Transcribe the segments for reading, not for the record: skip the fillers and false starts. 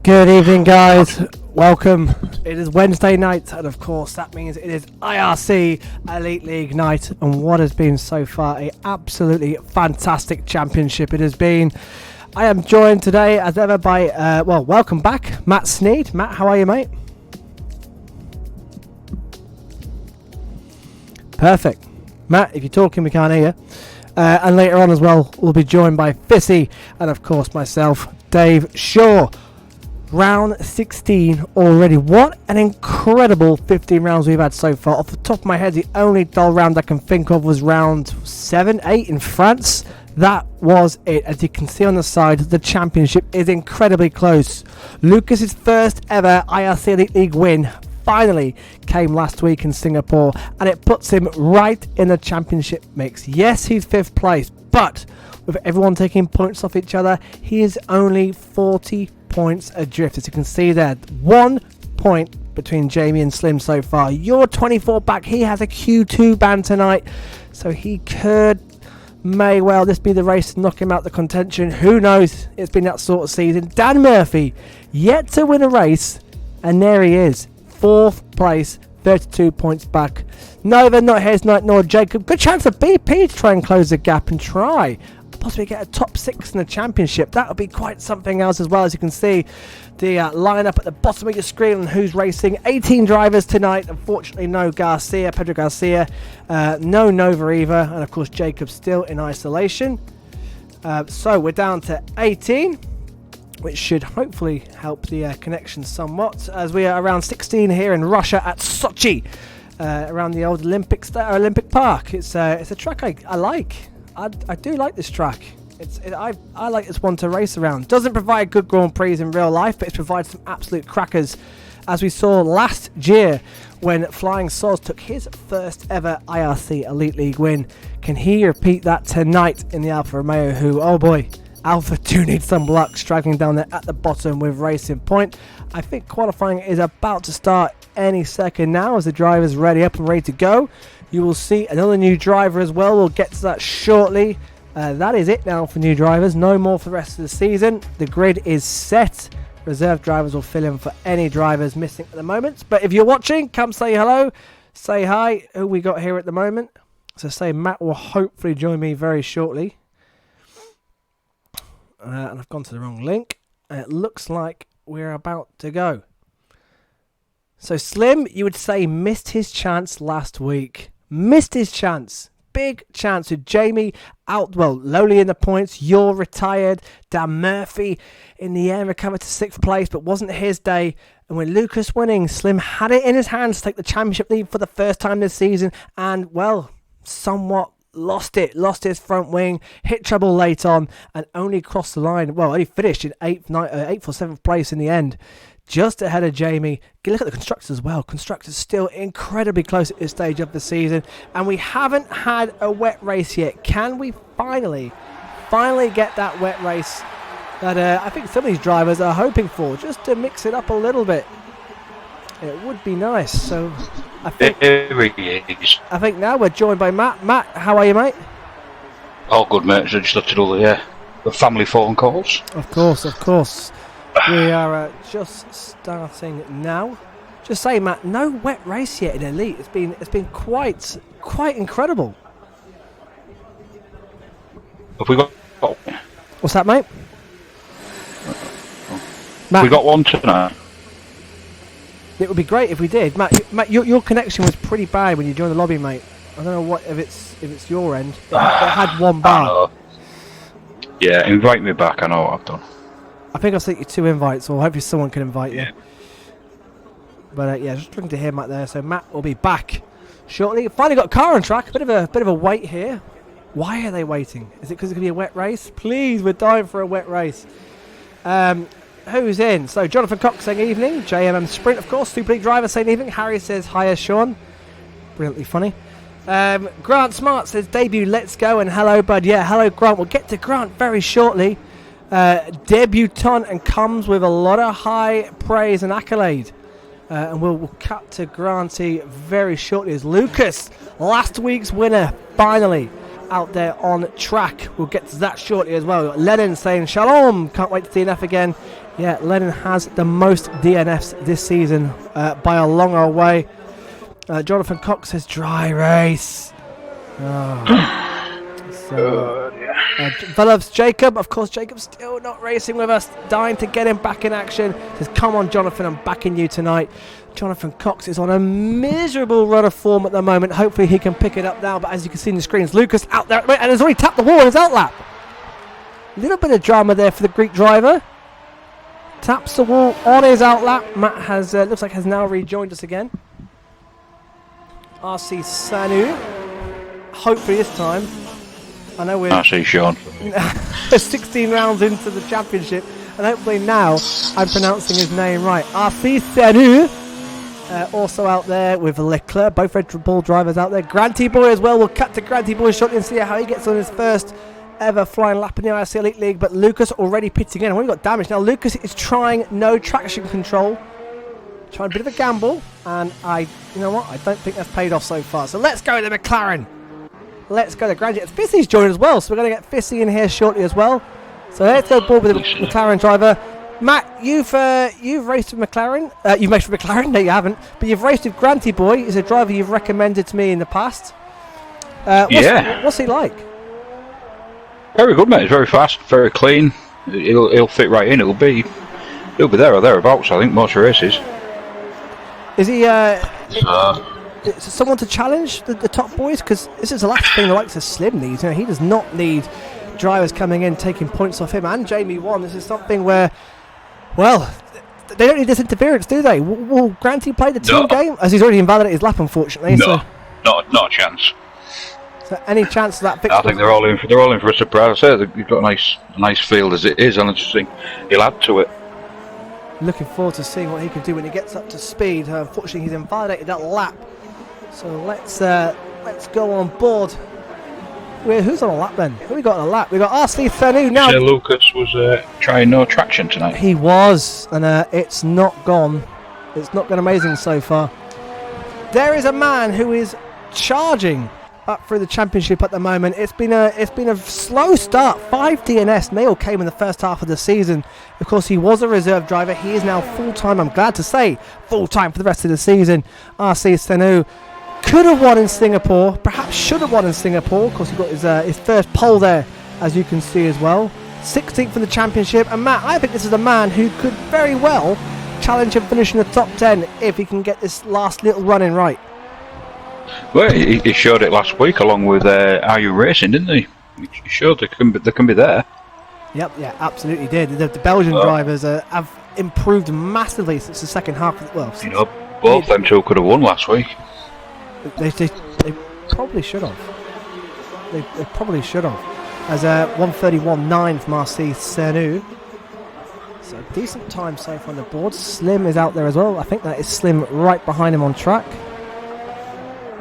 Good evening, guys. Welcome. It is Wednesday night, and of course, that means it is IRC Elite League night. And what has been so far a absolutely fantastic championship it has been. I am joined today, as ever, by welcome back, Matt Sneed. Matt, how are you, mate? Perfect. Matt, if you're talking, we can't hear you. And later on as well, we'll be joined by Fissy, and of course myself, Dave Shaw. Round 16 already. What an incredible 15 rounds we've had so far. Off the top of my head, the only dull round I can think of was round 7, 8 in France. That was it. As you can see on the side, the championship is incredibly close. Lucas's first ever IRC Elite League win finally came last week in Singapore, and it puts him right in the championship mix. Yes, he's 5th place, but with everyone taking points off each other, he is only 40 points adrift. As you can see there, 1 point between Jamie and Slim so far. You're 24 back. He has a Q2 ban tonight, so he may well this be the race to knock him out the contention. Who knows? It's been that sort of season. Dan Murphy yet to win a race, and there he is, 4th place, 32 points back. Neither not his night nor Jacob. Good chance for BP to try and close the gap and try possibly get a top 6 in the championship. That would be quite something else as well. As you can see, the lineup at the bottom of your screen and who's racing. 18 drivers tonight. Unfortunately, no Pedro Garcia, no Nova either, and of course Jacob still in isolation. So we're down to 18, which should hopefully help the connection somewhat, as we are around 16 here in Russia at Sochi, around the old Olympic Park. It's a track I like. I do like this track. I like this one to race around. Doesn't provide good Grand Prix in real life, but it provides some absolute crackers, as we saw last year when Flying Soz took his first ever IRC Elite League win. Can he repeat that tonight in the Alfa Romeo, who, oh boy, Alpha 2 needs some luck, straggling down there at the bottom with Racing Point. I think qualifying is about to start any second now, as the driver's ready up and ready to go. You will see another new driver as well. We'll get to that shortly. That is it now for new drivers. No more for the rest of the season. The grid is set. Reserve drivers will fill in for any drivers missing at the moment. But if you're watching, come say hello. Say hi. Who we got here at the moment? So say Matt will hopefully join me very shortly. And I've gone to the wrong link. And it looks like we're about to go. So Slim, you would say, missed his chance last week. Missed his chance. Big chance with Jamie out, lowly in the points. You're retired. Dan Murphy in the air, recovered to 6th place, but wasn't his day. And with Lucas winning, Slim had it in his hands to take the championship lead for the first time this season, and, somewhat lost it. Lost his front wing, hit trouble late on, and only crossed the line. Only finished in 8th or 7th place in the end. Just ahead of Jamie. Look at the constructors as well. Constructors still incredibly close at this stage of the season. And we haven't had a wet race yet. Can we finally get that wet race that I think some of these drivers are hoping for, just to mix it up a little bit? It would be nice. So I think now we're joined by Matt. Matt, how are you, mate? All good, mate. So just have to do the family phone calls. Of course. We are just starting now. Just say, Matt, no wet race yet in Elite. It's been quite incredible. Have we got? What's that, mate? Matt, we got one tonight. It would be great if we did, Matt. Your connection was pretty bad when you joined the lobby, mate. I don't know if it's your end. It had one bar. Yeah, invite me back. I know what I've done. I think I'll send you 2 invites, or hopefully someone can invite you. Yeah. But just looking to hear Matt there. So Matt will be back shortly. Finally got a car on track. A bit of a wait here. Why are they waiting? Is it because it's going to be a wet race? Please, we're dying for a wet race. Who's in? So Jonathan Cox saying evening. JMM Sprint, of course. Super League Driver saying evening. Harry says hiya, Sean. Brilliantly funny. Grant Smart says debut, let's go, and hello, bud. Yeah, hello, Grant. We'll get to Grant very shortly. Debutant and comes with a lot of high praise and accolade. And we'll cut to Granty very shortly as Lucas, last week's winner, finally out there on track. We'll get to that shortly as well. Lennon saying shalom, can't wait to see enough again Yeah, Lennon has the most DNFs this season by a long old way. Jonathan Cox says dry race. Velov's Jacob, of course, Jacob's still not racing with us, dying to get him back in action. Says, come on, Jonathan, I'm backing you tonight. Jonathan Cox is on a miserable run of form at the moment. Hopefully he can pick it up now, but as you can see in the screens, Lucas out there, and has already tapped the wall in his outlap. A little bit of drama there for the Greek driver. Taps the wall on his outlap. Matt has, looks like has now rejoined us again. RC Sanu. Hopefully this time. I know we're RC Sean. 16 rounds into the championship, and hopefully now I'm pronouncing his name right. RC Sanu. Also out there with Leclerc, both Red Bull drivers out there. Granty Boy as well. We'll cut to Granty Boy shortly and see how he gets on his first ever flying lap in the IRC Elite League. But Lucas already pitting in. I've already got damage. Now Lucas is trying no traction control. Trying a bit of a gamble. And you know what? I don't think that's paid off so far. So let's go to McLaren. Let's go to Granty. Fissy's joined as well. So we're going to get Fissy in here shortly as well. So let's go board with the McLaren driver. Matt, you've raced with McLaren. You've raced with McLaren? No, you haven't. But you've raced with Granty Boy. He's a driver you've recommended to me in the past. What's he like? Very good, mate. He's very fast, very clean. He'll fit right in. He'll be there or thereabouts, I think, most races. Is he is someone to challenge the top boys? Because this is the last thing the likes of Slim needs. You know, he does not need drivers coming in taking points off him. And Jamie won. This is something where, well, they don't need this interference, do they? Will Granty play the team game? As he's already invalidated his lap, unfortunately. No, not a chance. So any chance of that fixed? I think they're all in for a surprise. I say you've got a nice field as it is, and I just think he'll add to it. Looking forward to seeing what he can do when he gets up to speed. Unfortunately, he's invalidated that lap. So let's go on board. Who's on a lap then? Who we got on a lap? We got RC Thanu now. So Lucas was trying no traction tonight. He was, and it's not gone. It's not gone amazing so far. There is a man who is charging up through the championship at the moment. It's been a slow start. 5 DNS. And they all came in the first half of the season. Of course, he was a reserve driver. He is now full-time. I'm glad to say full-time for the rest of the season. RC Thanu could have won in Singapore. Perhaps should have won in Singapore. Of course, he got his first pole there, as you can see as well. 16th in the championship. And Matt, I think this is a man who could very well challenge and finish in the top 10 if he can get this last little run in right. Well, he showed it last week along with Are You Racing, didn't he? He showed they can be there. Yep, yeah, absolutely did. The Belgian drivers have improved massively since the second half. Both them two could have won last week. They probably should have. They probably should have. As 1:31.9 from RC Sanu. So decent time so far on the board. Slim is out there as well. I think that is Slim right behind him on track.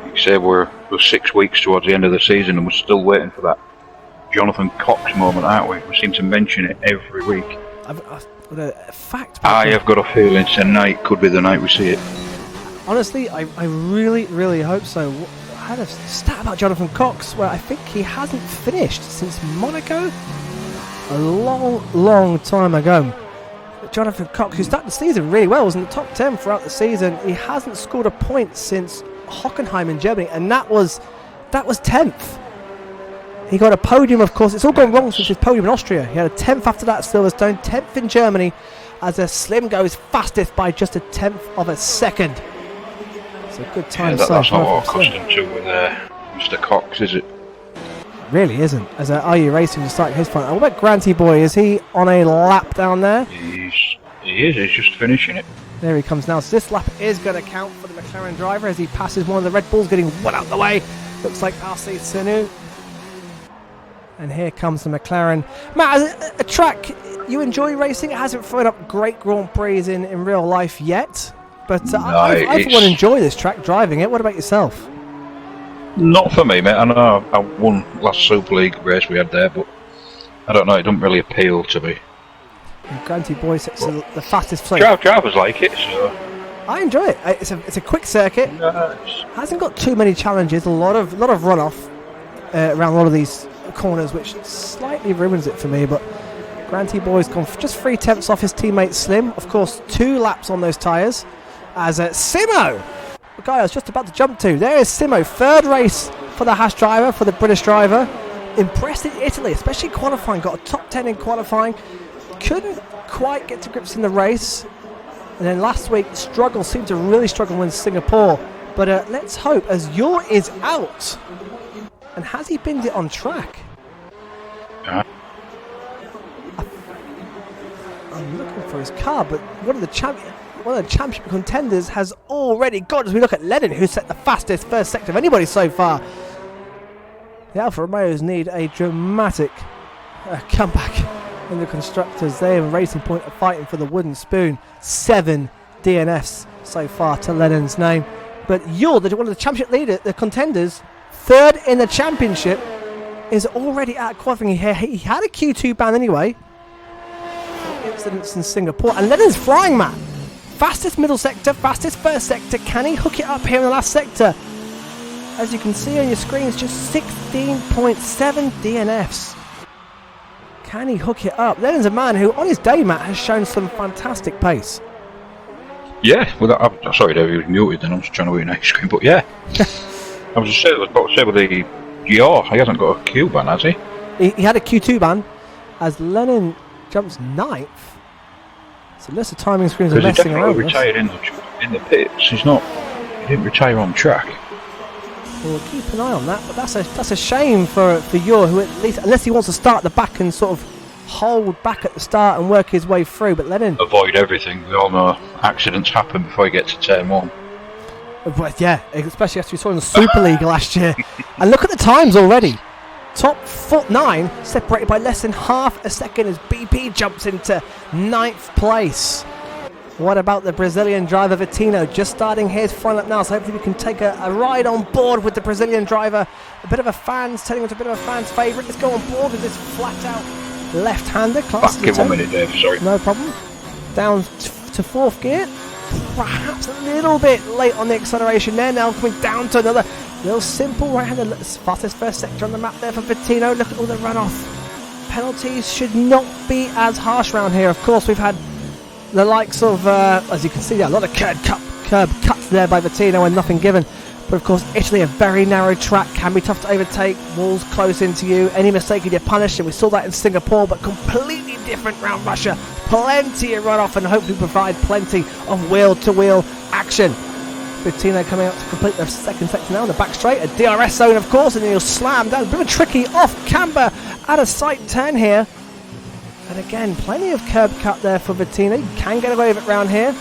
You say we're 6 weeks towards the end of the season and we're still waiting for that Jonathan Cox moment, aren't we? We seem to mention it every week. I have got a feeling tonight could be the night we see it. Honestly, I really, really hope so. I had a stat about Jonathan Cox where I think he hasn't finished since Monaco. A long, long time ago. But Jonathan Cox, who started the season really well, was in the top 10 throughout the season. He hasn't scored a point since Hockenheim in Germany, and that was 10th. He got a podium, of course. It's all gone wrong since his podium in Austria. He had a 10th after that at Silverstone, 10th in Germany, as a Slim goes fastest by just a 10th of a second. It's a good time. Yeah, that's not what we're accustomed to with Mr. Cox, is it? Really isn't. As Are You Racing just starting his front. What about Granty Boy? Is he on a lap down there? He is. He's just finishing it. There he comes now. So this lap is going to count for the McLaren driver as he passes one of the Red Bulls, getting one out of the way. Looks like RC Sanu. And here comes the McLaren. Matt, a track you enjoy racing. It hasn't thrown up great Grand Prix in real life yet. But I for one enjoy this track, driving it. What about yourself? Not for me, mate. I know I won last Super League race we had there, but I don't know. It doesn't really appeal to me. Granty Boy sets the fastest place. Drivers like it, so I enjoy it. It's a quick circuit. Nice. Hasn't got too many challenges. A lot of runoff around a lot of these corners, which slightly ruins it for me. But Granty Boy's gone just 3/10 off his teammate Slim. Of course, 2 laps on those tyres. As Simo, the guy I was just about to jump to. There is Simo, 3rd race for the Haas driver, for the British driver. Impressed in Italy, especially qualifying. Got a top 10 in qualifying. Couldn't quite get to grips in the race. And then last week, seemed to really struggle in Singapore. But let's hope, as Yor is out. And has he binned it on track? I'm looking for his car, but one of the championship contenders has already got, as we look at Lennon, who set the fastest first sector of anybody so far. The Alfa Romeos need a dramatic comeback in the constructors. They have a Racing Point are fighting for the wooden spoon. 7 DNFs so far to Lennon's name. But Yor, one of the championship leaders, the contenders, 3rd in the championship, is already out of qualifying here. He had a Q2 ban anyway. Incidents in Singapore. And Lennon's flying, Matt. Fastest middle sector, fastest first sector. Can he hook it up here in the last sector? As you can see on your screens, just 16.7 DNFs. Can he hook it up? Lennon's a man who, on his day, Matt, has shown some fantastic pace. Yeah, well, I'm sorry, Dave, he was muted then. I'm just trying to read an ice screen, but yeah. I was just about to say with the GR, he hasn't got a Q ban, has he? He had a Q2 ban as Lennon jumps 9th. So unless the timing screens are messing around. Because he definitely retired in the pits. He didn't retire on track. We'll keep an eye on that, but that's a shame for Yor, who at least, unless he wants to start at the back and sort of hold back at the start and work his way through. But Lennon, avoid everything. We all know accidents happen before you get to turn 1. But yeah, especially as we saw in the Super League last year. And look at the times already. Top 9 separated by less than half a second as BP jumps into 9th place. What about the Brazilian driver Vittino, just starting his front lap now, so hopefully we can take a ride on board with the Brazilian driver. A bit of a fan's favourite. Let's go on board with this flat out left-hander. Give 1 minute, Dave, sorry. No problem. Down to 4th gear. Perhaps a little bit late on the acceleration there. Now coming down to another little simple right-hander. Fastest first sector on the map there for Vittino. Look at all the runoff. Penalties should not be as harsh around here. Of course, we've had the likes of, as you can see, a lot of curb cuts there by Vittino and nothing given. But of course, Italy, a very narrow track, can be tough to overtake. Walls close into you. Any mistake and you're punished. And we saw that in Singapore, but completely different round Russia. Plenty of runoff and hopefully provide plenty of wheel-to-wheel action. Vittino coming out to complete the second sector now in the back straight. A DRS zone, of course, and he'll slam down. A bit of a tricky off-camber out of sight turn here. And again, plenty of curb cut there for Vittino. You can get away with it round here.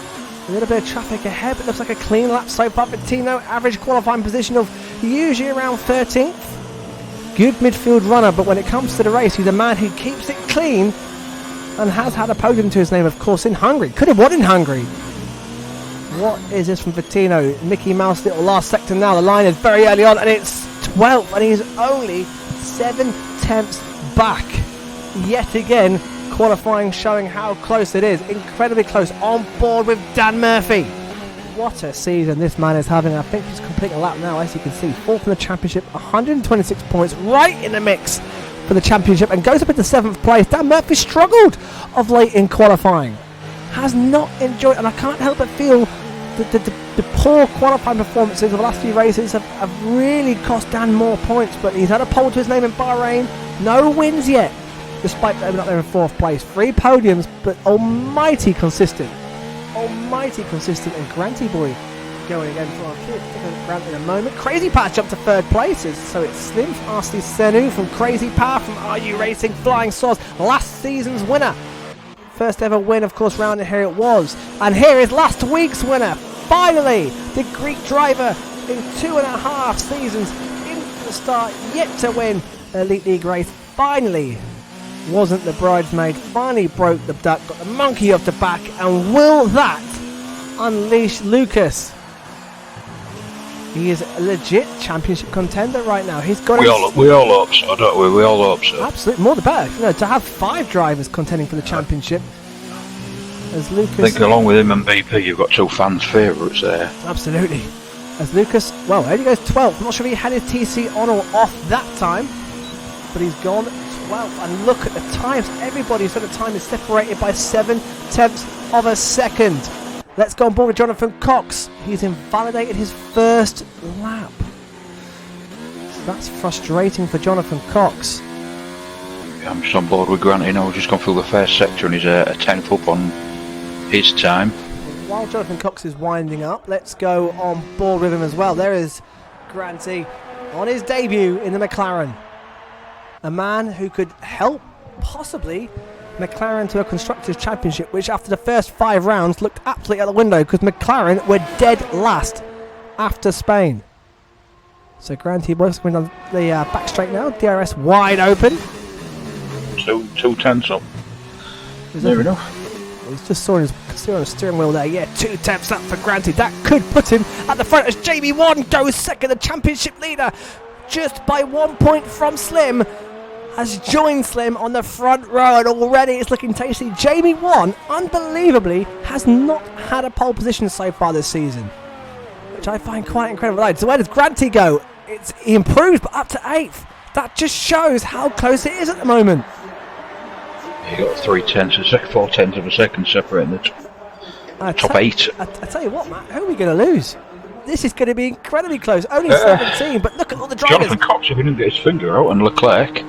A little bit of traffic ahead, but looks like a clean lap so far. Vittino, average qualifying position of usually around 13th. Good midfield runner, but when it comes to the race, he's a man who keeps it clean and has had a podium to his name, of course, in Hungary. Could have won in Hungary. What is this from Vittino? Mickey Mouse little last sector now. The line is very early on, and it's 12th, and he's only 7/10 back. Yet again, qualifying showing how close it is. Incredibly close. On board with Dan Murphy. What a season this man is having. I think he's completing a lap now, as you can see. 4th in the championship, 126 points, right in the mix for the championship, and goes up into 7th place. Dan Murphy struggled of late in qualifying. Has not enjoyed, and I can't help but feel the poor qualifying performances of the last few races have really cost Dan more points, but he's had a pole to his name in Bahrain. No wins yet, despite them not there in 4th place. 3 podiums, but almighty consistent. Almighty consistent, and Granty Boy going again for our kid. Grant in a moment. Crazy Power jumped to 3rd place, so it's Slim Arsly Senu from Crazy Power from RU Racing Flying Swords, last season's winner. First ever win, of course, round here it was. And here is last week's winner. Finally, the Greek driver in 2.5 seasons into the start, yet to win Elite League race. Finally wasn't the bridesmaid, finally broke the duck, got the monkey off the back, and will that unleash Lucas? He is a legit championship contender right now. He's got. We all hope so, don't we? We all hope so. Absolutely, more the better. You know, to have 5 drivers contending for the championship. As Lucas, I think along with him and BP, you've got 2 fans' favourites there. Absolutely. As Lucas, well, there he goes 12th. I'm not sure if he had his TC on or off that time, but he's gone 12th. And look at the times. Everybody's at the time is separated by 0.7 of a second. Let's go on board with Jonathan Cox. He's invalidated his first lap. So that's frustrating for Jonathan Cox. Yeah, I'm just on board with Grant. We've just gone through the first sector and he's a 10th up on his time. While Jonathan Cox is winding up, let's go on board with him as well. There is Granty on his debut in the McLaren. A man who could help, possibly, McLaren to a Constructors' Championship, which after the first 5 rounds looked absolutely out the window because McLaren were dead last after Spain. So Granty works going on the back straight now. DRS wide open. Two tenths up. Near enough. He's just saw his steering wheel there. Yeah, 2 tenths up for Granty. That could put him at the front as Jamie Wan goes second. The championship leader just by 1 point from Slim has joined Slim on the front row, and already it's looking tasty. Jamie Wan, unbelievably, has not had a pole position so far this season, which I find quite incredible. So where does Granty go? He improved, but up to 8th. That just shows how close it is at the moment. You got 4 tenths of a second separating the top 8. I tell you what, Matt, who are we going to lose? This is going to be incredibly close. Only 17, but look at all the drivers. Jonathan Cox, if he didn't get his finger out, and Leclerc.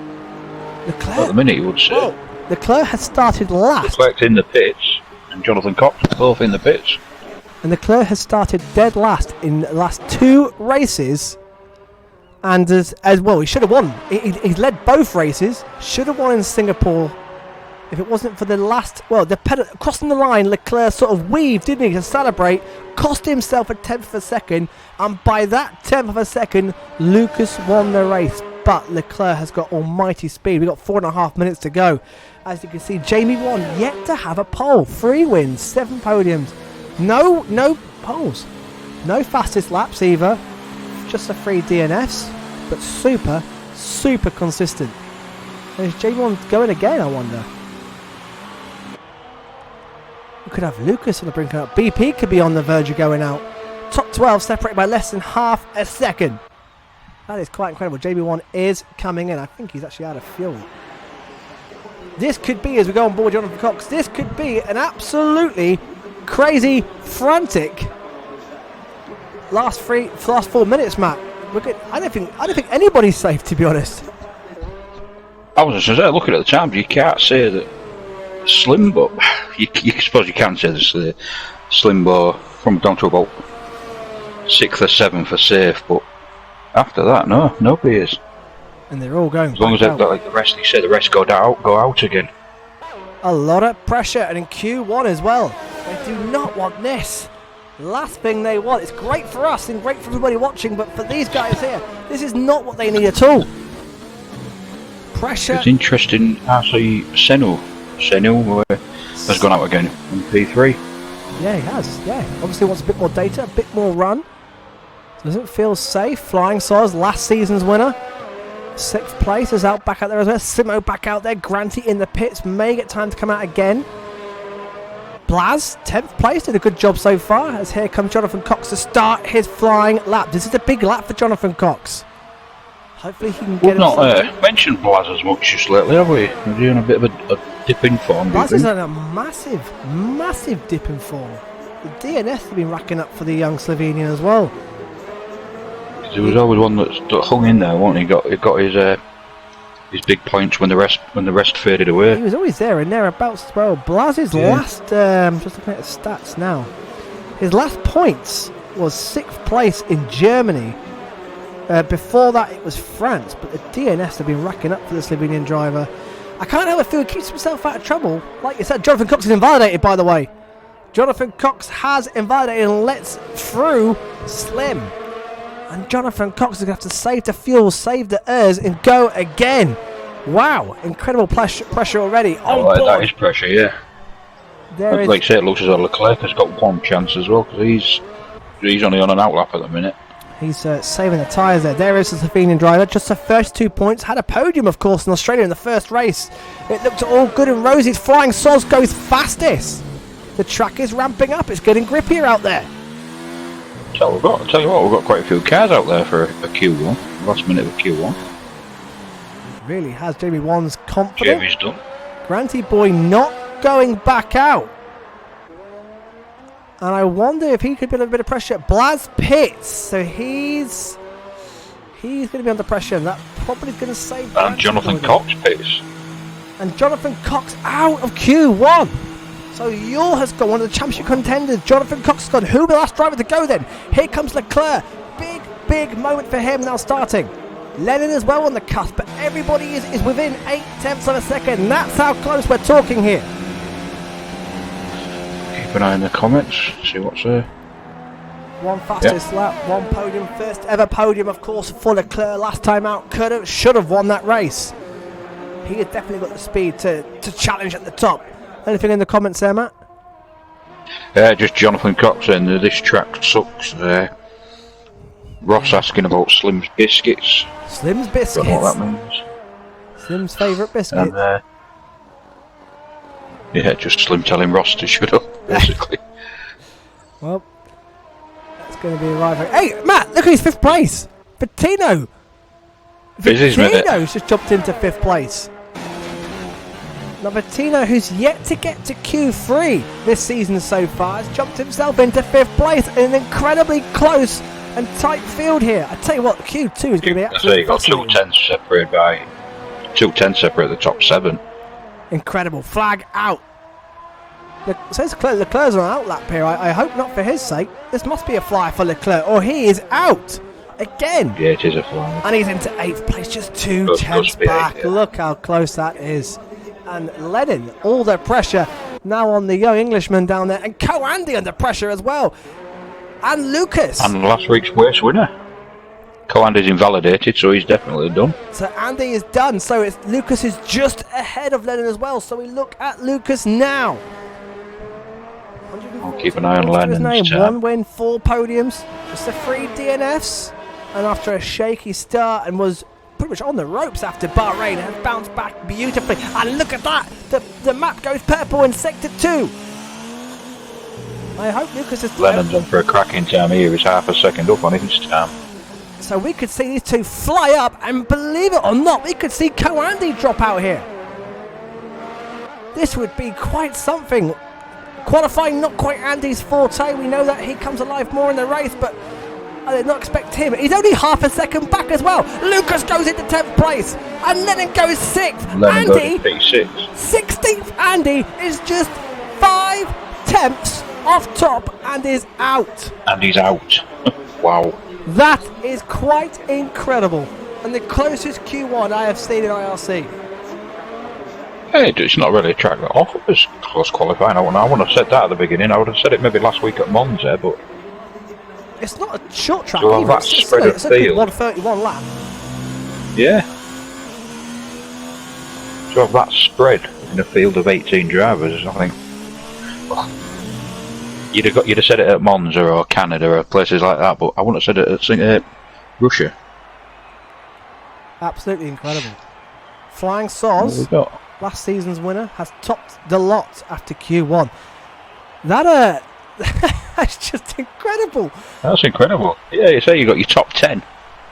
At the minute, you would say. Well, Leclerc has started last. Leclerc's in the pits, and Jonathan Cox both in the pits. And Leclerc has started dead last in the last 2 races. And as well, he should have won. He's led both races. Should have won in Singapore. If it wasn't for the last, crossing the line, Leclerc sort of weaved, didn't he, to celebrate, cost himself a 10th of a second, and by that 10th of a second, Lucas won the race. But Leclerc has got almighty speed. We've got 4.5 minutes to go. As you can see, Jamie Wan yet to have a pole. 3 wins, 7 podiums. No poles. No fastest laps either. Just a 3 DNFs, but super consistent. Is Jamie Wan going again, I wonder? We could have Lucas on the brink out. BP could be on the verge of going out. Top 12 separated by less than half a second. That is quite incredible. JB1 is coming in. I think he's actually out of fuel. This could be, as we go on board Jonathan Cox, this could be an absolutely crazy, frantic last 4 minutes, Matt. I don't think anybody's safe, to be honest. I was just going to say, looking at the times, you can't say that Slim, but you suppose you can say this. Slimbo from down to about 6th or 7th are safe, but after that, nobody is. And they're all going. As long as they've got like the rest, they say the rest go out again. A lot of pressure, and in Q1 as well. They do not want this. Last thing they want. It's great for us and great for everybody watching, but for these guys here, this is not what they need at all. Pressure. It's interesting. Actually, Senu has gone out again in P3. Yeah, he has. Yeah, obviously wants a bit more data, a bit more run. Doesn't feel safe. Flying Soz, last season's winner. 6th place is back out there as well. Simo back out there. Granty in the pits. May get time to come out again. Blaz, 10th place, did a good job so far. As here comes Jonathan Cox to start his flying lap. This is a big lap for Jonathan Cox. Hopefully he can get him. We've not mentioned Blaz as much just lately, have we? We're doing a bit of a dip in form. Blaz is on a massive dip in form. The DNS have been racking up for the young Slovenian as well. There was always one that hung in there, wasn't he? He got his big points when the rest faded away. He was always there and thereabouts as well. Blaz's last, just looking at his stats now, his last points was 6th place in Germany. Before that it was France, but the DNS have been racking up for the Slovenian driver. I can't help but feel he keeps himself out of trouble. Like you said, Jonathan Cox is invalidated, by the way. Jonathan Cox has invalidated and lets through Slim. And Jonathan Cox is going to have to save the fuel, save the airs, and go again. Wow, incredible pressure already on board. That is pressure, yeah. Like I say, it looks as though Leclerc has got one chance as well, because he's only on an outlap at the minute. He's saving the tyres there. There is the Slovenian driver, just the first 2 points. Had a podium, of course, in Australia in the first race. It looked all good and rosy. Flying Soz goes fastest. The track is ramping up. It's getting grippier out there. I'll tell you what, we've got quite a few cars out there for a Q1. Last minute of Q1. really has. Jamie Wan's confident. Jamie's done. Granty Boy not going back out. And I wonder if he could put a bit of pressure. Blaz Pitts. So he's going to be under pressure. And that probably is going to save. And Jonathan Cox Pitts. And Jonathan Cox out of Q1. So Yule has gone, one of the championship contenders. Jonathan Cox has gone. Who will be the last driver to go then? Here comes Leclerc. Big moment for him now starting. Lennon as well on the cusp, but everybody is within 0.8 of a second. That's how close we're talking here. Keep an eye on the comments, see what's there. One fastest lap, one podium, first ever podium, of course, for Leclerc. Last time out, should have won that race. He has definitely got the speed to challenge at the top. Anything in the comments there, Matt? Just Jonathan Cox saying that this track sucks. Ross asking about Slim's biscuits. Slim's biscuits. Don't know what that means. Slim's favourite biscuit. And, yeah, just Slim telling Ross to shut up, basically. Well, that's going to be a rival. Hey, Matt, look at his 5th place. Bettino. Bettino's just jumped into 5th place. Now Bettino, who's yet to get to Q3 this season so far, has jumped himself into 5th place in an incredibly close and tight field here. I tell you what, Q2 is going to be absolutely fascinating. You got 2 tenths separated by 2 tenths separate the top 7. Incredible. Flag out. Says Leclerc's on an outlap here. I hope not for his sake. This must be a fly for Leclerc, or he is out again. Yeah, it is a fly. And he's into 8th place, just 2 tenths back. 8, yeah. Look how close that is. And Lennon, all the pressure now on the young Englishman down there, and Co-Andy under pressure as well. And Lucas. And last week's race winner. Co-Andy's invalidated, so he's definitely done. So Andy is done. So Lucas is just ahead of Lennon as well. So we look at Lucas now. I'll keep an eye on Lennon's 1 win, 4 podiums, just the 3 DNFs. And after a shaky start and was pretty much on the ropes after Bahrain, has bounced back beautifully. And look at that. The map goes purple in Sector 2. I hope Lucas is... Lennon's on for a cracking time here. He's half a second up on his time. So we could see these two fly up, and believe it or not, we could see Co-Andy drop out here. This would be quite something. Qualifying not quite Andy's forte. We know that he comes alive more in the race, but I did not expect him. He's only half a second back as well. Lucas goes into 10th place, and Lennon goes 6th. Lennon Andy, goes to P6. 16th Andy is just 5 tenths off top and is out. And he's out. Wow. That is quite incredible, and the closest Q1 I have seen in IRC. Hey, it's not really a track that offers close qualifying. I wouldn't have said that at the beginning. I would have said it maybe last week at Monza, but it's not a short track so either. That spread of it's a field. 131 lap. Yeah. To have that spread in a field of 18 drivers, I think. Well, you'd have said it at Monza or Canada or places like that, but I wouldn't have said it at Russia. Absolutely incredible. Flying Soz, last season's winner, has topped the lot after Q1. That's just incredible. That's incredible. Yeah, you say you got your top 10,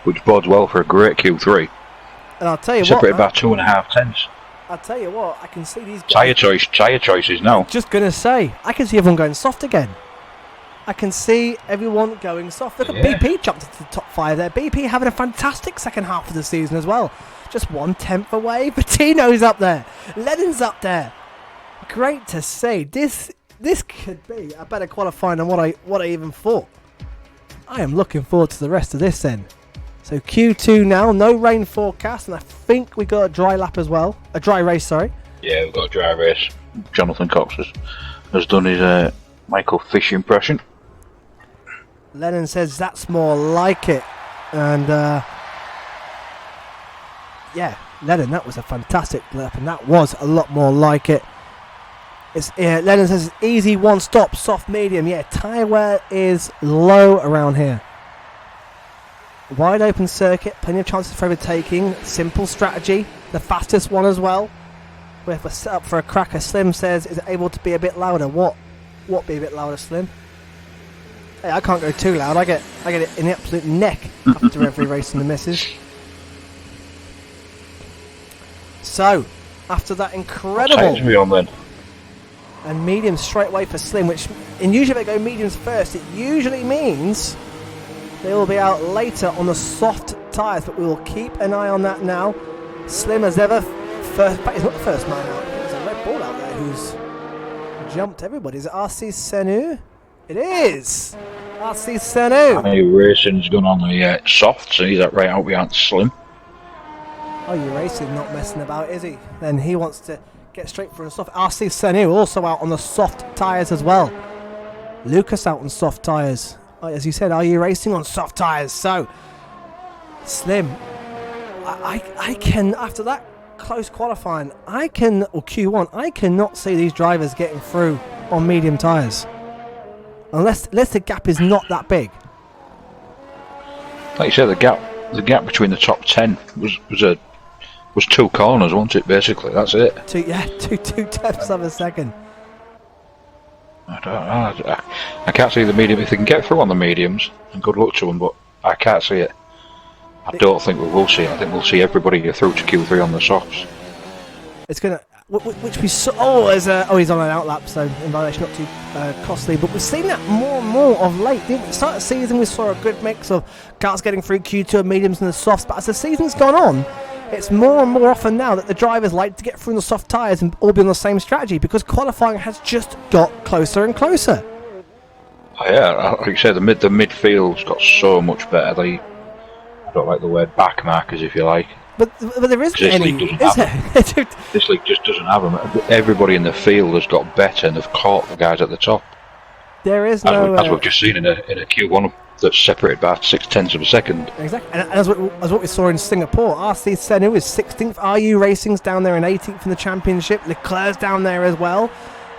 which bodes well for a great Q3. And I'll tell you separated what, by 2.5 tenths. I'll tell you what, I can see these guys. Tyre choices now. Just gonna say, I can see everyone going soft again. I can see everyone going soft. Look at BP jumped into the top 5 there. BP having a fantastic second half of the season as well. Just 1 tenth away. Bettino's up there. Lennon's up there. Great to see. This could be a better qualifying than what I even thought. I am looking forward to the rest of this then. So Q2 now, no rain forecast, and I think we got a dry lap as well. A dry race, sorry. Yeah, we've got a dry race. Jonathan Cox has done his Michael Fish impression. Lennon says that's more like it. And yeah, Lennon, that was a fantastic lap, and that was a lot more like it. Lennon says easy 1 stop, soft medium. Yeah, tyre wear is low around here. Wide open circuit, plenty of chances for overtaking. Simple strategy, the fastest one as well. We're set up for a cracker. Slim says, is it able to be a bit louder? What be a bit louder, Slim? Hey, I can't go too loud. I get it in the absolute neck after every race in the misses. So, after that Takes incredible me on then. and mediums straight away for Slim, which in usually they go mediums first, it usually means they will be out later on the soft tyres, but we will keep an eye on that now. Slim as ever, first, but he's not the first man out. There's a Red Bull out there who's jumped everybody. Is it RC Senu? It is! RC Senu! I know racing's gone on the soft, so he's right out behind Slim. Oh, you racing, not messing about, is he? Then he wants to get straight for the soft. RC Senu also out on the soft tyres as well. Lucas out on soft tyres. As you said, are you racing on soft tyres? So, Slim, I can, after that close qualifying, or Q1, I cannot see these drivers getting through on medium tyres. Unless the gap is not that big. Like you said, the gap between the top 10 was 2 corners, wasn't it? Basically, that's it. Two tenths of a second. I can't see the medium. If they can get through on the mediums, and good luck to them, but I can't see it. I don't think we will see it. I think we'll see everybody get through to Q3 on the softs. It's gonna, which we saw. He's on an outlap, so in violation, not too costly. But we've seen that more and more of late. Didn't we? Start the season, we saw a good mix of cars getting through Q2 and mediums and the softs. But as the season's gone on, it's more and more often now that the drivers like to get through the soft tyres and all be on the same strategy because qualifying has just got closer and closer. Oh, yeah, like you said, the midfield's got so much better. I don't like the word back markers, if you like. But there isn't any, is there? This league just doesn't have them. Everybody in the field has got better and they've caught the guys at the top. There is as we've just seen in a Q1 that's separated by 0.6 of a second. Exactly, and as what we saw in Singapore, RC Senu is 16th, RU Racing's down there in 18th in the championship, Leclerc's down there as well,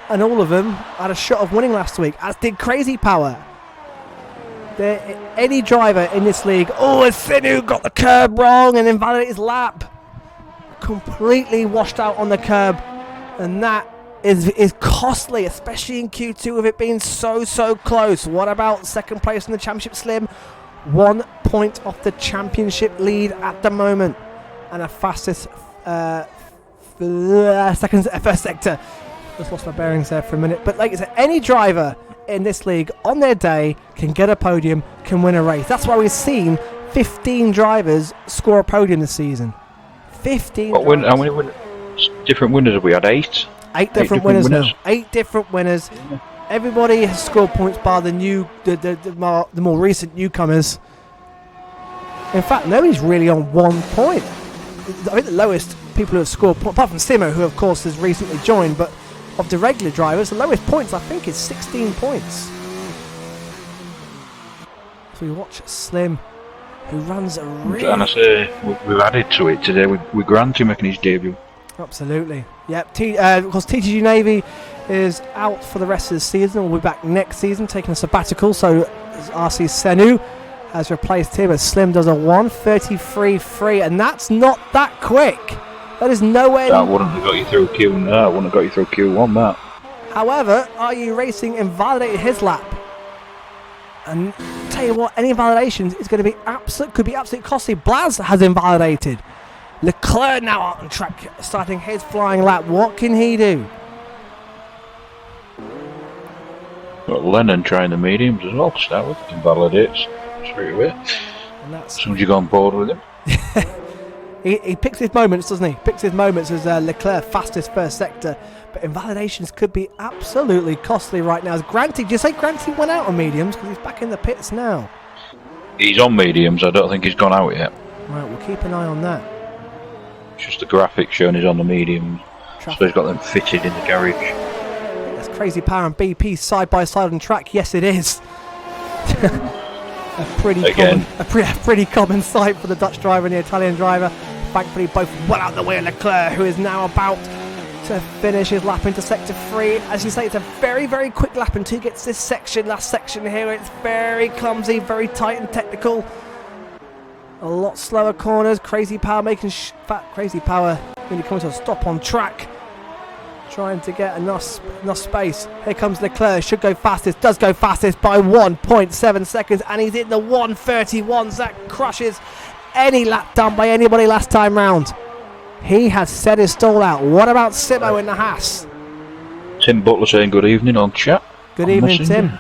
and all of them had a shot of winning last week, as did Crazy Power. Any driver in this league, and Senu got the curb wrong and invalidated his lap. Completely washed out on the curb, and that is costly, especially in Q2 with it being so close. What about second place in the championship, Slim? 1 point off the championship lead at the moment, and a fastest first sector. Just lost my bearings there for a minute, but like I said, any driver in this league on their day can get a podium, can win a race. That's why we've seen 15 drivers score a podium this season. 15. How many different winners have we had? 8? 8 different winners now. 8 different winners. Yeah. Everybody has scored points bar the more recent newcomers. In fact, nobody's really on 1 point. I think the lowest people who have scored, apart from Simo, who of course has recently joined, but of the regular drivers, the lowest points I think is 16 points. So we watch Slim, who runs a really... And I say, we've added to it today with Granty making his debut. Absolutely. Yep. Of course, TTG Navy is out for the rest of the season. We'll be back next season, taking a sabbatical. So RC Senu has replaced him as Slim does a 1:33.3, and that's not that quick. That is nowhere. That wouldn't have got you through Q. No, it wouldn't have got you through Q1. That. However, RU Racing invalidated his lap, and tell you what, any invalidations is going to be could be absolutely costly. Blaz has invalidated. Leclerc now out on track, starting his flying lap. What can he do? Got Lennon trying the mediums as well to start with. Invalidates straight away. As soon as you go on board with him. He picks his moments, doesn't he? Picks his moments as Leclerc fastest first sector. But invalidations could be absolutely costly right now. As Granty, did you say Granty went out on mediums? Because he's back in the pits now. He's on mediums. I don't think he's gone out yet. Right, we'll keep an eye on that. It's just the graphic showing he's on the mediums. So he's got them fitted in the garage. That's Crazy Power and BP side by side on track. Yes, it is. a pretty common sight for the Dutch driver and the Italian driver. Thankfully, both well out the way of Leclerc, who is now about to finish his lap into sector 3. As you say, it's a very quick lap until he gets this last section here. It's very clumsy, very tight and technical. A lot slower corners. Crazy Power making Crazy Power really coming to a stop on track, trying to get enough space. Here comes Leclerc. Should go fastest. Does go fastest by 1.7 seconds, and he's in the 1:31. That crushes any lap done by anybody last time round. He has set his stall out. What about Simo in the Haas? Tim Butler saying good evening on chat. Good evening, Tim.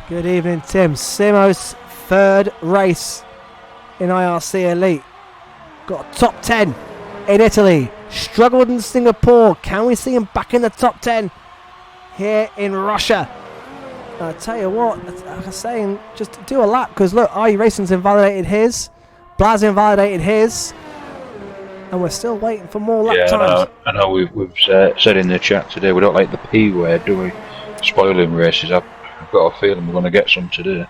Good evening, Tim. Simo's third race in IRC Elite. Got a top 10 in Italy. Struggled in Singapore. Can we see him back in the top 10 here in Russia? I'll tell you what, like I was saying, just do a lap, because look, RU Racing's invalidated his, Blaz invalidated his, and we're still waiting for more lap times. I know we've said in the chat today we don't like the P word, do we? Spoiling races. I've got a feeling we're going to get some today.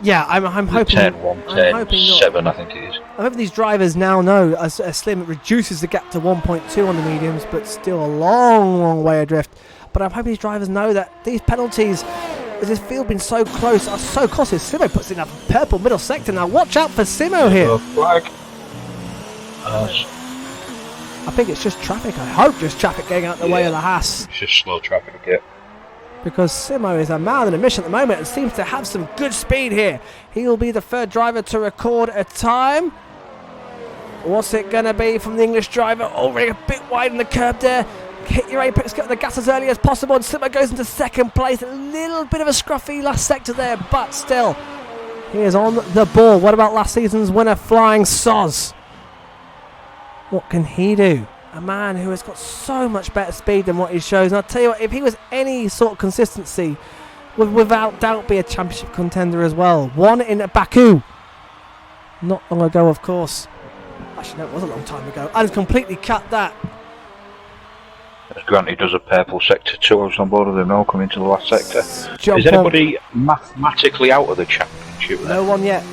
Yeah, I'm hoping. 10, 1, 10, 7, I think it is. I'm hoping these drivers now know as Slim reduces the gap to 1.2 on the mediums, but still a long way adrift. But I'm hoping these drivers know that these penalties, as this field been so close, are so costly. Simo puts in a purple middle sector now. Watch out for Simo here. Flag. I think it's just traffic. I hope just traffic getting out the way of the Haas. It's just slow traffic, yeah. Because Simo is a man on a mission at the moment and seems to have some good speed here. He will be the third driver to record a time. What's it going to be from the English driver? Already a bit wide in the curb there. Hit your apex, get the gas as early as possible, and Simo goes into second place. A little bit of a scruffy last sector there, but still, he is on the ball. What about last season's winner, Flying Soz? What can he do? A man who has got so much better speed than what he shows. And I'll tell you what, if he was any sort of consistency, would without doubt be a championship contender as well. Won in Baku not long ago, of course. Actually, no, it was a long time ago. And completely cut that. As Grant, he does a purple sector 2. I was on board with him now, coming to the last sector. Is anybody mathematically out of the championship there? No one yet.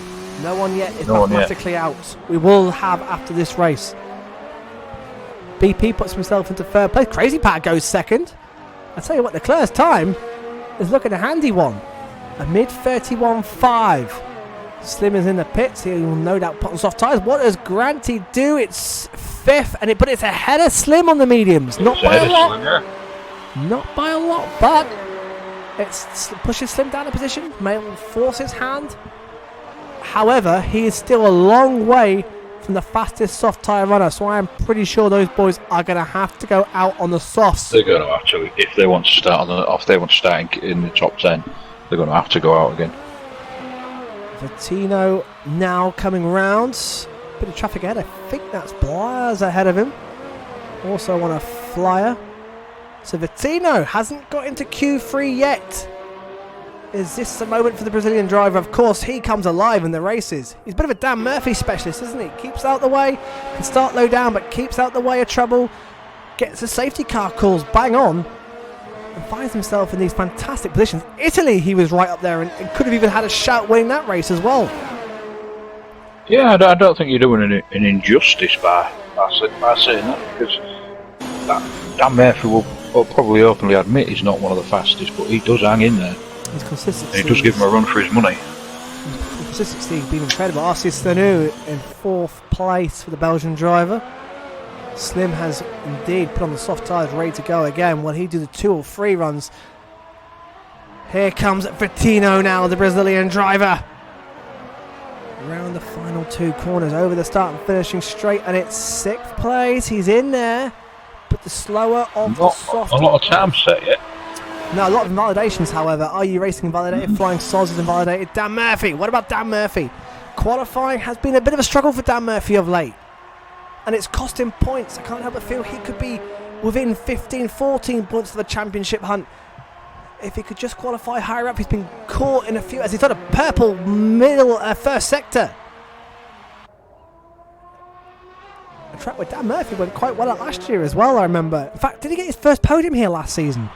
No one yet is mathematically out. We will have after this race. BP puts himself into third place. Crazy Pat goes second. I tell you what, Leclerc's time is looking a handy one. A mid 31.5. Slim is in the pits. He will no doubt put on soft tyres. What does Granty do? It's fifth, but it's ahead of Slim on the mediums. Not by a lot. Not by a lot, but it pushes Slim down a position. May force his hand. However, he is still a long way from the fastest soft tyre runner, so I am pretty sure those boys are going to have to go out on the softs. They're going to have to, if they want to start in the top 10. They're going to have to go out again. Vittino now coming round. Bit of traffic ahead. I think that's Blaz ahead of him. Also on a flyer. So Vittino hasn't got into Q3 yet. Is this the moment for the Brazilian driver? Of course, he comes alive in the races. He's a bit of a Dan Murphy specialist, isn't he? Keeps out the way, can start low down, but keeps out the way of trouble. Gets the safety car calls bang on, and finds himself in these fantastic positions. Italy, he was right up there and could have even had a shout winning that race as well. Yeah, I don't think you're doing an injustice by saying that, because Dan Murphy will probably openly admit he's not one of the fastest, but he does hang in there. His consistency. And he does give him a run for his money. The consistency has been incredible. Arcis Stanu in fourth place for the Belgian driver. Slim has indeed put on the soft tyres, ready to go again. Will he do the 2 or 3 runs? Here comes Vittino now, the Brazilian driver. Around the final 2 corners, over the start and finishing straight, and it's 6th place. He's in there, but the slower of the soft. A lot of time set yet. No, a lot of invalidations, however. RU Racing invalidated, Flying Soz is invalidated. Dan Murphy, what about Dan Murphy? Qualifying has been a bit of a struggle for Dan Murphy of late. And it's cost him points. I can't help but feel he could be within 15, 14 points for the championship hunt. If he could just qualify higher up, he's been caught in a few, as he's done a purple middle first sector. A track where Dan Murphy went quite well at last year as well, I remember. In fact, did he get his first podium here last season?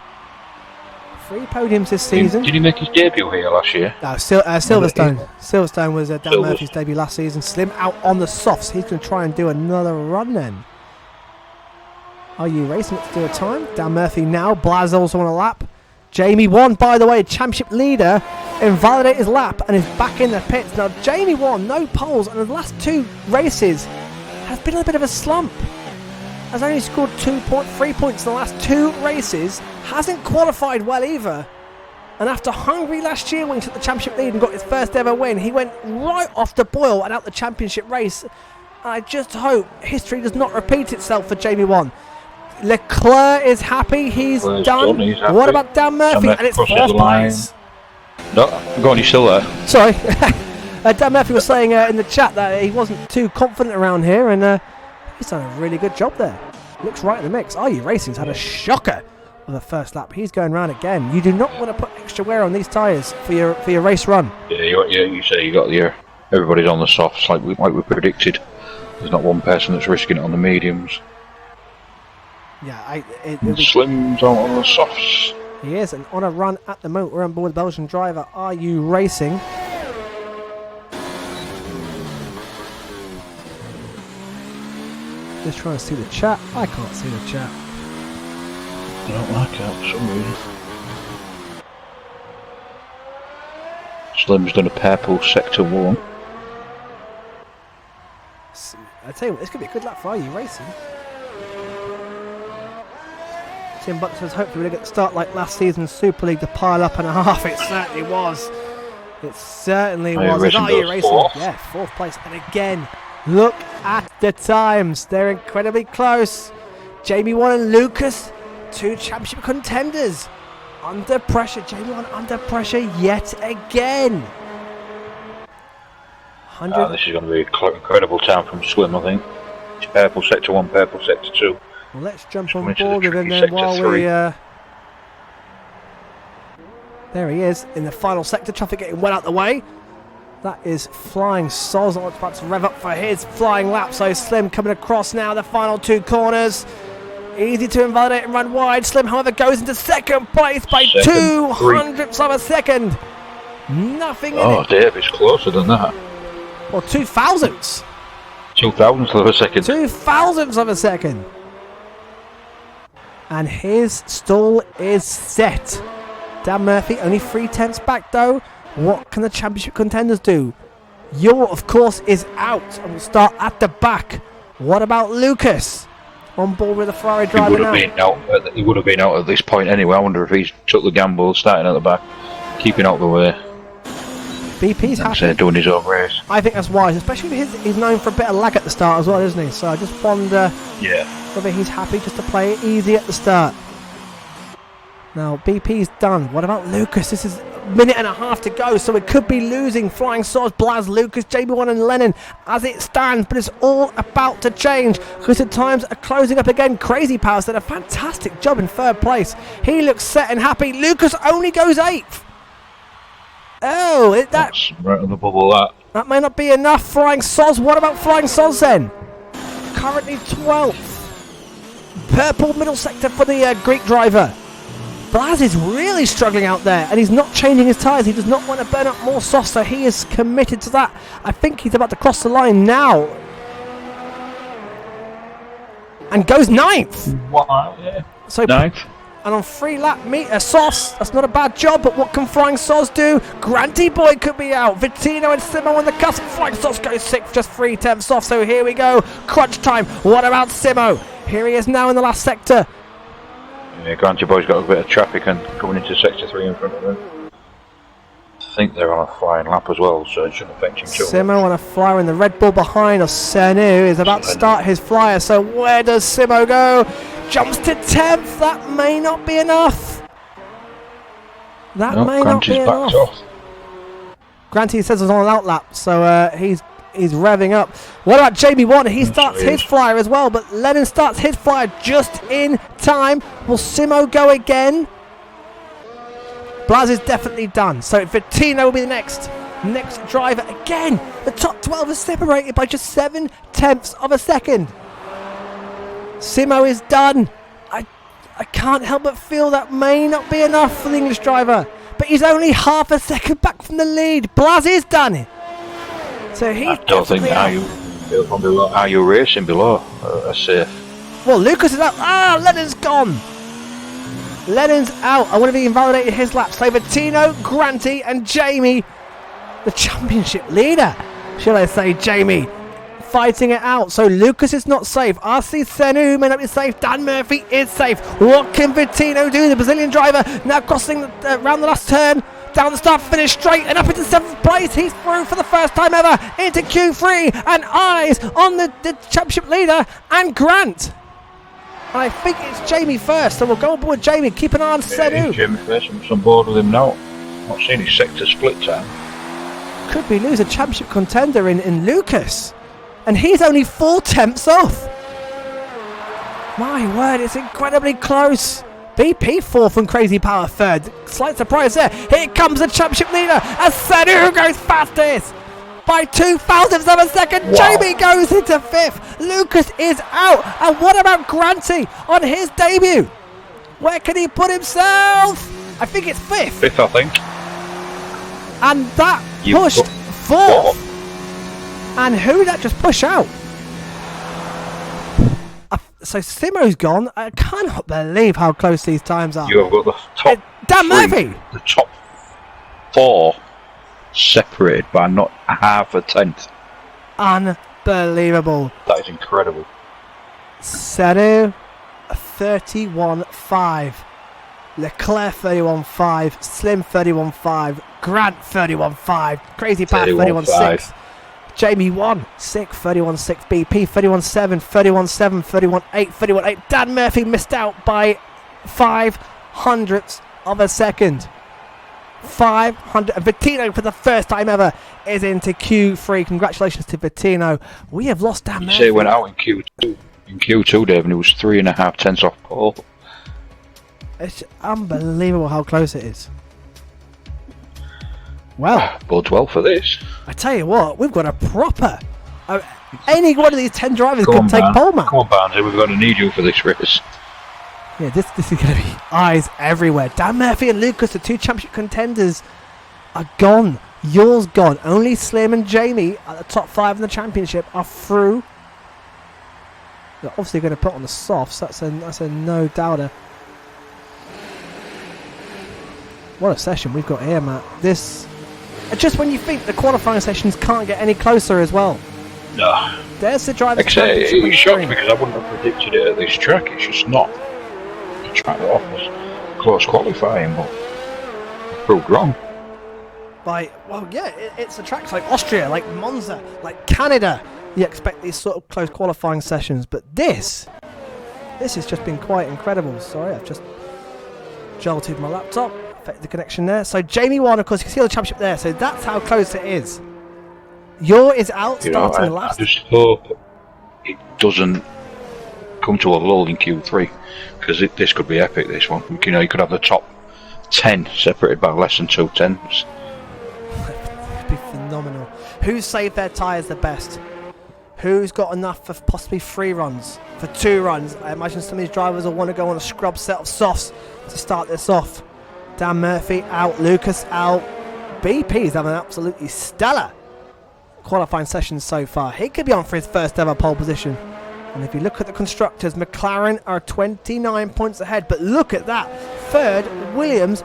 3 podiums this season. Did he make his debut here last year? No, Silverstone. Silverstone was Dan Murphy's debut last season. Slim out on the softs. He's going to try and do another run then. RU Racing to do a time. Dan Murphy now. Blaz also on a lap. Jamie won, by the way, championship leader. Invalidate his lap and is back in the pits. Now, Jamie won, no poles, and the last 2 races has been a bit of a slump. Has only scored 3 points in the last 2 races. Hasn't qualified well either. And after Hungary last year, when he took the championship lead and got his first ever win, he went right off the boil and out the championship race. I just hope history does not repeat itself for Jamie 1. Leclerc is happy, he's done. He's happy. What about Dan Murphy? And it's 4th place. No, go on, you're still there. Sorry. Dan Murphy was saying in the chat that he wasn't too confident around here, and he's done a really good job there. Looks right in the mix. Are You Racing's had a shocker on the first lap. He's going round again. You do not want to put extra wear on these tyres for your race run. Yeah, you say you got everybody's on the softs like we predicted. There's not one person that's risking it on the mediums. Yeah, Slim's on the softs. He is, and on a run at the moment. We're on board the Belgian driver. Are You Racing? Just trying to see the chat. I can't see the chat. I don't like it for some reason. Slim's done a purple sector 1. I tell you what, this could be a good lap for Are You Racing. Tim Buck says hopefully we'll get the start like last season's Super League, the pile up and a half. It certainly was. It certainly was. Are You Racing? Yeah, 4th place. And again, look at the times. They're incredibly close. Jamie 1 and Lucas, 2 championship contenders. Under pressure. Jamie 1 under pressure yet again. This is going to be an incredible time from Slim, I think. It's purple sector 1, purple sector 2. Well, let's jump on board with him then while we... there he is in the final sector. Traffic getting well out the way. That is Flying Soz. I'm about to rev up for his flying lap. So Slim coming across now the final 2 corners. Easy to invalidate and run wide. Slim, however, goes into 2nd place by 200ths of a second. Nothing in it. Oh, Dave, it's closer than that. Or 2,000ths. 2,000ths of a second. 2,000ths of a second. And his stall is set. Dan Murphy only 3/10 back though. What can the championship contenders do? Yor, of course, is out and will start at the back. What about Lucas? On board with the Ferrari driver now. He would have been out at this point anyway. I wonder if he's took the gamble starting at the back, keeping out the way. BP's happy. Doing his own race. I think that's wise, especially if he's known for a bit of lag at the start as well, isn't he? So I just wonder whether he's happy just to play it easy at the start. Now BP's done. What about Lucas? This is a minute and a half to go, so it could be losing. Flying Soz, Blaz, Lucas, JB1 and Lennon as it stands, but it's all about to change because the times are closing up again. Crazy Powers did a fantastic job in 3rd place. He looks set and happy. Lucas only goes 8th. Oh, that's right on the bubble. That may not be enough. Flying Soz. What about Flying Soz then? Currently 12th. Purple middle sector for the Greek driver. Blaz is really struggling out there, and he's not changing his tyres. He does not want to burn up more soft, so he is committed to that. I think he's about to cross the line now. And goes 9th. Wow, yeah. So 9th. And on 3 lap meter, Soz, that's not a bad job, but what can Flying Soz do? Granty Boy could be out. Vittino and Simo on the cusp. Flying Soz goes 6th, just 3/10 off, so here we go. Crunch time. What about Simo? Here he is now in the last sector. Yeah, Granty Boy's got a bit of traffic and coming into sector 3 in front of him. I think they're on a flying lap as well, so it shouldn't affect him too much. Simo on a flyer in the Red Bull behind. Senu is about to start his flyer, so where does Simo go? Jumps to 10th. That may not be enough. That may not be enough. Granty says it's on an outlap, so he's revving up. What about JB1? He starts his flyer as well, but Lennon starts his flyer just in time. Will Simo go again? Blaz is definitely done, so Vittino will be the next driver again. The top 12 is separated by just 7/10 of a second. Simo is done. I can't help but feel that may not be enough for the English driver, but he's only half a second back from the lead. Blaz is done. So he's I don't think Are You Racing below are safe. Well, Lucas is out. Lennon's gone. Lennon's out. I wonder if he invalidated his lap. So Vittino, Granty and Jamie, the championship leader, shall I say, Jamie, fighting it out. So Lucas is not safe. RC Senu may not be safe. Dan Murphy is safe. What can Vittino do? The Brazilian driver now crossing around the last turn. Down the start, finish straight and up into 7th place. He's through for the first time ever into Q3 and eyes on the championship leader and Grant. And I think it's Jamie first, so we'll go aboard Jamie. Keep an eye on Sedu. Jamie first, I'm on board with him now. Not seen his sector split time. Could we lose a championship contender in Lucas? And he's only 4 tenths off. My word, it's incredibly close. BP 4th and Crazy Power 3rd. Slight surprise there. Here comes the championship leader as Sedu goes fastest by 0.02 of a second. Wow. Jamie goes into 5th. Lucas is out. And what about Granty on his debut? Where can he put himself? I think it's 5th. 5th, I think. And that You pushed got 4th. And who did that just push out? So Simo's gone. I cannot believe how close these times are. You have got the top Dan 3, Murphy. the top 4 separated by not half a tenth. Unbelievable. That is incredible. Sedu 31.5. Leclerc 31.5. Slim 31.5. Grant 31.5. Crazy Pat 31.6. Jamie 1, 6, 31.6, BP 31.7, 31.7, 31.8, 31.8. Dan Murphy missed out by 0.05 of a second. 500. And Vittino, for the first time ever, is into Q3. Congratulations to Vittino. We have lost Dan Murphy. He went out in Q2. In Q2, Dave, and it was 3.5 tenths off Paul. It's unbelievable how close it is. Well, bodes well for this. I tell you what, we've got a proper. Any one of these 10 drivers Come can on, take pole, man. Come on, Barnsley, we're going to need you for this race. Yeah, this is going to be eyes everywhere. Dan Murphy and Lucas, the 2 championship contenders, are gone. Yours gone. Only Slim and Jamie at the top 5 in the championship are through. They're obviously going to put on the softs. That's a no doubter. What a session we've got here, Matt. This. Just when you think the qualifying sessions can't get any closer as well. No. There's the driver's Except championship. it's shocking because I wouldn't have predicted it at this track. It's just not a track that offers close qualifying, but I proved wrong. It's the tracks like Austria, like Monza, like Canada. You expect these sort of close qualifying sessions, but this has just been quite incredible. Sorry, I've just jolted my laptop. The connection there. So Jamie won, of course. You can see the championship there. So that's how close it is. Yor is out, starting last. I just hope it doesn't come to a lull in Q3 because this could be epic. This one, you know, you could have the top 10 separated by less than 2 tenths. It'd be phenomenal. Who's saved their tyres the best? Who's got enough for possibly 3 runs? For 2 runs? I imagine some of these drivers will want to go on a scrub set of softs to start this off. Dan Murphy out, Lucas out. BP's having an absolutely stellar qualifying session so far. He could be on for his first ever pole position. And if you look at the constructors, McLaren are 29 points ahead. But look at that. 3rd, Williams,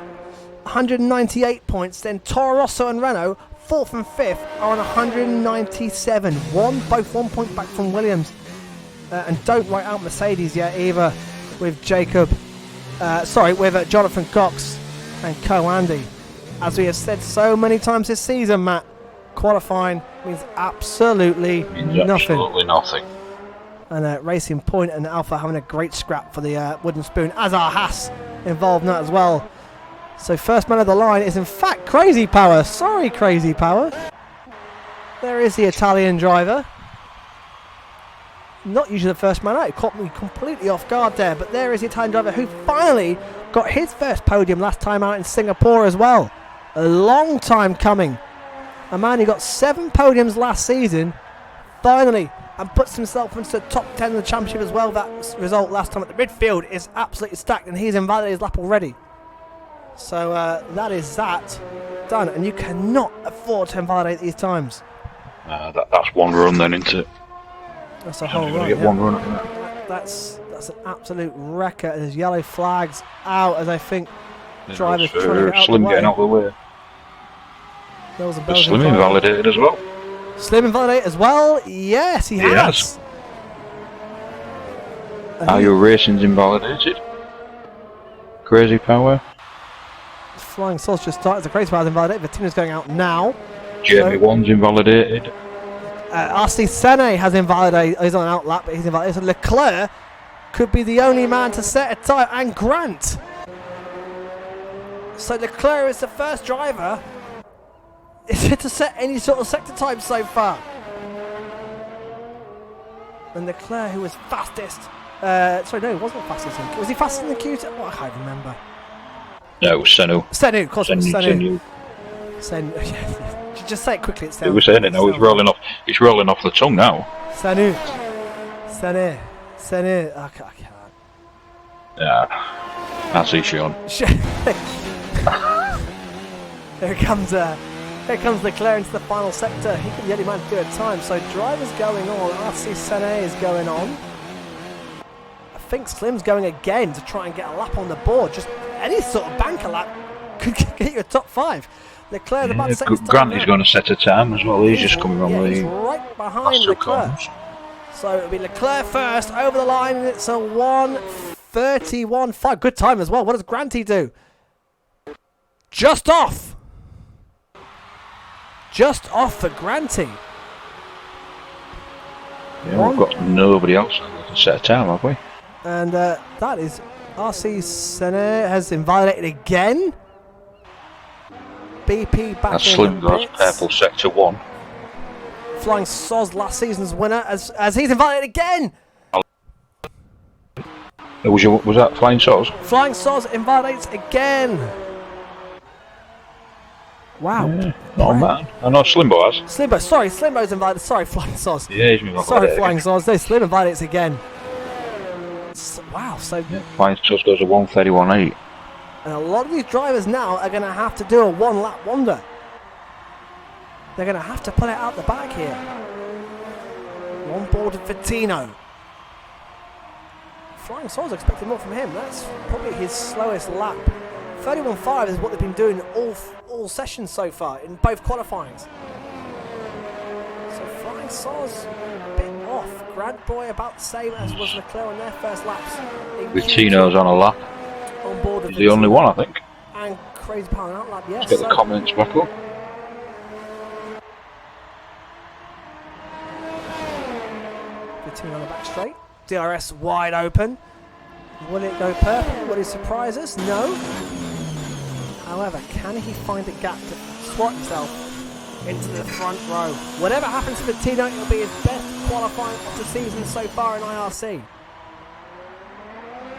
198 points. Then Toro Rosso and Renault, 4th and 5th, are on 197. Both 1 point back from Williams. And don't write out Mercedes yet either with with Jonathan Cox and Co-Andy. As we have said so many times this season, Matt, qualifying means absolutely nothing. Absolutely nothing. And Racing Point and Alpha having a great scrap for the wooden spoon, as are Haas involved in that as well. So first man of the line is in fact Crazy Power. Sorry, Crazy Power. There is the Italian driver. Not usually the first man out. It caught me completely off guard there. But there is the Italian driver who finally got his first podium last time out in Singapore as well. A long time coming. A man who got 7 podiums last season, finally, and puts himself into the top 10 of the championship as well. That result last time at the midfield is absolutely stacked, and he's invalidated his lap already. So that is that done, and you cannot afford to invalidate these times. That's one run then, isn't it? That's a whole run. Get one run at that. That's an absolute wrecker. There's yellow flags out as I think drivers There's trying to get out Slim the way. getting out of the way. There was a Is Belgian Slim driver. invalidated as well? Slim invalidated as well? Yes, he has. And Are your racing's invalidated? Crazy Power? Flying Sauce just started. The Crazy Power's invalidated. Vittino's going out now. Jamie One's invalidated. RC Sene has invalidated. He's on an out lap, but he's invalidated. So Leclerc could be the only man to set a time, and Grant. So Leclerc is the first driver to set any sort of sector time so far. And Leclerc, who was fastest. Sorry, no, he wasn't fastest. Was he faster than the Q2? Oh, I can't remember. No, it was Senu. Senu, of course it was Senu. Senu. Yeah. Just say it quickly. It was saying it now. It's rolling off. It's rolling off the tongue now. Senu. I can't. Yeah. I see Sean. Here comes Leclerc into the final sector. He could be the only man to do a time. So drivers going on. RC Sene is going on. I think Slim's going again to try and get a lap on the board. Just any sort of banker lap could get you a top 5. Leclerc about to set his time. Grant is going to set a time as well. He's just coming on the. He's right behind Leclerc. So it'll be Leclerc first over the line, and it's a 1:31.5. Good time as well. What does Granty do? Just off for Granty. Yeah, we've got nobody else to set a time, have we? And that is RC Sene has invalidated again. BP back That's in Slim the God's pits. purple sector 1. Flying Soz, last season's winner, as he's invalidated again. Was that Flying Sauce? Flying Soz invalidates again. Wow. Yeah, not on that. I know Slimbo has. Slimbo's invalidated. Sorry, Flying Soz. Yeah, he's been invalidated. Sorry, Flying Sauce. No, Slim invalidates again. Wow, so... Yeah, Flying Sauce goes a 1:31.8. And a lot of these drivers now are going to have to do a one-lap wonder. They're going to have to pull it out the back here. On board with Vittino. Flying Sauce expected more from him. That's probably his slowest lap. 31.5 is what they've been doing all sessions so far in both qualifyings. So Flying Sauce a bit off. Grant Boy about the same as was Leclerc on their first laps. Vittino's on a lap. On board with He's the only one, I think. And Crazy Power out lap, yes. Let's get the comments back up. Vittino on the back straight. DRS wide open. Will it go purple? Will it surprise us? No. However, can he find a gap to swat himself into the front row? Whatever happens to Vittino, it'll be his best qualifying of the season so far in IRC.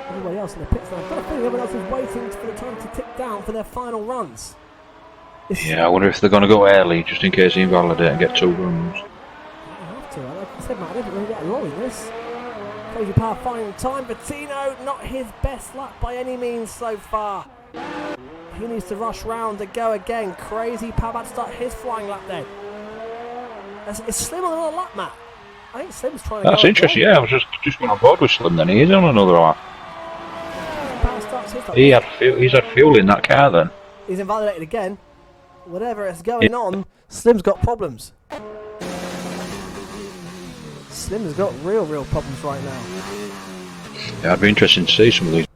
Everybody else in the pits now. I've got a feeling everyone else is waiting for the time to tick down for their final runs. Yeah, I wonder if they're going to go early just in case they invalidate and get 2 runs. I have to. Like I said, Matt, I didn't really get along in this. Crazy Power final time. Vittino, not his best lap by any means so far. He needs to rush round to go again. Crazy Power about to start his flying lap then. Is Slim on another lap, Matt? I think Slim's trying to That's go interesting, again. yeah. I was just going on board with Slim then. He is on another lap. Power starts his lap. He's had fuel in that car then. He's invalidated again. Whatever is going on, Slim's got problems. Slim's got real problems right now. Yeah, it'd be interesting to see some of these.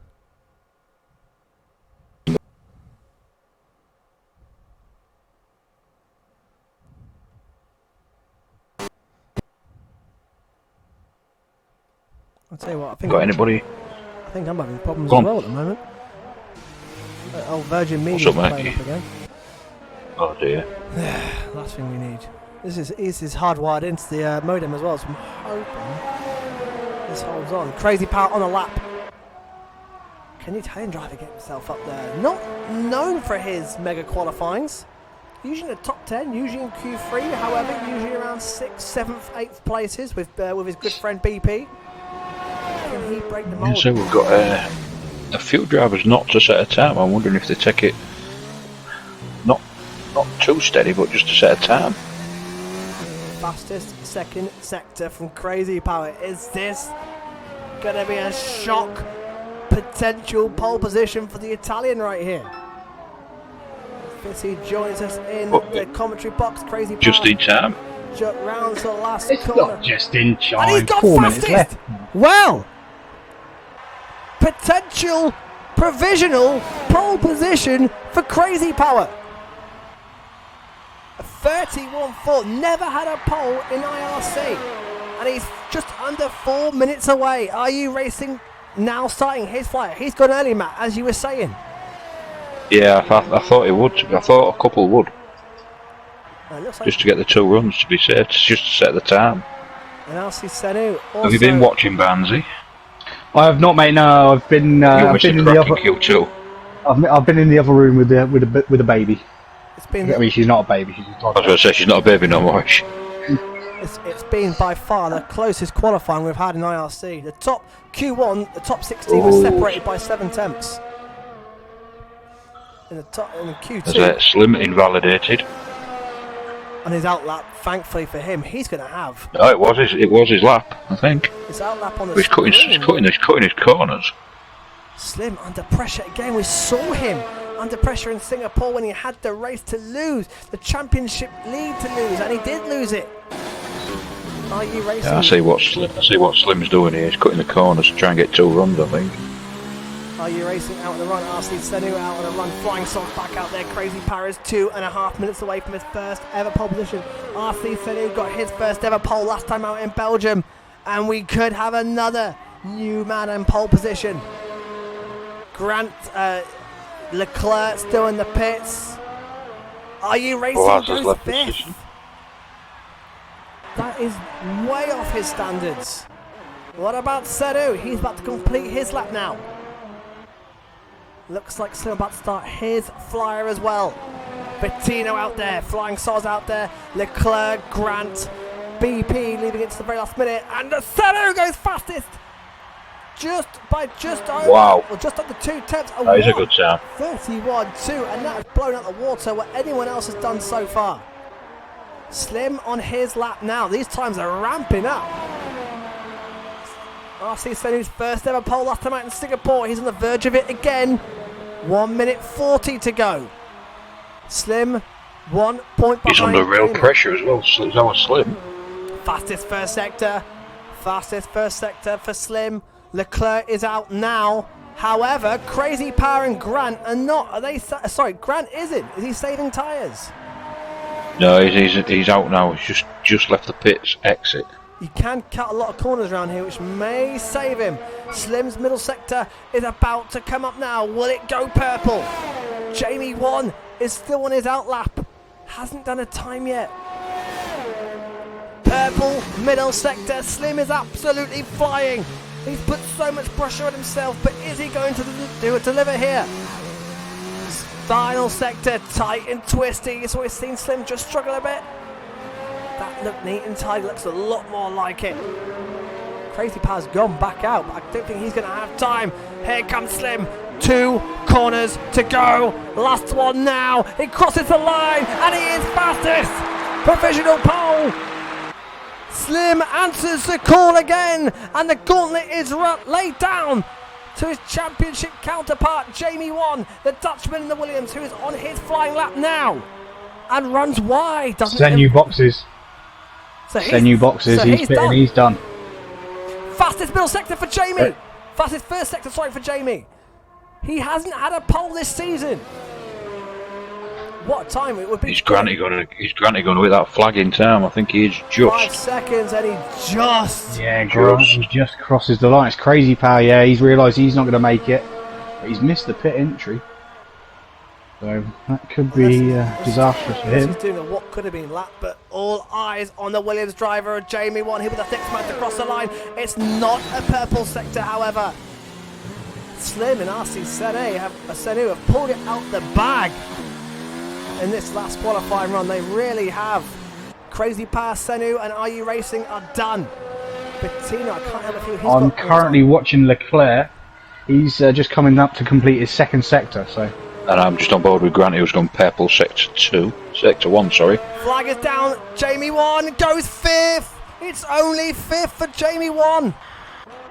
I'll tell you what, I think Got anybody? I think I'm having problems Go as on. well at the moment. Oh, Virgin What's Media's up, playing mate? up again. Oh dear. Last thing we need. This is hardwired into the modem as well, so I'm hoping this holds on. Crazy Power on a lap. Can the Italian driver get himself up there? Not known for his mega qualifyings. Usually in the top 10, usually in Q3, however, usually around 6th, 7th, 8th places with his good friend BP. Can he break the mold? So we've got a few drivers not to set a time. I'm wondering if they take it not too steady, but just to set a time. Fastest second sector from Crazy Power. Is this going to be a shock potential pole position for the Italian right here? Fissy joins us in the commentary box. Crazy Power Just in time. rounds the last It's corner. not just in And he's time. got 4 minutes fastest! left. Well, potential provisional pole position for Crazy Power. 31-4, never had a pole in IRC, and he's just under 4 minutes away. Are You Racing now starting his flyer? He's gone early, Matt, as you were saying. Yeah, I thought it would. I thought a couple would. Like just to get the 2 runs to be safe, just to set the time. And RC Senu also... Have you been watching Barnsey? I have not, mate. No, I've been in the other. Q2. I've been in the other room with a baby. It's been. I mean, she's not a baby. She's a I toddler. was going to say she's not a baby no more. It's been by far the closest qualifying we've had in IRC. The top Q1, the top 16 was separated by 7 tenths. In the Q2. Slim invalidated. On his outlap, thankfully for him, he's going to have. No, it was his lap, I think. His outlap on the He's cutting his corners. Slim under pressure again. We saw him under pressure in Singapore when he had the race to lose, the championship lead to lose, and he did lose it. Are You Racing? Yeah, I see what Slim's doing here. He's cutting the corners to try and get 2 runs, I think. Are You Racing out on the run? RC Senu out on the run. Flying Sauce back out there. Crazy Power is 2.5 minutes away from his first ever pole position. RC Senu got his first ever pole last time out in Belgium, and we could have another new man in pole position. Grant Leclerc still in the pits. Are You Racing goes 5th. That is way off his standards. What about Senu? He's about to complete his lap now. Looks like Slim about to start his flyer as well. Bettino out there, Flying Soz out there, Leclerc, Grant, BP leaving it to the very last minute, and Senu goes fastest. Just over, wow. Well, just under 2 tenths. That is a good time. 31-2, and that has blown out the water what anyone else has done so far. Slim on his lap now. These times are ramping up. RC Senu's first ever pole last time out in Singapore. He's on the verge of it again. 1 minute 40 to go. Slim, 1 point behind. He's under real pressure as well. So Slim. Fastest first sector for Slim. Leclerc is out now. However, Crazy Power and Grant are not. Are they? Sorry, Grant isn't. Is he saving tyres? No, he's out now. He's just left the pits exit. You can cut a lot of corners around here, which may save him. Slim's middle sector is about to come up now. Will it go purple? Jamie 1 is still on his outlap. Hasn't done a time yet. Purple, middle sector. Slim is absolutely flying. He's put so much pressure on himself, but is he going to deliver here? Final sector, tight and twisty. So we've seen Slim just struggle a bit. That looked neat and tidy, looks a lot more like it. Crazy Power's gone back out, but I don't think he's going to have time. Here comes Slim. 2 corners to go. Last one now. He crosses the line, and he is fastest. Provisional pole. Slim answers the call again, and the gauntlet is laid down to his championship counterpart, Jamie 1, the Dutchman in the Williams, who is on his flying lap now and runs wide. New boxes. New boxes. So he's done. He's done. Fastest middle sector for Jamie. Fastest first sector, for Jamie. He hasn't had a pole this season. What time it would be? He's granted going to hit that flag in time. I think he is just 5 seconds, and he just he just crosses the line. It's Crazy Power. Yeah, he's realised he's not going to make it, but he's missed the pit entry. So that could be disastrous for him. He's doing a what could have been lap, but all eyes on the Williams driver, Jamie 1. He was the 6th man to cross the line. It's not a purple sector, however. Slim and RC Senu have pulled it out the bag in this last qualifying run. They really have. Crazy Power, Senu and Are You Racing are done. Bettino, I can't help a few. I'm currently watching Leclerc. He's just coming up to complete his 2nd sector. So. And I'm just on board with Grant, who's gone purple sector 1, sorry. Flag is down, Jamie 1 goes 5th. It's only 5th for Jamie 1.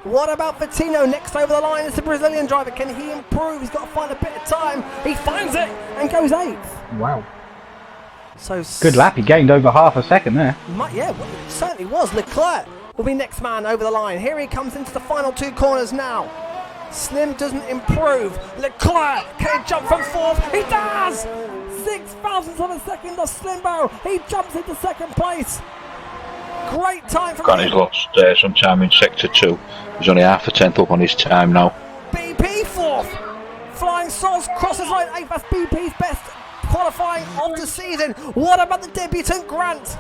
What about Bettino? Next over the line is the Brazilian driver. Can he improve? He's got to find a bit of time. He finds it and goes 8th. Wow. So good lap. He gained over half a second there. Yeah, well, it certainly was. Leclerc will be next man over the line. Here he comes into the final 2 corners now. Slim doesn't improve. Leclerc, can he jump from 4th? He does! 6,000th of a second of Slimbo. He jumps into 2nd place. Great time from Granny's him. lost some time in Sector 2. He's only half a tenth up on his time now. BP 4th. Flying Sauce crosses line 8th. That's BP's best qualifying of the season. What about the debutant Grant?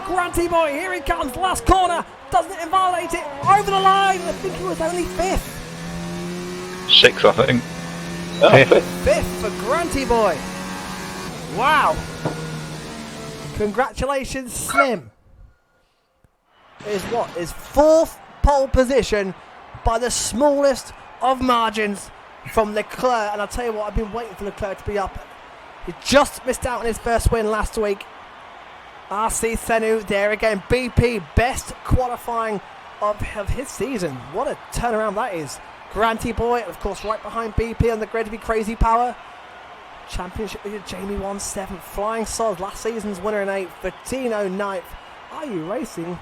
Granty boy, here he comes. Last corner. Doesn't invalidate it. Over the line. I think he was only 5th. 6th, I think. Fifth for Granty boy. Wow. Congratulations, Slim. Is 4th pole position by the smallest of margins from Leclerc. And I'll tell you what, I've been waiting for Leclerc to be up. He just missed out on his first win last week. RC Senu there again. BP best qualifying of his season. What a turnaround that is. Granty boy, of course, right behind BP on the grid to be Crazy Power. Championship leader Jamie 1 7th. Flying Sod, last season's winner in 8th. Bettino 9th. Are You Racing?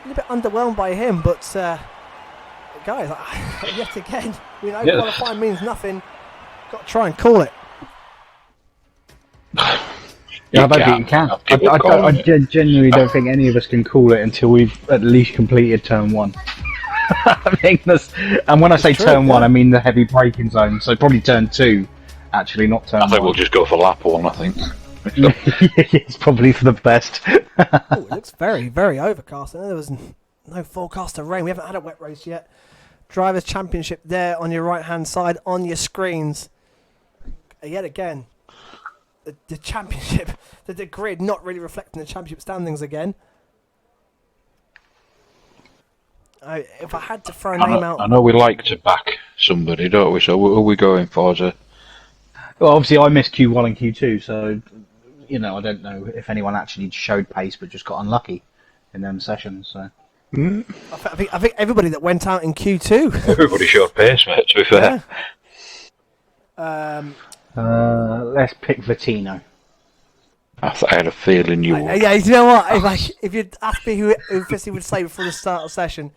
A little bit underwhelmed by him, but guys, yet again, we know qualifying means nothing. Got to try and call it. Yeah, I don't think you can. I genuinely don't think any of us can call it until we've at least completed turn 1. I think and when I say true, turn 1, I mean the heavy braking zone. So probably turn 2, actually, not turn 1. I think we'll just go for lap 1, I think. It's probably for the best. Oh, it looks very, very overcast. I know there was no forecast of rain. We haven't had a wet race yet. Drivers' Championship there on your right-hand side on your screens. Yet again, the championship, the grid not really reflecting the championship standings again. If I had to throw a name out... I know we like to back somebody, don't we? So who are we going for? Well, obviously I missed Q1 and Q2, so... I don't know if anyone actually showed pace but just got unlucky in them sessions. So I think everybody that went out in Q2. Everybody showed pace, mate, to be fair. Yeah. Let's pick Vatino. I had a feeling you would. Yeah, you know what? If you'd asked me who Fissy would say before the start of the session,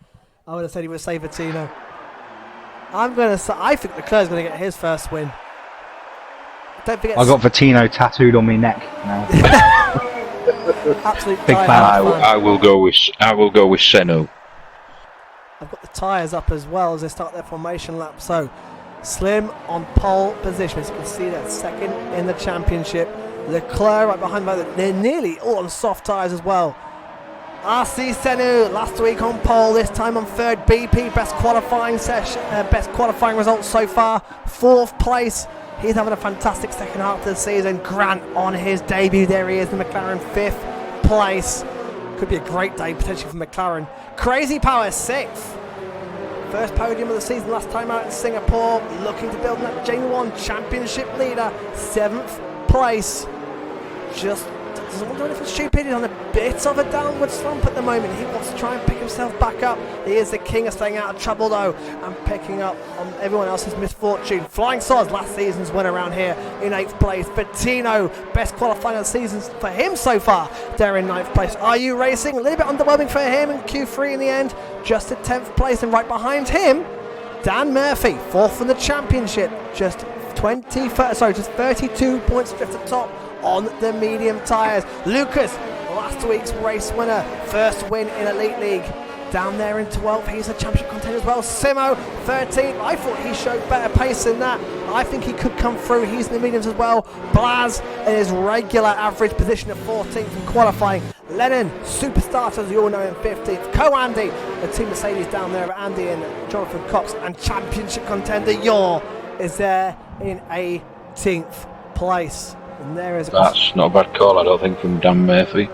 I would have said he would say Vatino. I think Leclerc's going to get his first win. Don't forget. I got Vatino tattooed on my neck now. Absolute big fan. I will go with Senu. I've got the tyres up as well as they start their formation lap. So Slim on pole position, as you can see, they're 2nd in the championship. Leclerc right behind them. They're nearly all on soft tyres as well. RC Senu last week on pole, this time on 3rd. BP best qualifying best qualifying results so far, 4th place. He's having a fantastic second half of the season. Grant on his debut, there he is, the McLaren 5th place. Could be a great day potentially for McLaren. Crazy Power 6th. First podium of the season last time out in Singapore. Looking to build that Jamie 1 championship leader, 7th place. Just doesn't want to do anything stupid. He's on a bit of a downward slump at the moment. He wants to try and pick himself back up. He is the king of staying out of trouble though and picking up on everyone else's misfortune. Flying Soz, last season's winner around here in 8th place. Bettino, best qualifying of the season for him so far. They're in 9th place. Are You Racing? A little bit underwhelming for him in Q3 in the end. Just at 10th place, and right behind him, Dan Murphy, 4th in the championship. Just 32 points drift at the top on the medium tyres. Lucas, last week's race winner, first win in Elite League. Down there in 12th, he's a championship contender as well. Simo, 13th. I thought he showed better pace than that. I think he could come through. He's in the mediums as well. Blaz in his regular average position of 14th in qualifying. Lennon, superstar as you all know, in 15th. Co-Andy, the team Mercedes down there, Andy and Jonathan Cox, and championship contender Yor is there in 18th place. And there is That's not a bad call, I don't think, from Dan Murphy.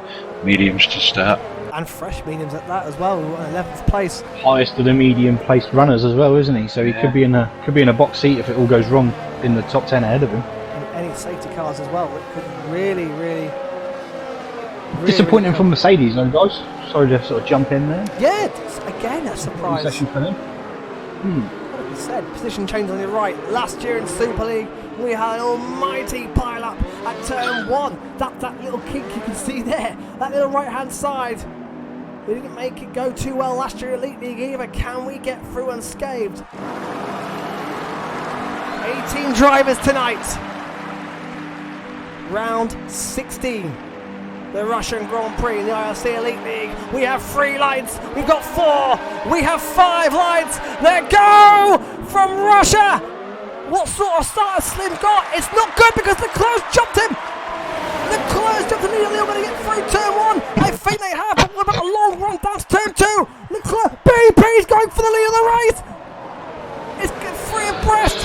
Mediums to start. And fresh mediums at that as well, 11th place. Highest of the medium placed runners as well, isn't he? So he could be in a box seat if it all goes wrong in the top 10 ahead of him. And any safety cars as well. It could really disappointing from Mercedes, though, guys. Sorry to sort of jump in there. Yeah, it's, again a surprise. Session for them. What have we said? Position change on your right. Last year in Super League, we had an almighty pile up at turn 1. That little kink you can see there, that little right hand side. We didn't make it go too well last year in Elite League either. Can we get through unscathed? 18 drivers tonight. Round 16. The Russian Grand Prix in the IRC Elite League. We have 3 lights. We've got 4. We have 5 lights. There go from Russia. What sort of start has Slim got? It's not good because Leclerc's jumped him. Leclerc's jumped immediately. I'm going to get through turn 1. I think they have. But what about a long run down to turn 2? Leclerc, BP's going for the lead of the race. It's 3 abreast.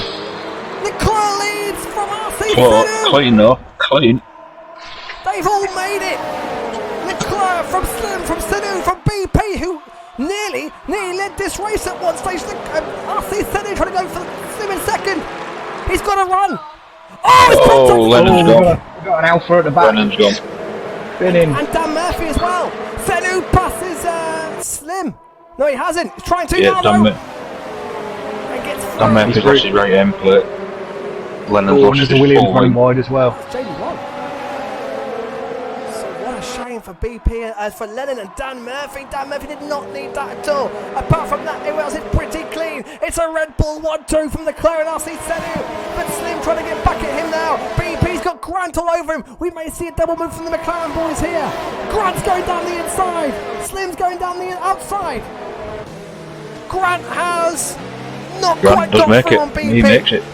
Leclerc leads from RC. Clean though. Clean. They've all made it. Leclerc from Slim, from Senu, from BP, who nearly led this race at one stage. RC Senu trying to go for Slim in second. He's got to run. Oh, Lennon's gone. We've got an Alpha at the back. Lennon's gone. Spinning. And Dan Murphy as well. Senu passes Slim. No, he hasn't. He's trying to now, Dan though. And gets through. Dan Murphy's lost his right end plate. Lennon's lost his Mr. Williams full running wing. wide as well. JD1. So what a shame for BP, for Lennon and Dan Murphy. Dan Murphy did not need that at all. Apart from that, everyone else is pretty clean. It's a Red Bull 1-2 from Leclerc and RC Senu. But Slim trying to get back at him now. BP's got Grant all over him. We may see a double move from the McLaren boys here. Grant's going down the inside. Slim's going down the outside. Grant has not quite Grant does got make through on it. BP. He makes it.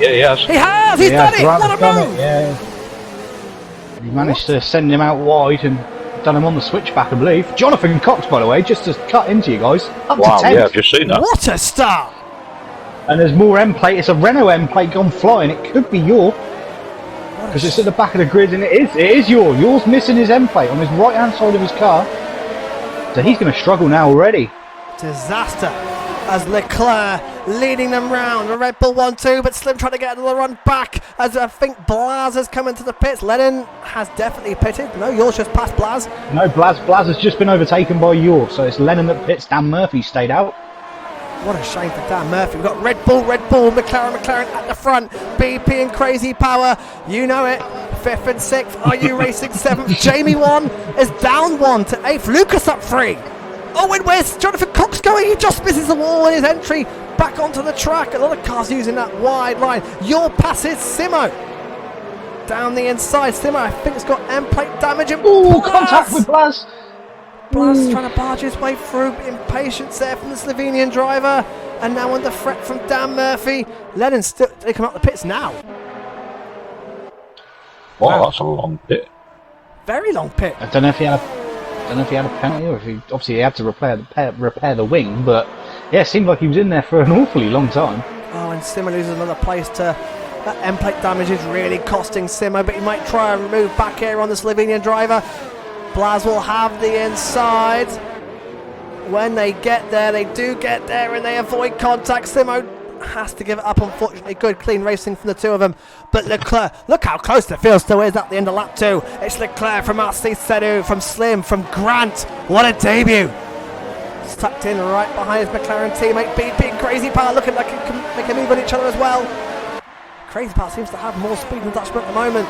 Yeah, he has. He has! He's done it! What a move! He managed to send him out wide and done him on the switchback, I believe. Jonathan Cox, by the way, just to cut into you guys. Up Wow, to 10th. yeah, I've just seen that. What a start! And there's more M plate. It's a Renault M plate gone flying. It could be your, because it's at the back of the grid, and it is your. Yours missing his M plate on his right hand side of his car. So he's going to struggle now already. Disaster as Leclerc leading them round. A Red Bull 1-2, but Slim trying to get another run back as I think Blaz has come into the pits. Lennon has definitely pitted. No, yours just passed Blaz. No, Blaz has just been overtaken by yours. So it's Lennon that pits. Dan Murphy stayed out. What a shame for Dan Murphy. We've got Red Bull, McLaren at the front. BP and Crazy Power, you know it. 5th and 6th. Are you racing 7th? Jamie 1 is down 1 to 8th. Lucas up 3. Oh, and where's Jonathan Cox going? He just misses the wall in his entry back onto the track. A lot of cars using that wide line. Your passes Simo down the inside. Simo, I think, it's got M plate damage. And Contact with Blaz. Blaz trying to barge his way through. Impatience there from the Slovenian driver. And now under threat from Dan Murphy. Lennon still, they come out the pits now. Wow, that's a long pit. Very long pit. I don't know if he had a penalty or if he obviously he had to repair the wing, but yeah, it seemed like he was in there for an awfully long time. Oh, and Simo loses another place to that end plate damage is really costing Simo, but he might try and move back here on the Slovenian driver. Blaz will have the inside. When they get there, they do get there and they avoid contact. Simo has to give it up, unfortunately. Good clean racing from the two of them, but Leclerc, look how close the field still is at the end of lap 2. It's Leclerc from RC Senu, from Slim, from Grant. What a debut. It's tucked in right behind his McLaren teammate BP. Crazy Power looking like he can make a move on each other as well. Crazy Power seems to have more speed than Dutchman at the moment.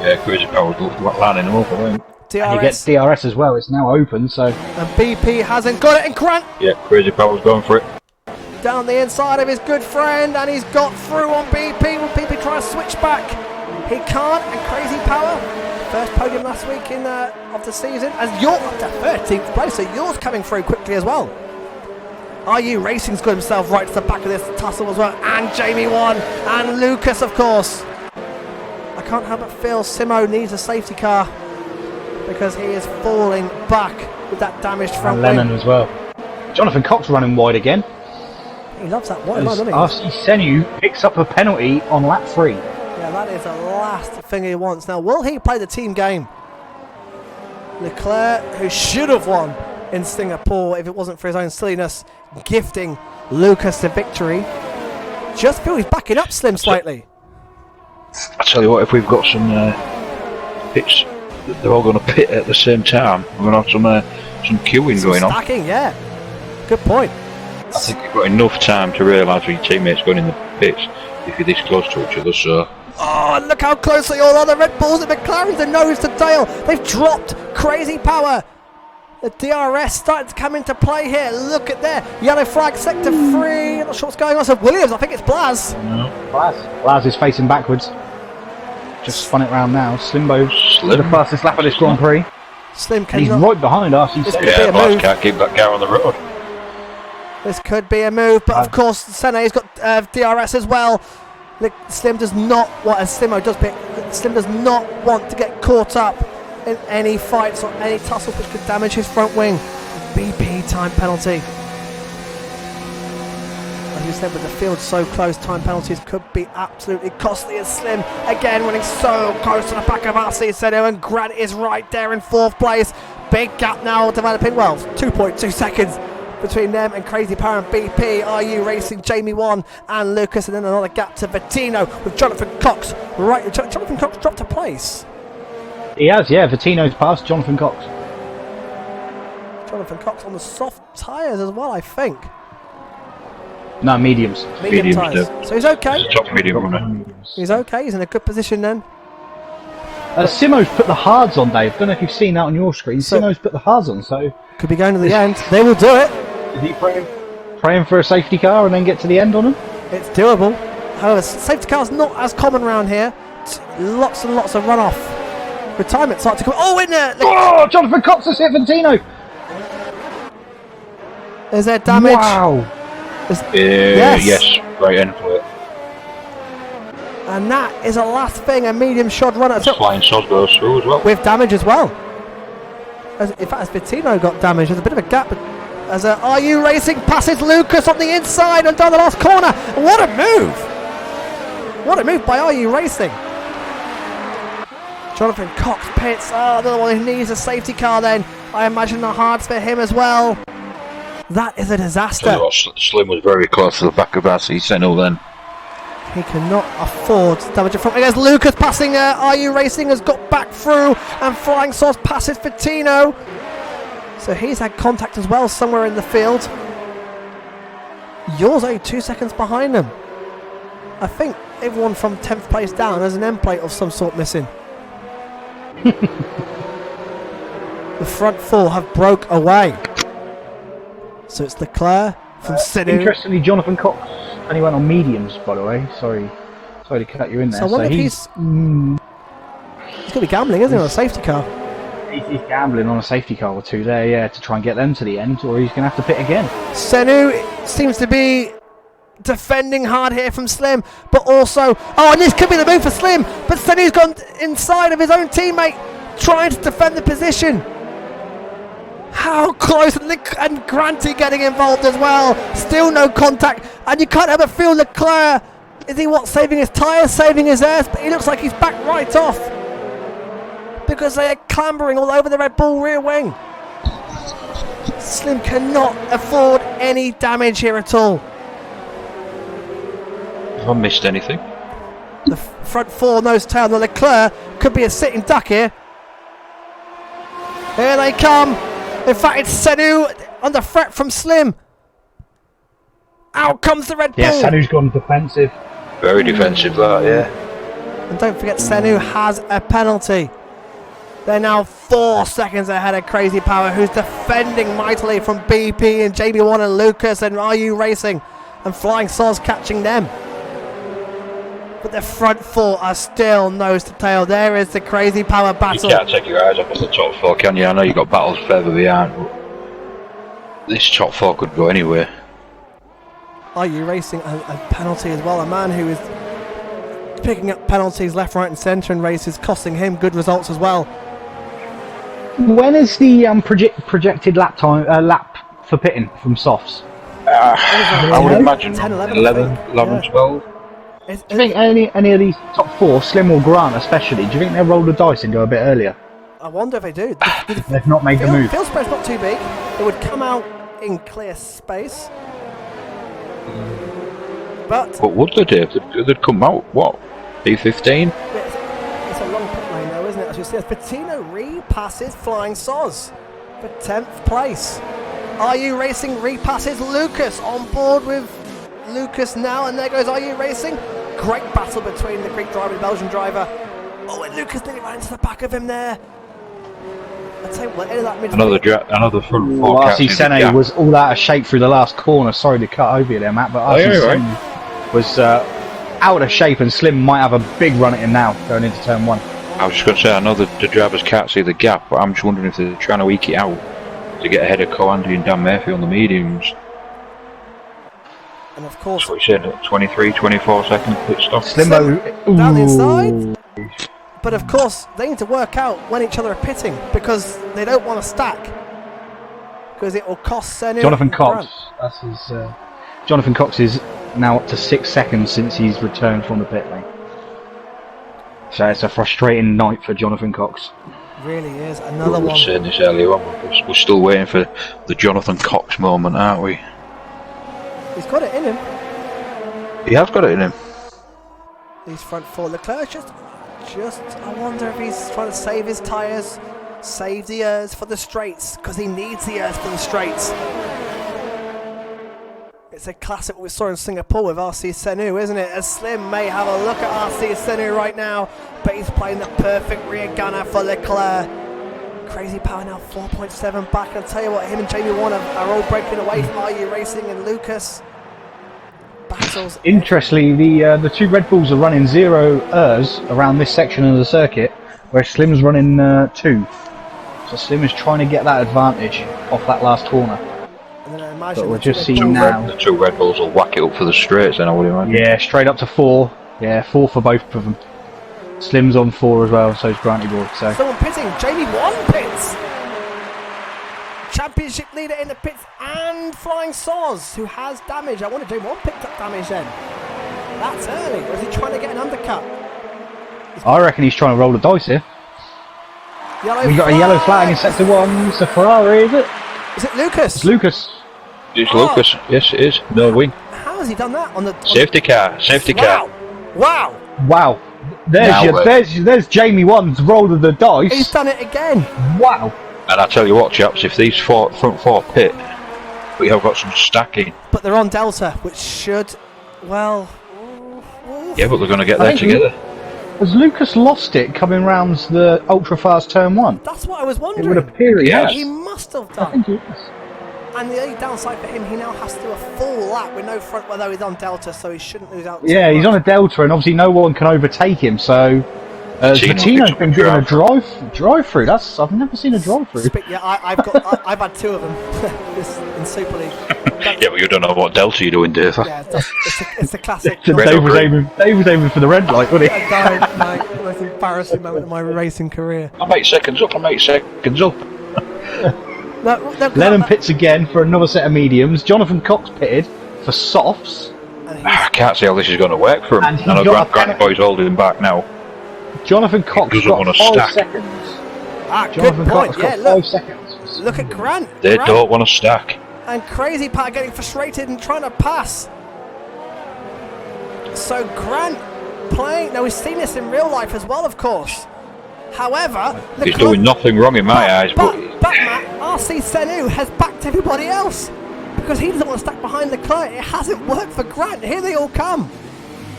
Yeah, Crazy Power's lining them up, I think. And he gets DRS as well, it's now open, so... And BP hasn't got it, and Grant Yeah, Crazy Power's going for it. down the inside of his good friend, and he's got through on BP. Will BP try to switch back? He can't, and Crazy Power, first podium last week of the season, as you're up to 13th place, so yours coming through quickly as well. RU Racing's got himself right to the back of this tussle as well, and Jamie 1, and Lucas, of course. I can't help but feel Simo needs a safety car because he is falling back with that damaged front And Lennon wing. as well. Jonathan Cox running wide again. He loves that wide line, As doesn't he? RC Senu picks up a penalty on lap 3. Yeah, that is the last thing he wants. Now, will he play the team game? Leclerc, who should have won in Singapore if it wasn't for his own silliness, gifting Lucas the victory. Just feel he's backing up Slim slightly. I tell you what, if we've got some pits, they're all going to pit at the same time. We're going to have some queuing going on. Stacking, yeah. Good point. I think you've got enough time to realise when your teammates going in the pits if you're this close to each other. So Oh, and look how close they all are. The Red Bulls and McLaren's are nose to tail. They've dropped Crazy Power. The DRS starting to come into play here. Look at there. Yellow flag, sector 3. Not sure what's going on. So Williams, I think it's Blaz. Blaz is facing backwards. Just spun it round now. Slimbo, the fastest lap of this Grand Prix. Slim And he's cannot. right behind us. He's Yeah, Blaz can't keep that car on the road. This could be a move, but of course Sene's got DRS as well. Look, Slim does not want, as Slimo does pick, Slim does not want to get caught up in any fights or any tussles which could damage his front wing. BP time penalty. As you said, with the field so close, time penalties could be absolutely costly as Slim again running so close to the back of RC Seno, and Grant is right there in 4th place. Big gap now developing, well, 2.2 seconds between them and Crazy Power and BP. RU Racing, Jamie 1 and Lucas, and then another gap to Vittino with Jonathan Cox. Right, Jonathan Cox dropped a place. He has, yeah. Vittino's passed Jonathan Cox. Jonathan Cox on the soft tyres as well, I think. No, mediums. Medium Mediums, tyres. yeah. So he's okay. He's a top medium runner. He's okay. He's in a good position then. Simo's put the hards on, Dave. Don't know if you've seen that on your screen. So- Simo's put the hards on, so Could be going to the end. They will do it. is he praying for a safety car and then get to the end on him? It's doable. However, safety cars not as common around here. Lots and lots of runoff. Retirement start to come. Oh, in there! Oh, Jonathan Cox has hit Vittino. Is there damage? Wow. Yes. Yes, right end for it. And that is a last thing, a medium shod runner. So, Flying Sod goes through as well. with damage as well. In fact, as Vittino got damaged, there's a bit of a gap. As RU Racing passes Lucas on the inside and down the last corner. What a move! What a move by RU Racing. Jonathan Cox pits. Oh, another one who needs a safety car then. I imagine the hards for him as well. That is a disaster. Slim was very close to the back of RC Sentinel then. He cannot afford to damage it from. There's Lucas passing. RU Racing has got back through, and Flying Sauce passes Vittino. So he's had contact as well somewhere in the field. Yours only 2 seconds behind them. I think everyone from 10th place down has an end plate of some sort missing. The front 4 have broke away. So it's Leclerc from Sinu. Interestingly, Jonathan Cox only went on mediums, by the way. Sorry to cut you in there. So I wonder if he's going to be gambling, isn't he, on a safety car? He's gambling on a safety car or two there, yeah, to try and get them to the end, or he's going to have to pit again. Senu seems to be defending hard here from Slim, but also, oh, and this could be the move for Slim, but Senu's gone inside of his own teammate, trying to defend the position. How close, and Granty getting involved as well. Still no contact, and you can't ever feel Leclerc. Is he saving his tyres, saving his air? But he looks like he's back right off because they are clambering all over the Red Bull rear wing. Slim cannot afford any damage here at all. Have I missed anything? The front 4 nose tail, the Leclerc could be a sitting duck here. Here they come. In fact, it's Senu under threat from Slim. Out comes the Red Bull. Yeah, Sanu's gone defensive. Very defensive that, yeah. And don't forget, Senu has a penalty. They're now 4 seconds ahead of Crazy Power, who's defending mightily from BP and Jamie 1 and Lucas and RU Racing, and Flying Sauce catching them. But the front 4 are still nose to tail. There is the Crazy Power You battle. can't take your eyes off on the top 4, can you? I know you've got battles further behind, but this top 4 could go anywhere. RU Racing a penalty as well. A man who is picking up penalties left, right, and centre in races, costing him good results as well. When is the projected lap for pitting from softs? I would imagine 10, 11, 11, I think. 11 Yeah. 12. Do you think any of these top 4, Slim or Grant especially, do you think they'll roll the dice and go a bit earlier? I wonder if they do. They've not made the move. Field space not too big. It would come out in clear space. But What would they do? They'd come out, what? P15? it's a long pit lane though, isn't it? As you see, as Patino repasses Flying Soz for 10th place. RU Racing repasses Lucas on board with Lucas now, and there goes RU Racing. Great battle between the Greek driver and the Belgian driver. Oh, and Lucas nearly ran into the back of him there. I tell you what, into that midfield. Another front four. RC Sene was all out of shape through the last corner. Sorry to cut over you there, Matt, but RC Sene was out of shape, and Slim might have a big run at him now going into turn 1. I was just going to say, I know the drivers can't see the gap, but I'm just wondering if they're trying to eke it out to get ahead of Coandy and Dan Murphy on the mediums. And of course, That's what you said, 23, 24 second pit stop. Slimbo down the inside. But of course, they need to work out when each other are pitting because they don't want to stack. Because it will cost Senu. Jonathan Cox. That's his. Jonathan Cox is now up to 6 seconds since he's returned from the pit lane. So it's a frustrating night for Jonathan Cox. Really is. We Another were one. saying this earlier on, we're still waiting for the Jonathan Cox moment, aren't we? He's got it in him. He has got it in him. These front four. Leclerc just. I wonder if he's trying to save his tyres, save the ears for the straights, because he needs the ears for the straights. It's a classic we saw in Singapore with RC Senu, isn't it? As Slim may have a look at RC Senu right now, but he's playing the perfect rear gunner for Leclerc. Crazy power now, 4.7 back. I'll tell you what, him and Jamie Warner are all breaking away from RU Racing and Lucas. Battles. Interestingly, the two Red Bulls are running 0 ERS around this section of the circuit, where Slim's running 2. So Slim is trying to get that advantage off that last corner. And then I imagine But we're just seeing now. The two Red Bulls will whack it up for the straights, then I would imagine. Yeah, straight up to 4. Yeah, 4 for both of them. Slim's on 4 as well, so is Granty Boy. So someone pitting. Jamie Wan pits. Championship leader in the pits and Flying Soz, who has damage. I wonder if Jamie Wan picked up damage then. That's early. Or is he trying to get an undercut? I reckon he's trying to roll the dice here. We got a yellow flag in sector 1. It's a Ferrari, is it? Is it Lucas? It's Lucas. It's Lucas. Yes, it is. No win. How has he done that on the Safety car. Safety car. Wow! Wow. There's Jamie Wan's roll of the dice. He's done it again. Wow. And I tell you what, chaps, if these front four pit, we have got some stacking. But they're on Delta, which should, well... Yeah, but they're going to get there together. Has Lucas lost it coming round the ultra fast turn 1? That's what I was wondering. It would appear he has. He must have I done. think he has. And the only downside for him, he now has to do a full lap with no front, although he's on Delta, so he shouldn't lose out. Yeah, he's on a Delta, and obviously no one can overtake him, so... Bettino's been given a drive-through. I've never seen a drive-through. Yeah, I've had 2 of them this, in Super League. Yeah, but you don't know what Delta you're doing, Dave. Yeah, it's a classic. Dave was aiming for the red light, wasn't he? I died, my most embarrassing moment of my racing career. I'm 8 seconds up. No, Lennon pits again for another set of mediums. Jonathan Cox pitted for softs. I can't see how this is going to work for him. And he I know got a Granny Boy's holding him back now. Jonathan Cox doesn't got want 5 to stack. seconds. Good Jonathan point. Cox Yeah, got look, 5 seconds. look at Grant. They Grant don't want to stack. and Crazy Pat getting frustrated and trying to pass. So Grant playing. Now we've seen this in real life as well, of course. However, He's doing nothing wrong in my eyes, but Matt, RC Senu has backed everybody else because he doesn't want to stack behind Leclerc. It hasn't worked for Grant. Here they all come.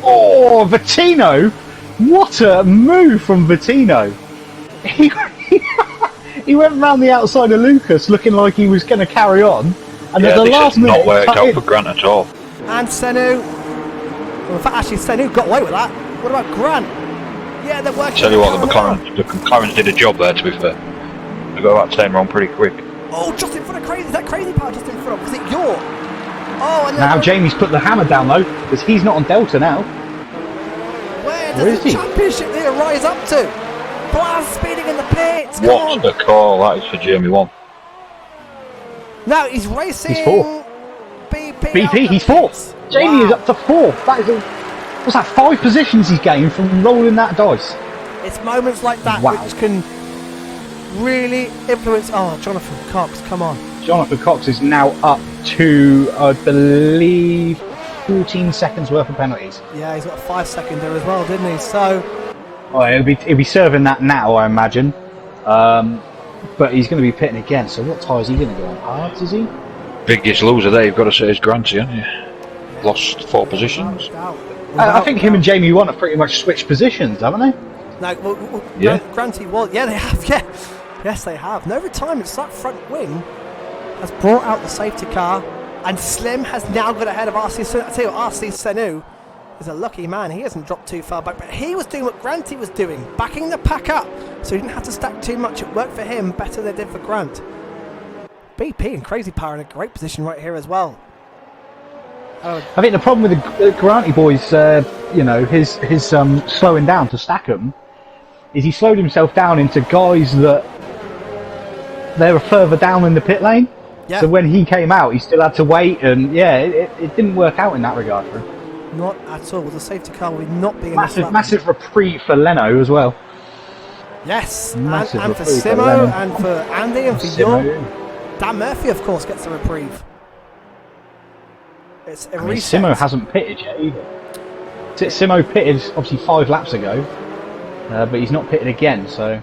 Oh, Bettino! What a move from Bettino! He went round the outside of Lucas looking like he was going to carry on, and yeah, at the this last has minute not worked cut out in. for Grant at all. And Senu. Well, in fact, actually, Senu got away with that. What about Grant? Yeah, they're working. Tell you what, the well. McLarens did a job there, to be fair. They got that turn round pretty quick. Oh, just in front of Crazy. Is that Crazy Power just in front of? Was it your? Oh, and Now Jamie's put the hammer down though, because he's not on Delta now. Where Where does is the he? championship leader rise up to? Blast speeding in the pits. Come What's on. the call? That is for Jamie 1. Now he's racing. He's 4. BP. He's 4th. Jamie is up to 4th. That is what's that? 5 positions he's gained from rolling that dice. It's moments like that Wow. which can really influence. Oh, Jonathan Cox, come on. Jonathan Cox is now up to, I believe, 14 seconds worth of penalties. Yeah, he's got a 5 seconder as well, didn't he? So, Oh, he'll be serving that now, I imagine. But he's going to be pitting again. So what tyre is he going to go on? Hards, is he? Biggest loser there, you've got to say, is Granty, haven't you? Lost 4 positions. I think him and Jamie Wan have pretty much switched positions, haven't they? No, well, Yeah. Granty, well, yeah, they have, yeah. Yes, they have. No retirement. It's that front wing has brought out the safety car, and Slim has now got ahead of RC Senu. I tell you what, RC Senu is a lucky man. He hasn't dropped too far back, but he was doing what Granty was doing, backing the pack up, so he didn't have to stack too much. It worked for him better than it did for Grant. BP and Crazy Power in a great position right here as well. I think the problem with the Granty boys, you know, his slowing down to stack them, is he slowed himself down into guys that they were further down in the pit lane. Yeah. So when he came out, he still had to wait, and yeah, it didn't work out in that regard for him. Not at all. The safety car will not be Massive reprieve for Leno as well. Yes, Massive and for reprieve for Simo, Leno. and for Andy, and for Simo, York. Dan Murphy, of course, gets a reprieve. It's a I mean, reset. Simo hasn't pitted yet either. Simo pitted obviously 5 laps ago, but he's not pitted again. So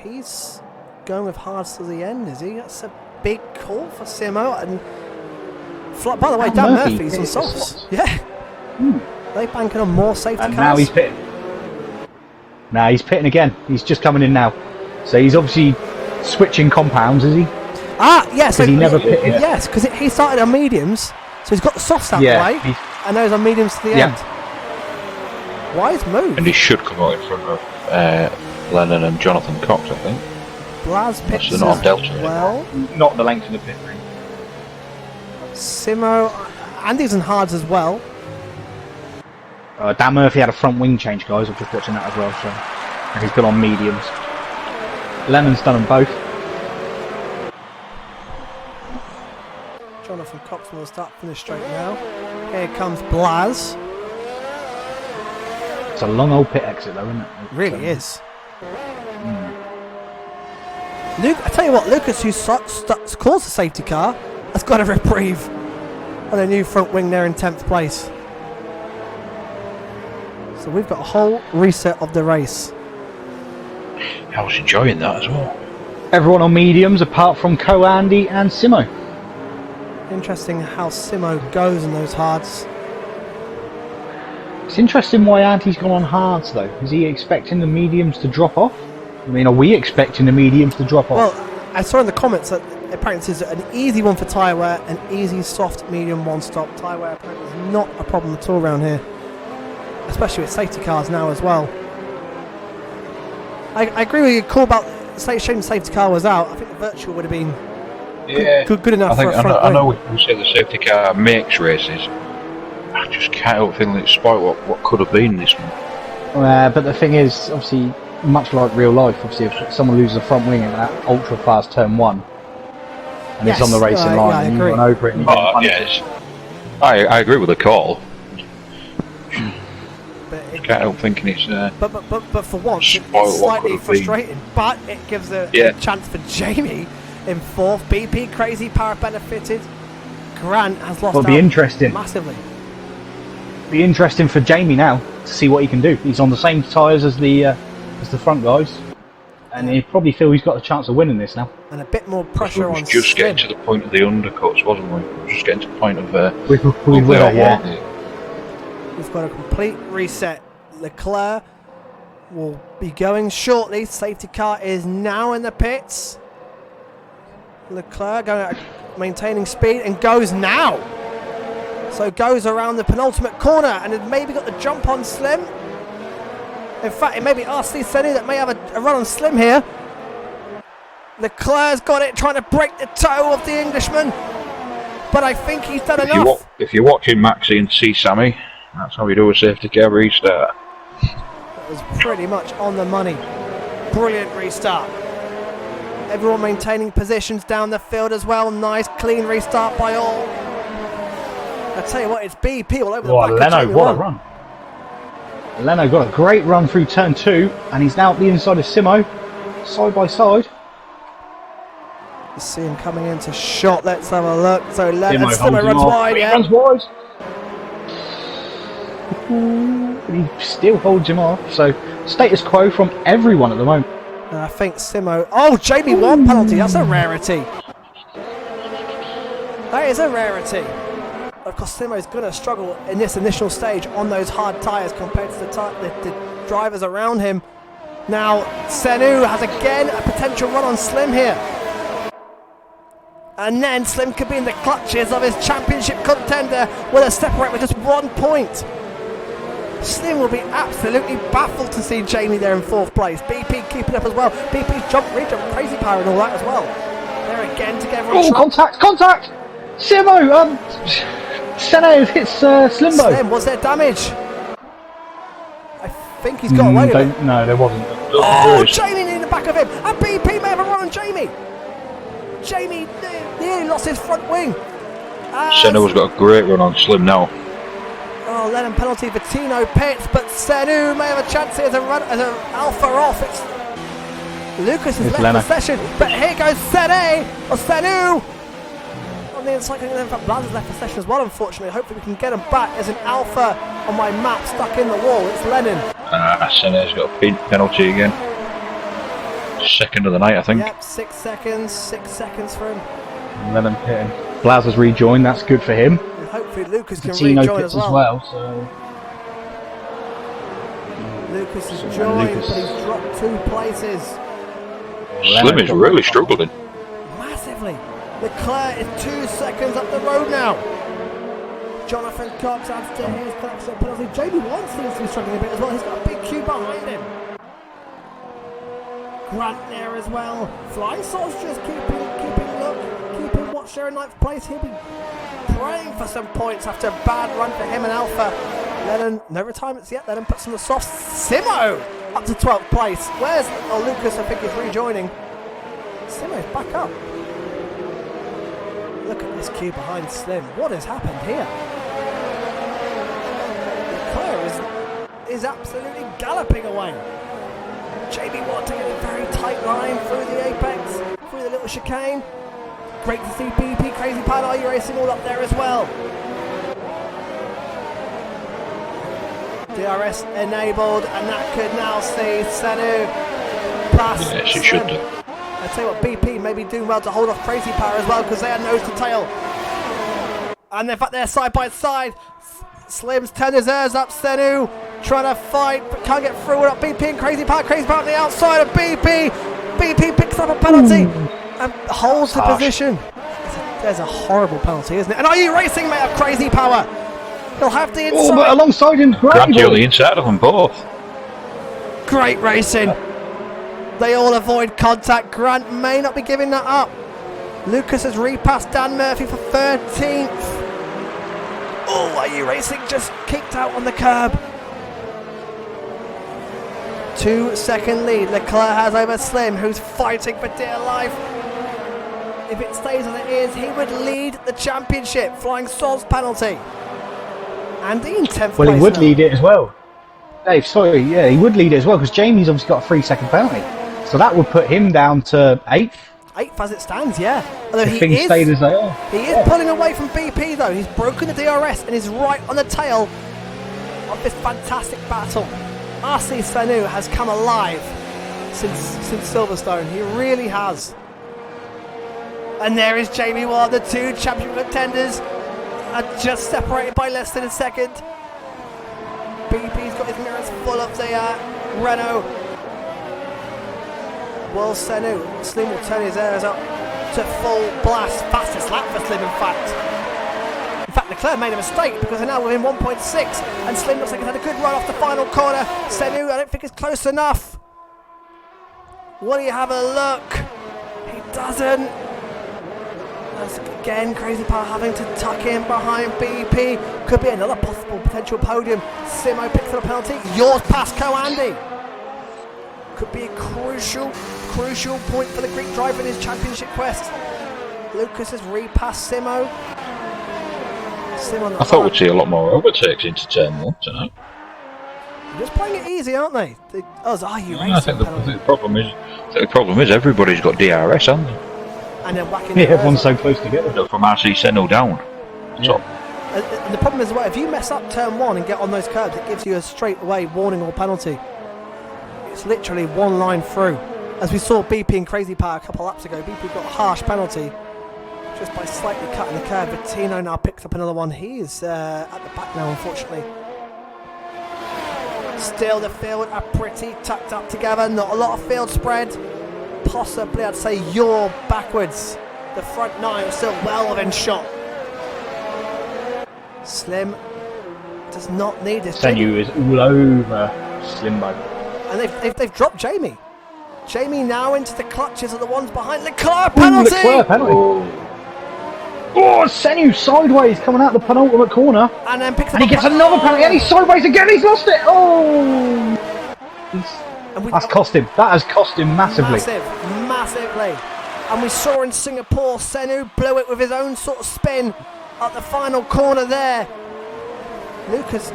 he's going with hards to the end, is he? That's a big call for Simo. And by the way, Dan Murphy's on softs. Yeah, they're banking on more safety and cars. now he's pitting. Now he's pitting again. He's just coming in now. So he's obviously switching compounds, is he? Ah, yes. Because he never pitted. Yes, because he started on mediums, so he's got the softs out the way, and those are mediums to the end. Wise move. And he should come out in front of Lennon and Jonathan Cox, I think. Blaz pits they're not on Delta well. Not the length of the pit ring. Simo, Andy's and hards as well. Dan Murphy had a front wing change, guys. I'm just watching that as well. So and he's gone on mediums. Lennon's done them both. Jonathan Cox will start finish straight now. Here comes Blaz. It's a long old pit exit though, isn't it? It really is. Luke, I tell you what, Lucas, who calls the safety car, has got a reprieve on a new front wing there in 10th place. So we've got a whole reset of the race. I was enjoying that as well. Everyone on mediums apart from Andy and Simo. Interesting how Simo goes in those hards. It's interesting why Andy's gone on hards though. Is he expecting the mediums to drop off? I mean, are we expecting the mediums to drop off? Well, I saw in the comments that apparently this is an easy one for tyre wear, an easy soft medium one stop. Tyre wear apparently is not a problem at all around here, especially with safety cars now as well. I agree with your call about shame the safety car was out. I think the virtual would have been good enough for a front wing. I know we say the safety car makes races. I just can't help feeling it's spoiled what could have been this one. But the thing is, obviously, much like real life, obviously, if someone loses a front wing in that ultra fast turn 1 and it's on the racing line and you run over it and you get punished. Yes. I agree with the call. Can't help thinking it's but for once it's slightly frustrating, but it gives a chance for Jamie in 4th. BP Crazy Power benefited. Grant has lost out massively. Be interesting for Jamie now to see what he can do. He's on the same tyres as the front guys, and he probably feel he's got a chance of winning this now. And a bit more pressure on. Just getting to the point of the undercuts, wasn't we? Just getting to the point of We've got a complete reset. Leclerc will be going shortly. Safety car is now in the pits. Leclerc going maintaining speed and goes now. So goes around the penultimate corner and has maybe got the jump on Slim. In fact, it may be RC Senu that may have a run on Slim here. Leclerc's got it, trying to break the toe of the Englishman. But I think he's done enough. If you're watching Maxi and see Sammy, that's how you do a safety car restart. That was pretty much on the money. Brilliant restart. Everyone maintaining positions down the field as well. Nice, clean restart by all. I tell you what, it's BP all over the back of Leno, what a run. Leno got a great run through turn 2, and he's now at the inside of Simo, side by side. You see him coming into shot. Let's have a look. So Simo runs wide. Yeah. Runs wide. He still holds him off. So status quo from everyone at the moment. And I think Simo. Oh, Jamie 1 penalty. That's a rarity. That is a rarity. Of course, Simo's going to struggle in this initial stage on those hard tyres compared to the drivers around him. Now, Senu has again a potential run on Slim here. And then Slim could be in the clutches of his championship contender with a separate with just 1 point. Slim will be absolutely baffled to see Jamie there in 4th place. BP keeping up as well. BP's jump, re-jump, crazy power and all that as well. They're again together. Oh, contact! Simo! Senu hits Slimbo. Slim, was there damage? I think he's got away with it. No, there wasn't. Oh, Jamie in the back of him. And BP may have a run on Jamie. Jamie nearly lost his front wing. Senu's got a great run on Slim now. Oh, Lennon penalty for Tino Pitts, but Senu may have a chance here as an alpha off. It's Lucas has left the session, but here goes Senu on the inside. In fact, Blaz has left the session as well, unfortunately. Hopefully we can get him back as an alpha on my map stuck in the wall. It's Lennon. Senu's got a penalty again. 2nd of the night, I think. Yep, 6 seconds. 6 seconds for him. Lennon pitting. Blaz has rejoined, that's good for him. And hopefully Lucas can Tino rejoin Pitts as well. So Lucas has joined, but he's dropped 2 places. Slim is really struggling. Massively. Leclerc is 2 seconds up the road now. Jonathan Cox adds to his collection penalty. Jamie Wan seems to be struggling a bit as well. He's got a big queue behind him. Grant there as well. Flying Sauce just keeping watch there in 9th place. He'll be praying for some points after a bad run for him and Alpha. Lennon, no retirements yet. Lennon puts on the soft. Simo up to 12th place. Where's Lucas? I think is rejoining. Simo's back up. Look at this queue behind Slim. What has happened here? Leclerc is absolutely galloping away. Jamie Watt to get a very tight line through the apex, through the little chicane. Great to see BP, Crazy Pad, Are You Racing all up there as well. DRS enabled, and that could now see Senu pass. Yes, it should do. I tell you what, BP may be doing well to hold off Crazy Power as well because they are nose to tail. And in fact, they're side by side. Slim's turned his airs up. Senu trying to fight, but can't get through. Up BP and Crazy Power. Crazy Power on the outside of BP. BP picks up a penalty and holds the position. There's a horrible penalty, isn't it? And Are You Racing may have Crazy Power. He'll have the inside. Oh, but alongside him, Grant's on the inside of them both. Great racing. They all avoid contact. Grant may not be giving that up. Lucas has repassed Dan Murphy for 13th. Oh, Are You Racing just kicked out on the curb. 2 second lead Leclerc has over Slim, who's fighting for dear life. If it stays as it is, he would lead the championship. Flying Sauce penalty. Andy in 10th place. Well, he would now. lead it as well. Dave, sorry, yeah, he would lead it as well because Jamie's obviously got a 3-second penalty. So that would put him down to 8th. 8th as it stands, yeah. Although If things stayed as they are. He is pulling away from BP though. He's broken the DRS and is right on the tail of this fantastic battle. RC Senu has come alive since Silverstone. He really has. And there is Jamie Ward. The 2 championship contenders are just separated by less than a second. BP's got his mirrors full of the Renault. Well, Senu, Slim will turn his airs up to full blast. Fastest lap for Slim, in fact. In fact, Leclerc made a mistake because they're now within 1.6, and Slim looks like he's had a good run off the final corner. Senu, I don't think it's close enough. Will he have a look? He doesn't. As again, Crazy Power having to tuck in behind BP. Could be another possible potential podium. Simo picks up a penalty. Yours past Andy. Could be a crucial point for the Greek driver in his championship quest. Lucas has repassed Simo. I thought we'd see a lot more overtakes into turn 1 tonight. They're just playing it easy, aren't they? Are You Racing? I think the problem is everybody's got DRS, haven't they? And then whacking everyone's so close together. From RC Seno down. Yeah. And the problem is, well, if you mess up turn 1 and get on those curbs, it gives you a straight away warning or penalty. It's literally one line through. As we saw BP and Crazy Power a couple laps ago, BP got a harsh penalty just by slightly cutting the curb, but Tino now picks up another one. He is at the back now, unfortunately. Still, the field are pretty tucked up together. Not a lot of field spread. Possibly, I'd say you're backwards. The front 9 are still well within shot. Slim does not need this. Senu is all over Slimbo. And they've dropped Jamie. Jamie now into the clutches of the ones behind. Leclerc penalty! Leclerc penalty. Oh, Senu sideways coming out the penultimate corner. And then picks up And he gets another penalty and he's sideways again. He's lost it. Oh! That's cost him. That has cost him massively. Massively. And we saw in Singapore, Senu blew it with his own sort of spin at the final corner there. Lucas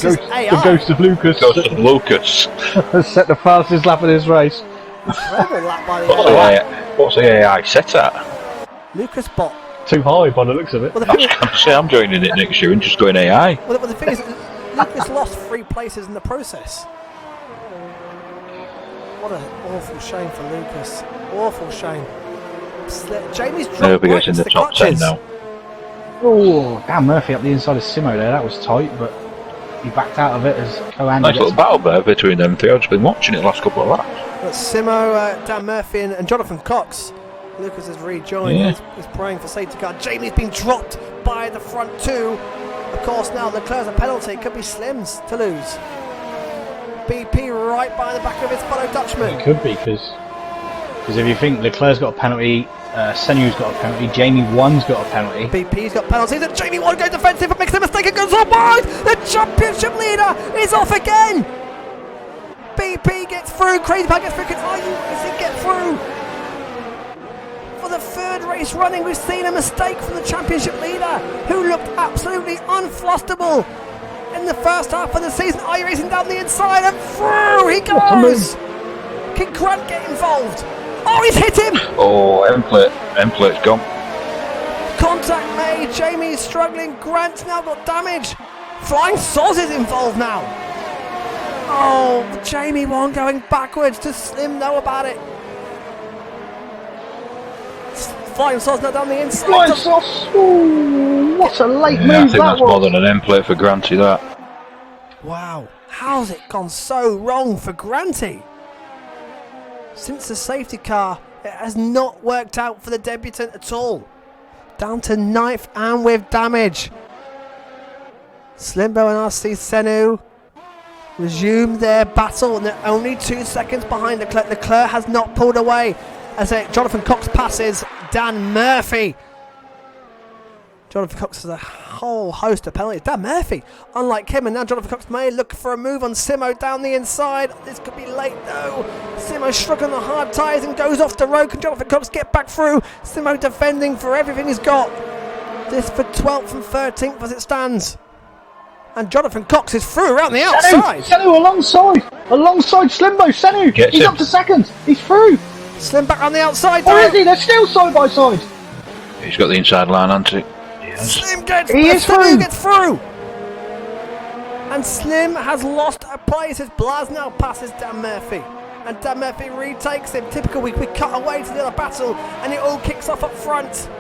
is AI. The ghost of Lucas. Ghost of Lucas. Has set the fastest lap of this race. Incredible lap by the AI. What's the AI set at? Lucas bot. Too high by the looks of it. Well, the thing is, I'm joining it next year and just going AI. well, the thing is, Lucas lost 3 places in the process. What an awful shame for Lucas. Awful shame. Jamie's dropped Hope he right gets in into the top 10 clutches. now. Oh, damn, Murphy up the inside of Simo there. That was tight, but he backed out of it as Co-Andy Nice little battle there between them three. I've just been watching it the last couple of laps. But Simo, Dan Murphy and Jonathan Cox. Lucas has rejoined. Yeah. He's praying for safety car. Jamie's been dropped by the front 2. Of course, now Leclerc's a penalty. It could be Slim's to lose. BP right by the back of his fellow Dutchman. It could be, because if you think Leclerc's got a penalty, Senu's got a penalty, Jamie 1's got a penalty. BP's got penalties, and Jamie 1 goes defensive and makes a mistake and goes off wide. The championship leader is off again. BP gets through. Crazy Pal gets through. Does he get through? For the 3rd race running, we've seen a mistake from the championship leader, who looked absolutely unflusterable in the first half of the season. Are you racing down the inside and through he goes? Can Grant get involved? Oh, he's hit him! Oh, M-plate's gone. Contact made. Jamie's struggling. Grant's now got damage. Flying Soz is involved now. Oh, Jamie 1 going backwards. Does Slim know about it? Flying Soz now down the inside. Flying Sauce! Ooh, what a late Yeah, move I think that that's more was. than an M-plate for Granty, that. Wow, how's it gone so wrong for Granty? Since the safety car, it has not worked out for the debutant at all. Down to 9th and with damage. Slimbo and RC Senu resume their battle, and they're only 2 seconds behind Leclerc. Leclerc has not pulled away as Jonathan Cox passes Dan Murphy. Jonathan Cox has a whole host of penalties. Dan Murphy, unlike him, and now Jonathan Cox may look for a move on Simo down the inside. This could be late though. Simo struggling on the hard tyres and goes off the road. Can Jonathan Cox get back through? Simo defending for everything he's got. This for 12th and 13th as it stands. And Jonathan Cox is through around the outside. Senu alongside Slimbo. Senu, he's up to 2nd. He's through. Slim back on the outside. Or is he? They're still side by side. He's got the inside line, hasn't he? Slim gets He is Slim through. gets through. And Slim has lost a place as Blas now passes Dan Murphy. And Dan Murphy retakes him. Typical, we cut away to the other battle and it all kicks off up front.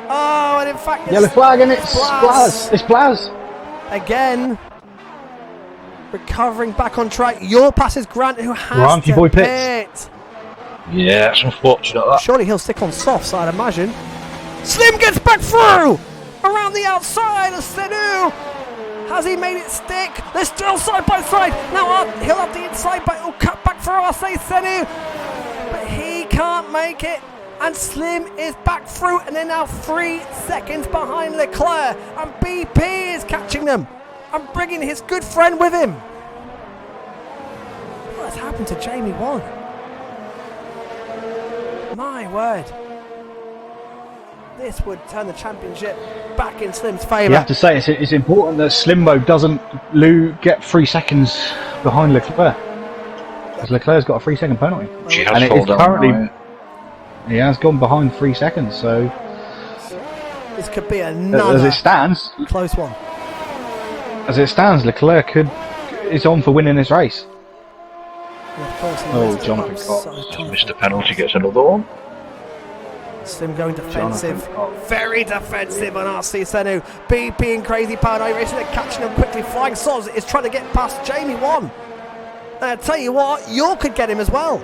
Oh, and in fact, it's Yellow flag and it's Blas. It's Blas. again. Recovering back on track. Your pass is Grant, who has Granty to boy pit. Yeah, it's unfortunate, that. Surely he'll stick on softs, I'd imagine. Slim gets back through! Around the outside of Senu! Has he made it stick? They're still side by side! Now he'll have the inside, but he'll cut back for Arce Senu! But he can't make it! And Slim is back through, and they're now 3 seconds behind Leclerc! And BP is catching them! And bringing his good friend with him! What has happened to Jamie 1? My word. This would turn the championship back in Slim's favour. You have to say it's important that Slimbo doesn't get 3 seconds behind Leclerc. Because Leclerc's got a 3-second penalty. She And has it fallen is down. currently- Right. He has gone behind 3 seconds, so This could be as another it stands, close one. Leclerc is on for winning this race. And of course, Oh, Jonathan Cox. Mr. Penalty gets another one. Slim going defensive. Jonathan. Very defensive on RC Senu. BP and Crazy Power now racing. They're catching him quickly. Flying Soz is trying to get past Jamie 1. I tell you what, York could get him as well.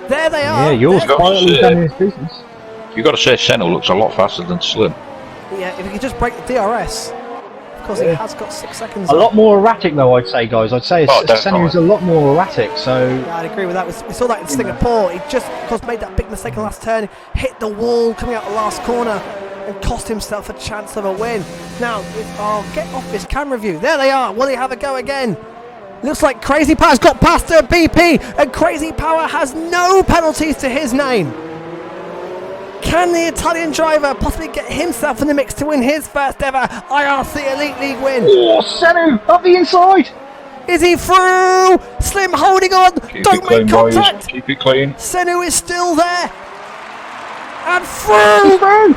There they are. Yeah, yours They're- quietly done his business. You've got to say Senna looks a lot faster than Slim. Yeah, if he could just break the DRS. Of course, he has got 6 seconds. A lot more erratic though, I'd say, guys. I'd say Oh, Senna is a lot more erratic, so... Yeah, I'd agree with that. We saw that in Singapore. He just, of course, made that big mistake in the last turn, hit the wall coming out the last corner, and cost himself a chance of a win. Now, get off this camera view. There they are. Will he have a go again? Looks like Crazy Power's got past her BP, and Crazy Power has no penalties to his name. Can the Italian driver possibly get himself in the mix to win his first ever IRC Elite League win? Oh, Senna, up the inside! Is he through? Slim holding on. Keep Don't it clean, make boys. contact. Keep it clean. Senu is still there. And through.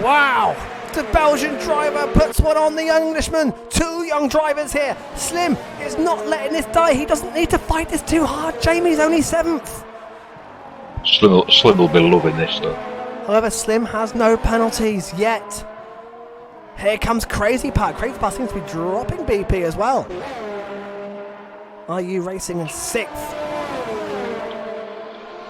Wow. The Belgian driver puts one on the Englishman. 2 young drivers here. Slim is not letting this die. He doesn't need to fight this too hard. Jamie's only 7th. Slim will be loving this though. However, Slim has no penalties yet. Here comes Crazy Power. Crazy Power seems to be dropping BP as well. Are you racing in 6th?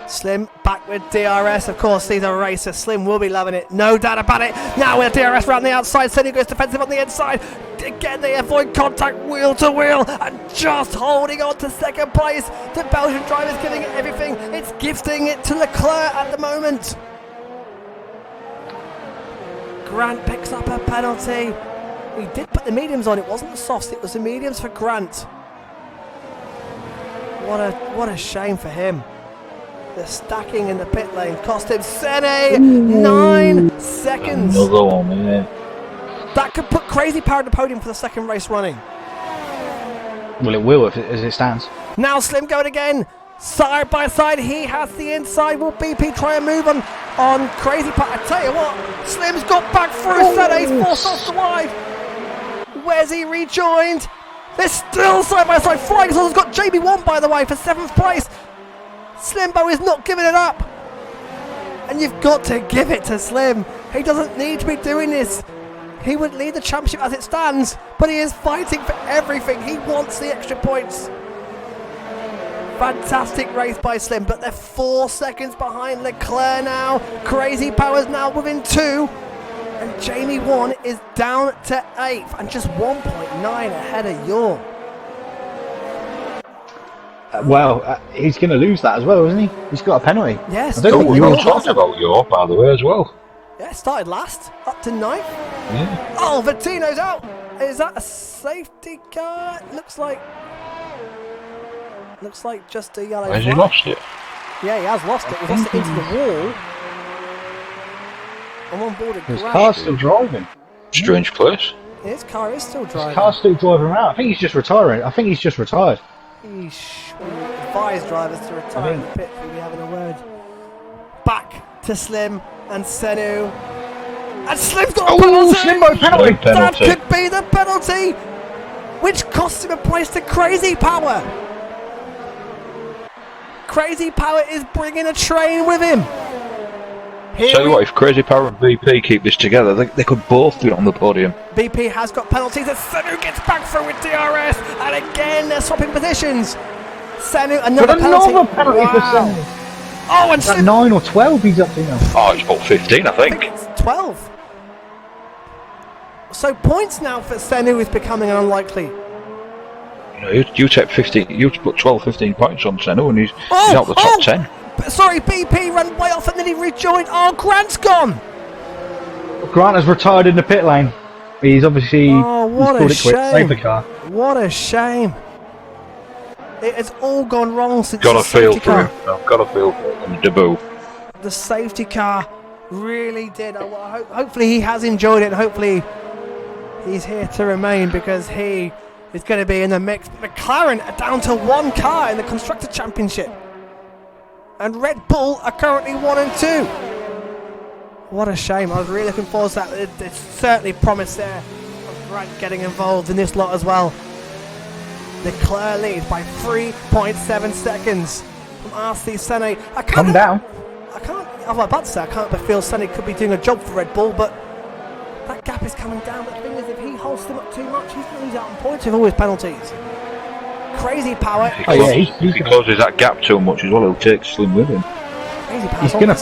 Slim back with DRS. Of course, he's a racer. Slim will be loving it. No doubt about it. Now with DRS around the outside. Senu goes defensive on the inside. Again, they avoid contact wheel to wheel. And just holding on to 2nd place. The Belgian driver's giving it everything. It's gifting it to Leclerc at the moment. Grant picks up a penalty. He did put the mediums on. It wasn't the softs. It was the mediums for Grant. What a shame for him. The stacking in the pit lane cost him Sene 9 seconds. Another one, yeah. That could put Crazy Power at the podium for the 2nd race running. Well, it will as it stands. Now Slim going again. Side by side, he has the inside. Will BP try and move on Crazy Power? I tell you what, Slim's got back through. Sene's forced off the wide. Where's he rejoined? They're still side by side. Flying Saucer's got Jamie 1, by the way, for 7th place. Slimbo is not giving it up. And you've got to give it to Slim. He doesn't need to be doing this. He would lead the championship as it stands, but he is fighting for everything. He wants the extra points. Fantastic race by Slim, but they're 4 seconds behind Leclerc now. Crazy Power's now within 2. And Jamie 1 is down to 8th and just 1.9 ahead of York. He's going to lose that as well, isn't he? He's got a penalty. Yes. I don't think We you're were talking about York, by the way, as well. Yeah, started last, up to 9th. Yeah. Oh, Valentino's out. Is that a safety car? Looks like just a yellow Has he flag. lost it? Yeah, he has lost it. He's lost it into the wall. I'm on board His at car's still driving. Strange place. His car is still His driving. car's still driving around. I think he's just retiring. I think he's just retired. Eesh. We advise drivers to retire in the pit. We'll be having a word. Back to Slim and Senu. And Slim's got a penalty! Slimbo penalty! That could be the penalty! Which costs him a place to Crazy Power. Crazy Power is bringing a train with him. Here Tell you what, if Crazy Power and BP keep this together, they could both be on the podium. BP has got penalties and Senu gets back through with DRS. And again, they're swapping positions. Senu, another penalty. for Senna. Oh, and Is that Slim. 9 or 12 he's up to now? Oh, it's about 15, I I think think. it's 12. So points now for Senu is becoming unlikely. You know, you take 15, you put 12, 15 points on Senna, and he's out the top 10. Sorry, BP ran way off and then he rejoined. Oh, Grant's gone. Grant has retired in the pit lane. He's obviously Oh, what he's a called it quits. shame. Save the car. What a shame. It has all gone wrong since Got the a feel safety for car. him. I've got a feel for him. Debut. The safety car really did. Hopefully he has enjoyed it and hopefully he's here to remain because he is going to be in the mix. McLaren are down to 1 car in the Constructor Championship. And Red Bull are currently 1 and 2. What a shame. I was really looking forward to that. It's certainly promised there of Grant getting involved in this lot as well. Leclerc leads by 3.7 seconds from RC Sene. Come down. I was about to say, I can't but feel Sonny could be doing a job for Red Bull, but that gap is coming down. But the thing is, if he holds them up too much, he's going to lose out on points with all his penalties. Crazy Power. If he closes that gap too much as well, he'll take Slim with him. Crazy Power. He's going to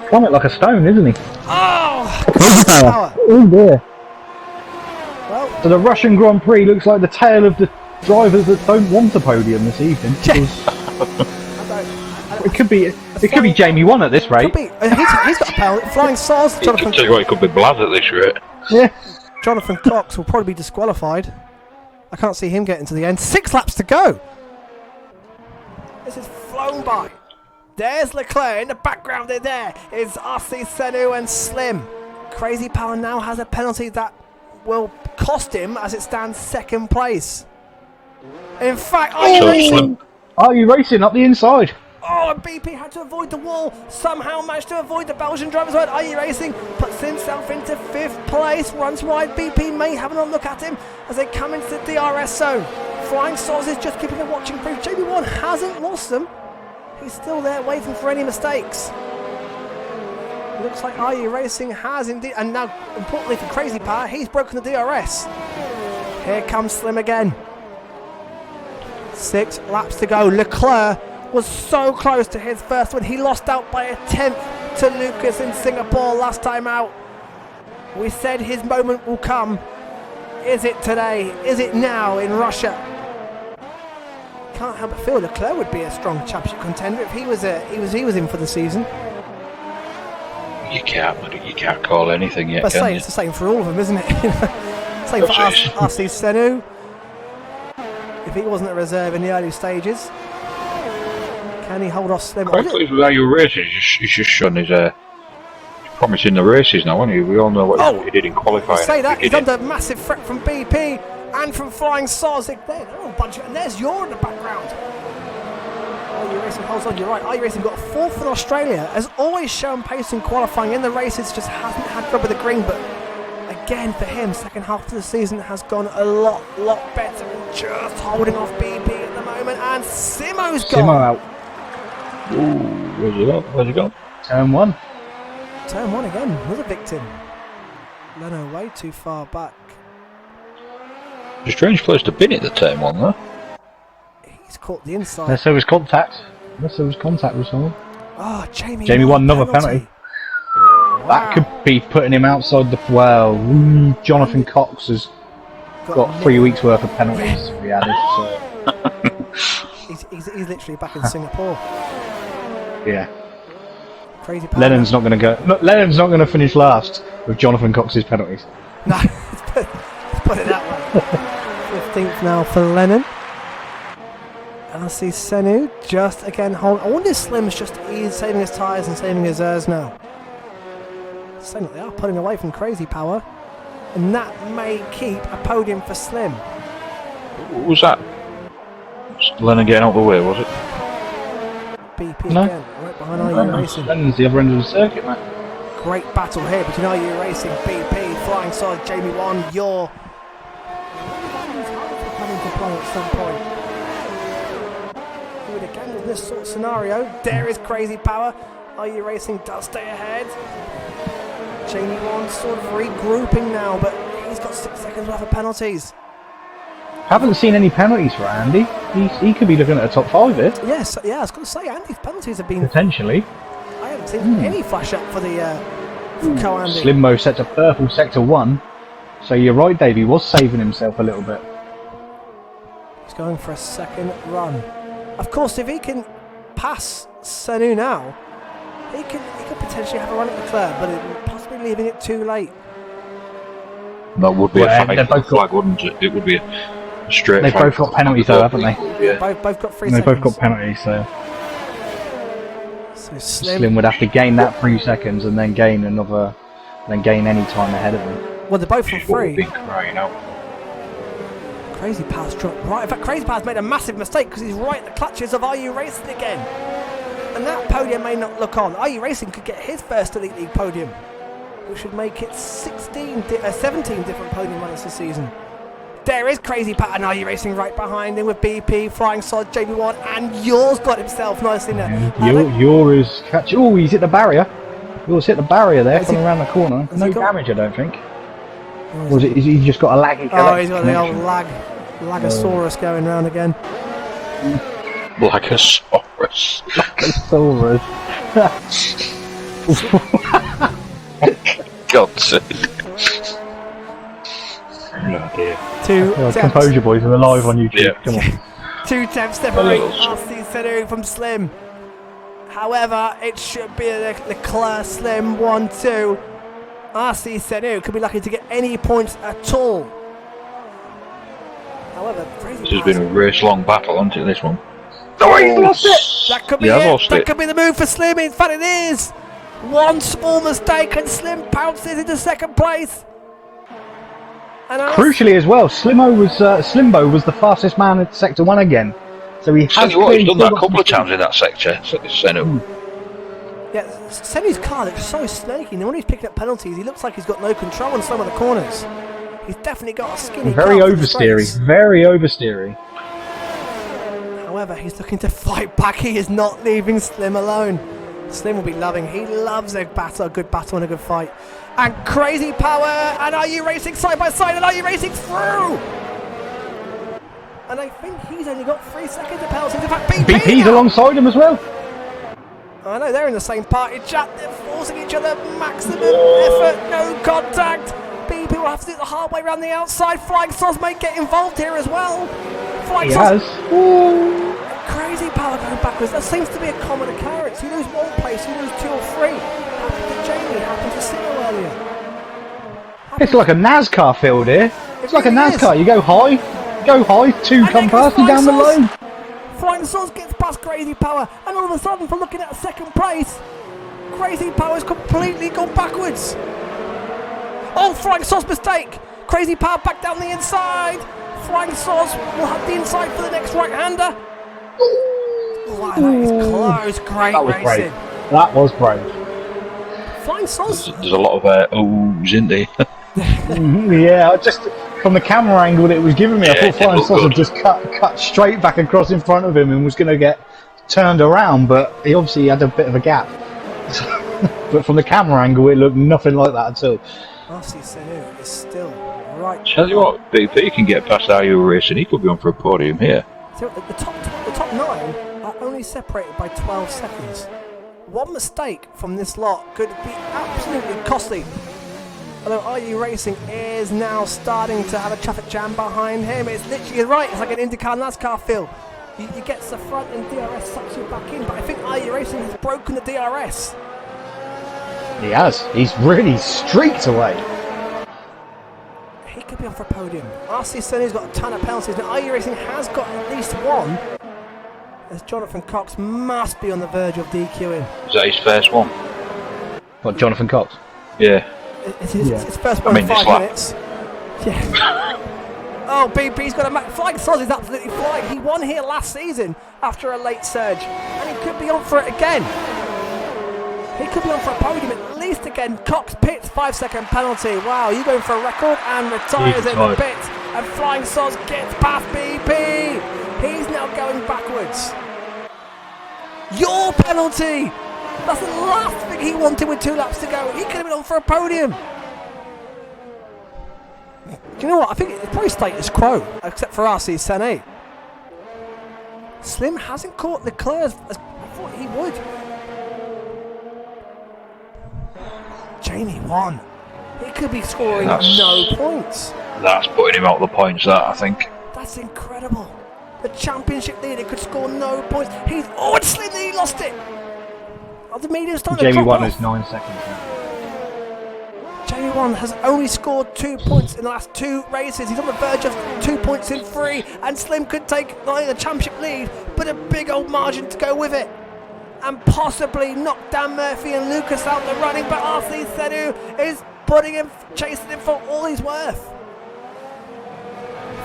plummet like a stone, isn't he? Oh, Crazy Power. Oh dear. Well, So the Russian Grand Prix looks like the tale of the drivers that don't want a podium this evening. It could be Jamie 1 at this rate. he's got a penalty. Flying Stars. Tell you what, he could be Blaz at this rate. Yeah. Jonathan Cox will probably be disqualified. I can't see him getting to the end. 6 laps to go. This is flown by. There's Leclerc in the background. There is RC Senu and Slim. Crazy Power now has a penalty that will cost him as it stands second place. In fact, Are you racing up the inside? Oh, and BP had to avoid the wall. Somehow managed to avoid the Belgian driver's wide. Are You Racing puts himself into 5th place. Runs wide. BP may have another look at him as they come into the DRS zone. Flying Stars is just keeping a watching brief. JB1 hasn't lost them. He's still there waiting for any mistakes. Looks like Are You Racing has indeed. And now, importantly for Crazy Power, he's broken the DRS. Here comes Slim again. 6 laps to go. Leclerc was so close to his first win. He lost out by a 10th to Lucas in Singapore last time out. We said his moment will come. Is it today? Is it now in Russia? Can't help but feel Leclerc would be a strong championship contender if he was in for the season. You can't call anything yet. But Can it's the same for all of them, isn't it? Same for RC Senu. If he wasn't a reserve in the early stages, can he hold off Slim? Quite pleased with how you racing. He's just shown his promising the races now, hasn't he? We all know what he did in qualifying. Say that he's under massive threat from BP and from Flying Sarzik. And there's Yor in the background. Are You Racing holds on. You're right. Are You Racing got 4th in Australia. Has always shown pace in qualifying in the races. Just hasn't had rubber the green. But again, for him, second half of the season has gone a lot better. And just holding off BP at the moment. And Simo's gone. Simo out. Ooh, where's he gone? Turn 1. Turn 1 again. Another victim. Leno way too far back. It's a strange place to bin it, the turn 1, though. He's caught the inside. Unless there was contact. With someone. Oh, Jamie won another penalty. That could be putting him outside the... Well, Jonathan Cox has got 3 weeks worth of penalties to be added. So. He's literally back in Singapore. Yeah. Crazy power. Lennon's not going to go. No, Lennon's not going to finish last with Jonathan Cox's penalties. No, let's put it that way. 15th now for Lennon. And I see Senu just again hold. I wonder if Slim's just saving his tyres and saving his now. Saying that they are pulling away from Crazy Power, and that may keep a podium for Slim. What was that? Lennon getting out of the way, was it? BP No. again, right behind Are You Racing. Lennon's the other end of the circuit, man. Great battle here between Are You Racing, BP, Flying Side, Jamie 1, Yor. Coming to play at some point. Who would have gambled in this sort of scenario? There is Crazy Power. Are You Racing does stay ahead. Jamie 1 sort of regrouping now, but he's got 6 seconds worth of penalties. Haven't seen any penalties for Andy. He could be looking at a top 5 here. Yes, yeah, I was going to say, Andy's penalties have been... Potentially. I haven't seen any flash up for the for Co-Andy. Slimmo sets a purple sector 1. So you're right, Dave. He was saving himself a little bit. He's going for a second run. Of course, if he can pass Senu now, he could potentially have a run at Leclerc, but possibly leaving it too late. That would be a they've both flag, wouldn't it? It would be a straight They've flag. both got penalties though, haven't they? Yeah. Both got 3 They've seconds. both got penalties, so So Slim would have to gain that 3 seconds and then gain another, then gain any time ahead of them. Well, they're both on She's what we've 3. been crying out. Crazy Power's dropped right. In fact, Crazy Power's made a massive mistake because he's right in the clutches of Are You Racing again. And that podium may not look on. Are You Racing could get his first Elite League podium, which would make it 17 different podium runners this season. There is Crazy Power and Are You Racing right behind him with BP, Flying Sod, JB1, and Yor's got himself nicely now. Yor is catch. Oh, he's hit the barrier. Yours hit the barrier there, Has coming he- around the corner. has No he got- damage, I don't think. Or was it? Is he just got a laggy Oh, he's got the connection? old Lagosaurus going round again. Blackosaurus. Saurus. God's sake. Oh dear. Two Oh, attempts. composure, boys. We're live on YouTube. Yeah. Come on. 2 attempts separate RC Senu from Slim. However, it should be a Leclerc Slim 1-2. RC Senu could be lucky to get any points at all. However, crazy This has pass. been a race-long battle, hasn't it, this one? Oh, he's lost it! That could be Yeah, I've it. lost That it. could be the move for Slim. In fact, it is. One small mistake and Slim pounces into second place. And Crucially as well, Slimbo was the fastest man at Sector 1 again. So he has Tell you what, clearly he's done still that a got couple of some times in that sector. Senu. yeah, Senu's car looks so snaky. And when he's picking up penalties, he looks like he's got no control on some of the corners. He's definitely got a skinny speed. Very car for the oversteery. straights. Very oversteery. However, he's looking to fight back. He is not leaving Slim alone. Slim will be loving. He loves a battle, a good battle and a good fight. And crazy power. And are you racing side by side? And are you racing through? And I think he's only got 3 seconds of penalties. In fact, BP's now. alongside him as well. I know they're in the same party chat. They're forcing each other. Maximum effort. No contact. BP will have to do it the hard way around the outside. Flying Sauce may get involved here as well. Flying He Sauce. has. Crazy power going backwards. That seems to be a common occurrence. You lose one place, you lose 2 or 3. Happened to Jamie, happened to Sino earlier. It's like a NASCAR field here. It's like a really is. NASCAR. You go high, 2 And come then goes past you down the Flying line. Flying Sauce gets past Crazy Power, and all of a sudden, from looking at second place, Crazy Power's completely gone backwards. Oh, Flying Sauce mistake. Crazy Power back down the inside. Flying Sauce will have the inside for the next right-hander. Wow, that is close. Great That was racing. brave. That was brave. Flying Sauce. There's a lot of ohs in there. Yeah, I just from the camera angle that it was giving me, I Yeah, thought it Flying looked Sauce had good. just cut straight back across in front of him and was going to get turned around, but he obviously had a bit of a gap. But from the camera angle, it looked nothing like that at all. RC Senu is still right. Tell you what, BP can get past IU Racing. He could be on for a podium here. So the top 9 are only separated by 12 seconds. One mistake from this lot could be absolutely costly. Although RU Racing is now starting to have a traffic jam behind him. It's literally right. It's like an IndyCar NASCAR feel. You get to the front and DRS sucks you back in. But I think RU Racing has broken the DRS. He has. He's really streaked away. He could be on for a podium. RC Senu's got a ton of penalties. Now RU Racing has got at least one. As Jonathan Cox must be on the verge of DQing. Is that his first one? What, Jonathan Cox? Yeah. It's his, Yeah. his first one in this 5 lap. minutes. Yeah. Oh, BP's got a Flying Sauce is absolutely flying. He won here last season after a late surge, and he could be on for it again. He could be on for a podium at least again. Cox pits 5-second penalty. Wow, you going for a record and retires He's in the tired. pit. And Flying Sauce gets past BP. He's now going backwards. Your penalty. That's the last thing he wanted with 2 laps to go. He could have been on for a podium. Do you know what? I think it's probably status quo, except for RC Senu. Slim hasn't caught Leclerc as I thought he would. Jamie won. He could be scoring That's- no points. That's putting him out of the points, that, I think. That's incredible. The championship leader could score no points. It's Slim, he lost it. Oh, the media's starting to Jamie drop won off. is 9 seconds now. Jamie Wan has only scored 2 points in the last 2 races. He's on the verge of 2 points in 3, and Slim could take not only the championship lead, but a big old margin to go with it. And possibly knock Dan Murphy and Lucas out the running, but RC Senu is putting him, chasing him for all he's worth.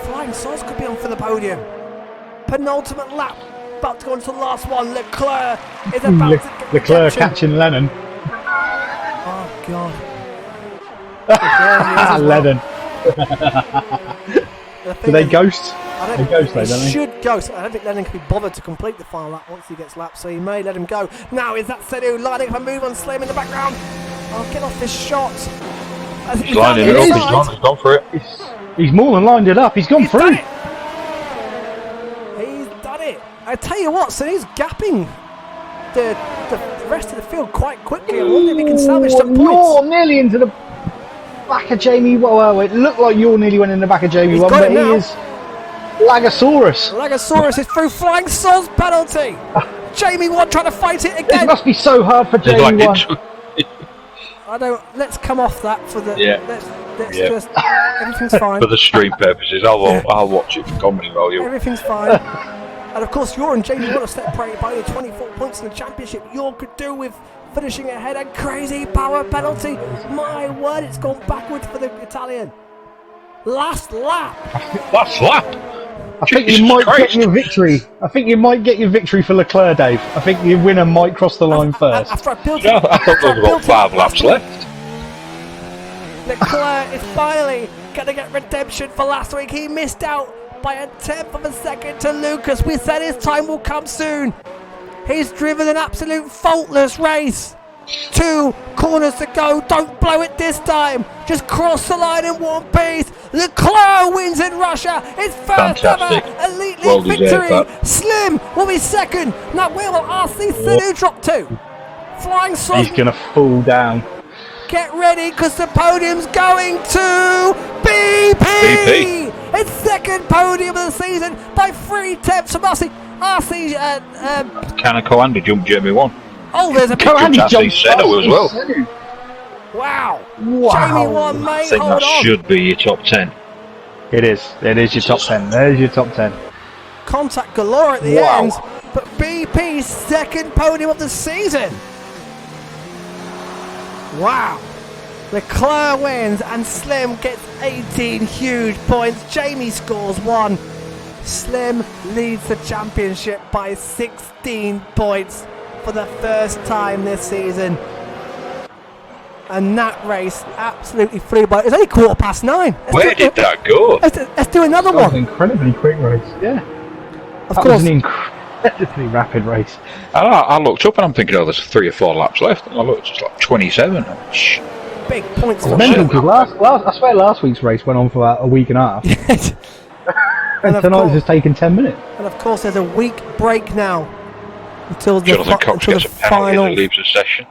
Flying Sauce could be on for the podium. Penultimate lap, about to go into the last one. Leclerc is about to get the Leclerc caption. catching Lennon. Oh, God. Leclerc is as well. Lennon. The Do thing they is, ghost? I don't He goes though, doesn't he? should go. So I don't think Lennon can be bothered to complete the final lap once he gets lapped, so he may let him go. Now is that Sedu lining up a move on Slim in the background? I'll get off this shot. He's lining it up. He's gone for it. He's more than lined it up. He's gone through. He's done it. I tell you what, so he's gapping the rest of the field quite quickly. I wonder if he can salvage some You're points. nearly into the back of Jamie. Well, it looked like you're nearly went in the back of Jamie He's one, got but it he now. is Lagosaurus. Lagosaurus is through flying sauce penalty. Jamie One trying to fight it It again. must be so hard for He's Jamie like one. I don't. Let's come off that for the. Yeah. Let's Yeah. just. Everything's fine. For the stream purposes, I'll watch it for comedy value. Everything's fine. And of course, you're and Jamie One are separated by only 24 points in the championship. You could do with finishing ahead and crazy power penalty. My word, it's gone backwards for the Italian. Last lap. Last lap. I think Jesus you might Christ. get your victory. I think you might get your victory for Leclerc, Dave. I think your winner might cross the line first. After I built No, I thought there was about 5 laps left. Leclerc is finally going to get redemption for last week. He missed out by a tenth of a second to Lucas. We said his time will come soon. He's driven an absolute faultless race. 2 corners to go. Don't blow it this time. Just cross the line in one piece. Leclerc wins in Russia. His first Fantastic. ever Elite League Well deserved, victory. that. Slim will be second. Now where will RC Sanu drop to? Flying sauce. He's going to fall down. Get ready, because the podium's going to BP! Its second podium of the season by 3/10 from RC. Kaneko Andy jumped Jamie One. Oh, there's a Andy jumped jumped Senna as well. wow. Wow. Jamie One I may think hold that on. should be your top 10. It is. It is your top 10. There's your top 10. Contact galore at the Wow. end, but BP's second podium of the season. Wow. Leclerc wins and Slim gets 18 huge points. Jamie scores 1. Slim leads the championship by 16 points for the first time this season. And that race absolutely flew by. It's only 9:15. Where did that go? Let's do another That was one. an incredibly quick race. Yeah. Of That course. was an incredibly rapid race. And I looked up and I'm thinking, oh, there's 3 or 4 laps left. And I looked, it's like 27. Shh. Big points Oh, for Mental, shit. because I swear last week's race went on for about a week and a half. And of tonight's course- has taken 10 minutes. And of course, there's a week break now until the, Jonathan Cox until gets the a penalty final. and leaves the session.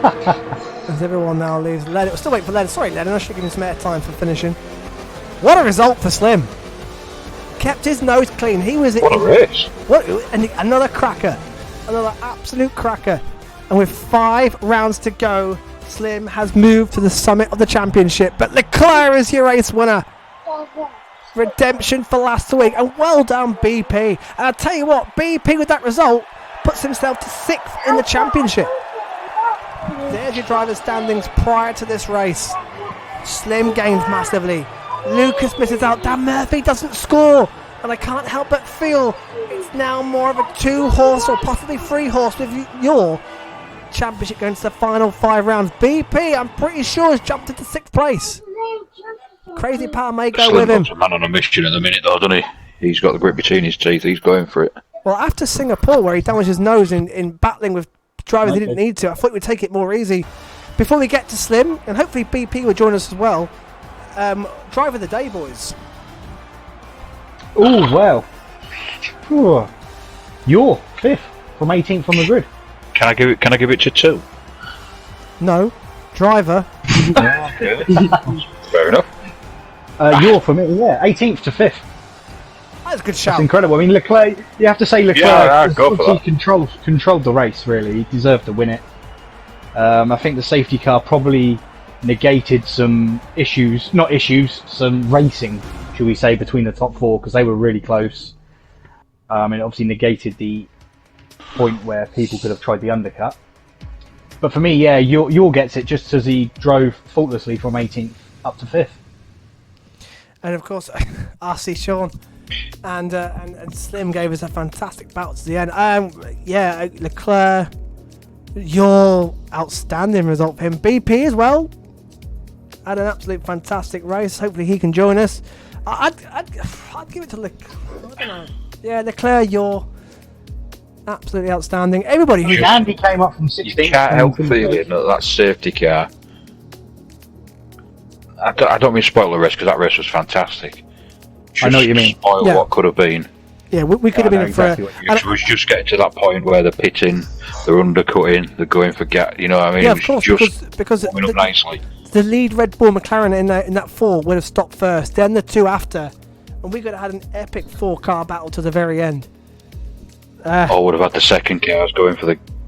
As everyone now leaves, Lennon. We're still waiting for Lennon. Sorry, Lennon. I should give him some time for finishing. What a result for Slim. Kept his nose clean. He was What a race. another cracker, another absolute cracker. And with 5 rounds to go, Slim has moved to the summit of the championship. But Leclerc is your race winner. Redemption for last week, and well done BP. And I'll tell you what, BP with that result puts himself to 6th in the championship. There's your driver's standings prior to this race. Slim gains massively. Lucas misses out. Dan Murphy doesn't score. And I can't help but feel it's now more of a 2-horse or possibly 3-horse with your championship going to the final 5 rounds. BP, I'm pretty sure, has jumped into 6th place. Crazy Power may go with him. Slim's a man on a mission at the minute, though, doesn't he? He's got the grip between his teeth. He's going for it. Well, after Singapore, where he damaged his nose in battling with drivers he didn't need to, I thought we'd take it more easy. Before we get to Slim, and hopefully BP will join us as well, driver of the day, boys. Oh, well. Phew. You're 5th from 18th on the grid. Can I give it to 2? No, driver. Fair enough. You're from it, yeah. 18th to 5th. That's a good That's shout. incredible. I mean, Leclerc, you have to say Leclerc Yeah, go for obviously controlled the race, really. He deserved to win it. I think the safety car probably negated some some racing, should we say, between the top 4, because they were really close. It obviously negated the point where people could have tried the undercut. But for me, yeah, Yor gets it just as he drove faultlessly from 18th up to 5th. And of course, RC Sean and Slim gave us a fantastic battle to the end. Yeah, Leclerc, your outstanding result for him. BP as well. had an absolute fantastic race. Hopefully he can join us. I'd give it to I don't know. Yeah, Leclerc, you're absolutely outstanding. Everybody who Andy came up from You 16th. can't help feeling that safety car. I don't mean spoil the race because that race was fantastic. I know what you mean. Spoil Yeah. what could have been. yeah, we could have I been know in for. exactly what you It was just getting to that point where they're pitting, they're undercutting, they're going for you know what I mean? Yeah, It of course, was just because coming up nicely. the lead Red Bull McLaren in that 4 would have stopped first, then the 2 after, and we could have had an epic 4-car battle to the very end. Or would have had the second cars going for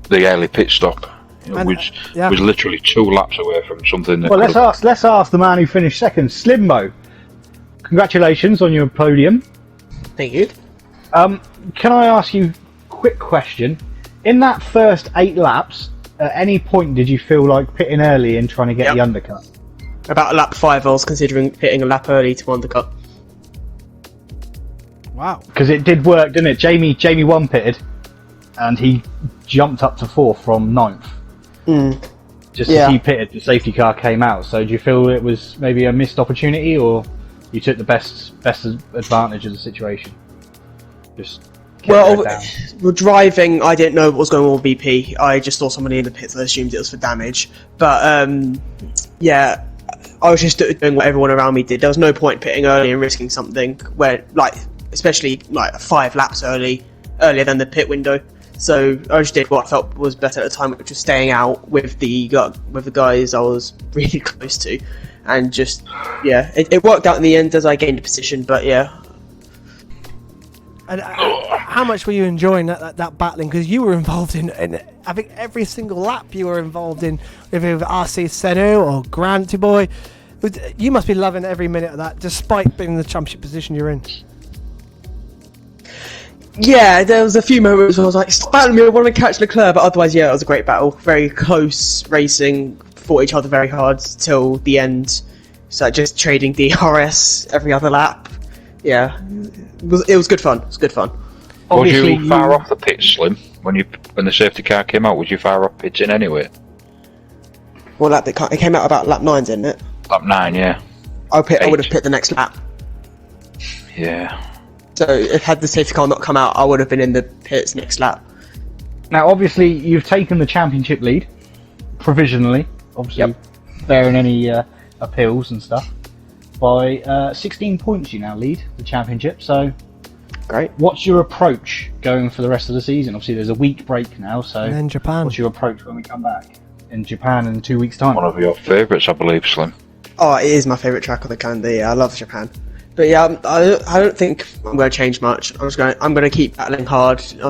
the early pit stop. And, Which yeah. was literally 2 laps away from something that Well, could have- let's ask the man who finished second, Slimbo. Congratulations on your podium. Thank you. Can I ask you a quick question? In that first 8 laps, at any point did you feel like pitting early and trying to get Yep. the undercut? About lap 5, I was considering hitting a lap early to undercut. Wow. Because it did work, didn't it? Jamie 1 pitted, and he jumped up to 4th from 9th. Just Yeah. as he pitted, the safety car came out. So do you feel it was maybe a missed opportunity, or you took the best advantage of the situation? Just kept Well, it down. with driving, I didn't know what was going on with BP. I just saw somebody in the pits. I assumed it was for damage. But yeah, I was just doing what everyone around me did. There was no point pitting early and risking something where, like, especially like 5 laps earlier than the pit window. So I just did what I felt was better at the time, which was staying out with the guys I was really close to, and just it worked out in the end as I gained a position. But yeah. And how much were you enjoying that battling? Because you were involved in I think every single lap you were involved in, whether with RC Senu or Granty Boy. You must be loving every minute of that, despite being in the championship position you're in. Yeah, there was a few moments where I was like, stop battling me, I want to catch Leclerc, but otherwise, yeah, it was a great battle. Very close racing, fought each other very hard till the end. So just trading DRS every other lap. Yeah, it was good fun. It was good fun. Was Obviously, you far off the pit, Slim, when the safety car came out? Was you far off pitting anyway? Well, it came out about lap 9, didn't it? Lap 9, yeah. I would have 8. pit the next lap. Yeah. So if had the safety car not come out, I would have been in the pits next lap. Now, obviously, you've taken the championship lead provisionally. Obviously, bearing any appeals and stuff. By 16 points, you now lead the championship. So, Great. what's your approach going for the rest of the season? Obviously, there's a week break now. So, And then Japan. what's your approach when we come back in Japan in 2 weeks' time? One of your favourites, I believe, Slim. Oh, it is my favourite track on the calendar. Yeah, I love Japan. But yeah, I don't think I'm going to change much. I'm going to keep battling hard. I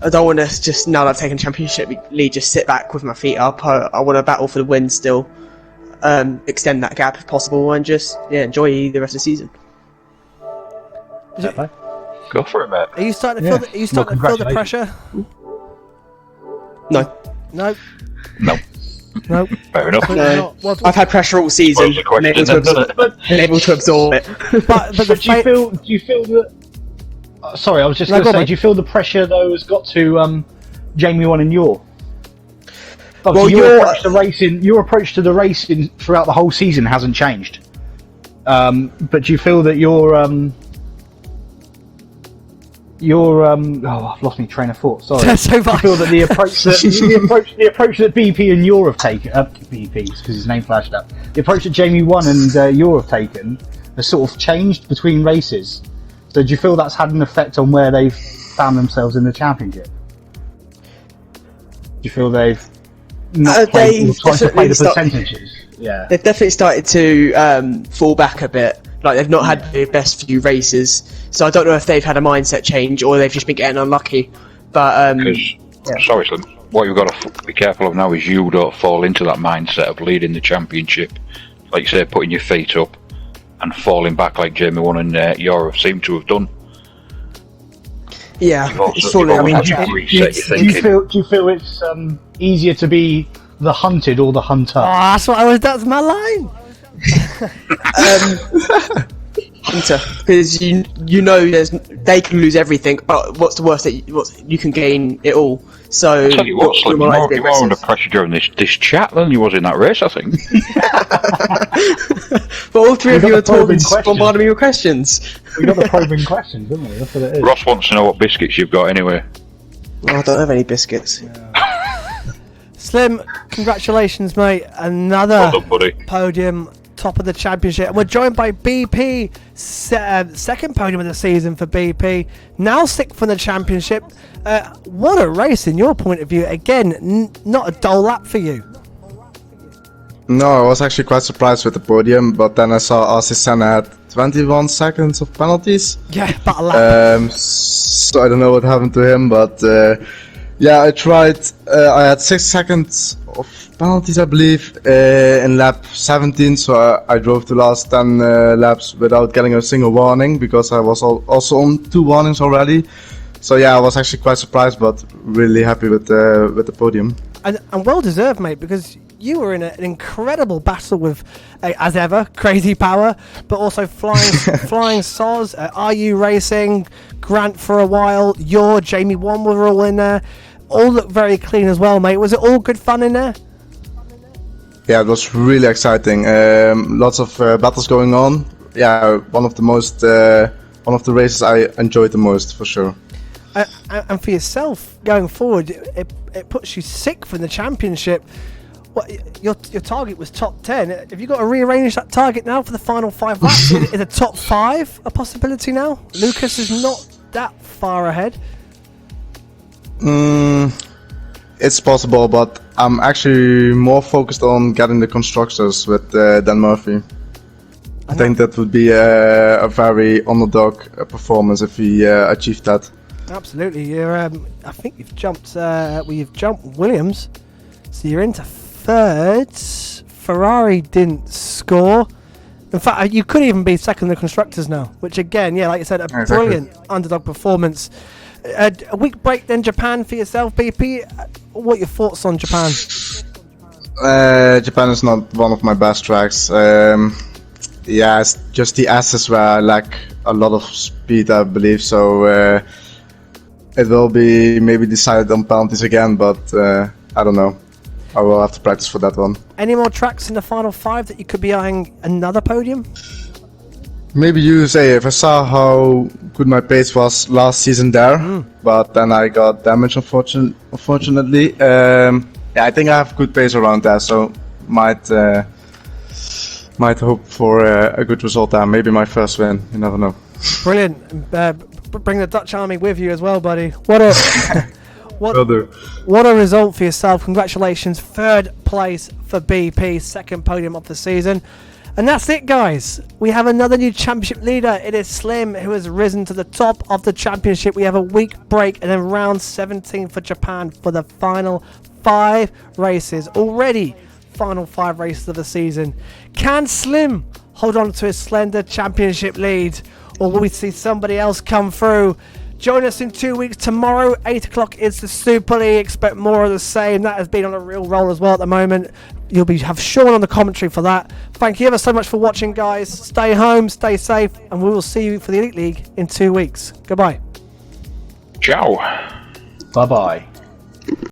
don't want to just, now that I've taken championship lead, just sit back with my feet up. I want to battle for the win still, extend that gap if possible, and just enjoy the rest of the season. Okay. Go for it, mate. Are you starting to Yeah. feel? Are you starting to feel the pressure? No, No. No. No. Fair enough. No. Well, I've had pressure all season. Pose the question, Been able to been able to absorb it. but the But do you feel that? Sorry, I was just No, going go to on, say, mate. do you feel the pressure though has got to Jamie 1 and your? Well, Obviously, your- your approach to the racing throughout the whole season hasn't changed. But do you feel that I've lost my train of thought. Sorry. So I feel that the approach that BP and Yor have taken, BP's because his name flashed up. The approach that Jamie 1 and Yor have taken has sort of changed between races. So do you feel that's had an effect on where they've found themselves in the championship? Do you feel they've not played, or tried to play the percentages? Yeah. They've definitely started to fall back a bit. Like, they've not had the best few races, so I don't know if they've had a mindset change or they've just been getting unlucky. But Sorry, Slim. What you've got to be careful of now is you don't fall into that mindset of leading the championship. Like you say, putting your feet up and falling back like Jamie 1 and Europe seem to have done. yeah, You've also- it's falling. you've I mean, also had to reset your thinking. Do you feel it's easier to be the hunted or the hunter? That's my line. Hunter, because you know they can lose everything, but what's the worst that you can gain it all? So I'll tell you what, Slim, you're you're more more, likely to be you're more under aggressive. pressure during this chat than you was in that race, I think. But all three We of got you the are talking, probing questions. bombarding me with questions. We got the probing questions, didn't we? That's what it is. Ross wants to know what biscuits you've got anyway. Oh, I don't have any biscuits. Slim, congratulations, mate. Another Well done, buddy. podium, top of the championship. And we're joined by BP, second podium of the season for BP. Now sixth in the championship. What a race in your point of view. Again, not a dull lap for you. No, I was actually quite surprised with the podium, but then I saw RC Senna had 21 seconds of penalties. Yeah, about a lap. So I don't know what happened to him, but yeah, I tried. I had 6 seconds of penalties, I believe, in lap 17. So I drove the last 10 laps without getting a single warning because I was also on 2 warnings already. So yeah, I was actually quite surprised, but really happy with the podium. And well deserved, mate, because you were in an incredible battle with, as ever, Crazy Power, but also Flying Soz, RU Racing, Grant for a while, Jamie Wan were all in there. All looked very clean as well, mate. Was it all good fun in there? Yeah, it was really exciting. Lots of battles going on. Yeah, one of the races I enjoyed the most for sure. And for yourself, going forward, it puts you sixth in the championship. What, your target was top 10. Have you got to rearrange that target now for the final 5 laps? Is a top 5 a possibility now? Lucas is not that far ahead. It's possible, but I'm actually more focused on getting the constructors with Dan Murphy. I think that would be a very underdog performance if he achieved that. Absolutely. You're. I think you've jumped. You've jumped Williams, so you're into third. Ferrari didn't score. In fact, you could even be second in the constructors now, which again, yeah, like you said, a Exactly. brilliant underdog performance. A week break then Japan for yourself, BP. What are your thoughts on Japan? Japan is not one of my best tracks. Yeah, it's just the S's where I lack a lot of speed, I believe. So it will be maybe decided on penalties again, but I don't know. I will have to practice for that one. Any more tracks in the final 5 that you could be eyeing another podium? Maybe USA. If I saw how good my pace was last season there, but then I got damaged, unfortunately. Yeah, I think I have good pace around there, so might hope for a good result there. Maybe my first win. You never know. Brilliant. Bring the Dutch Army with you as well, buddy. What a Brother. what a result for yourself. Congratulations. 3rd place for BP, 2nd podium of the season. And that's it, guys. We have another new championship leader. It is Slim, who has risen to the top of the championship. We have a week break and then round 17 for Japan for the final 5 races. Already final 5 races of the season. Can Slim hold on to his slender championship lead, or will we see somebody else come through? Join us in 2 weeks. Tomorrow, 8 o'clock, is the Super League. Expect more of the same. That has been on a real roll as well at the moment. You'll have Sean on the commentary for that. Thank you ever so much for watching, guys. Stay home, stay safe, and we will see you for the Elite League in 2 weeks. Goodbye. Ciao. Bye bye.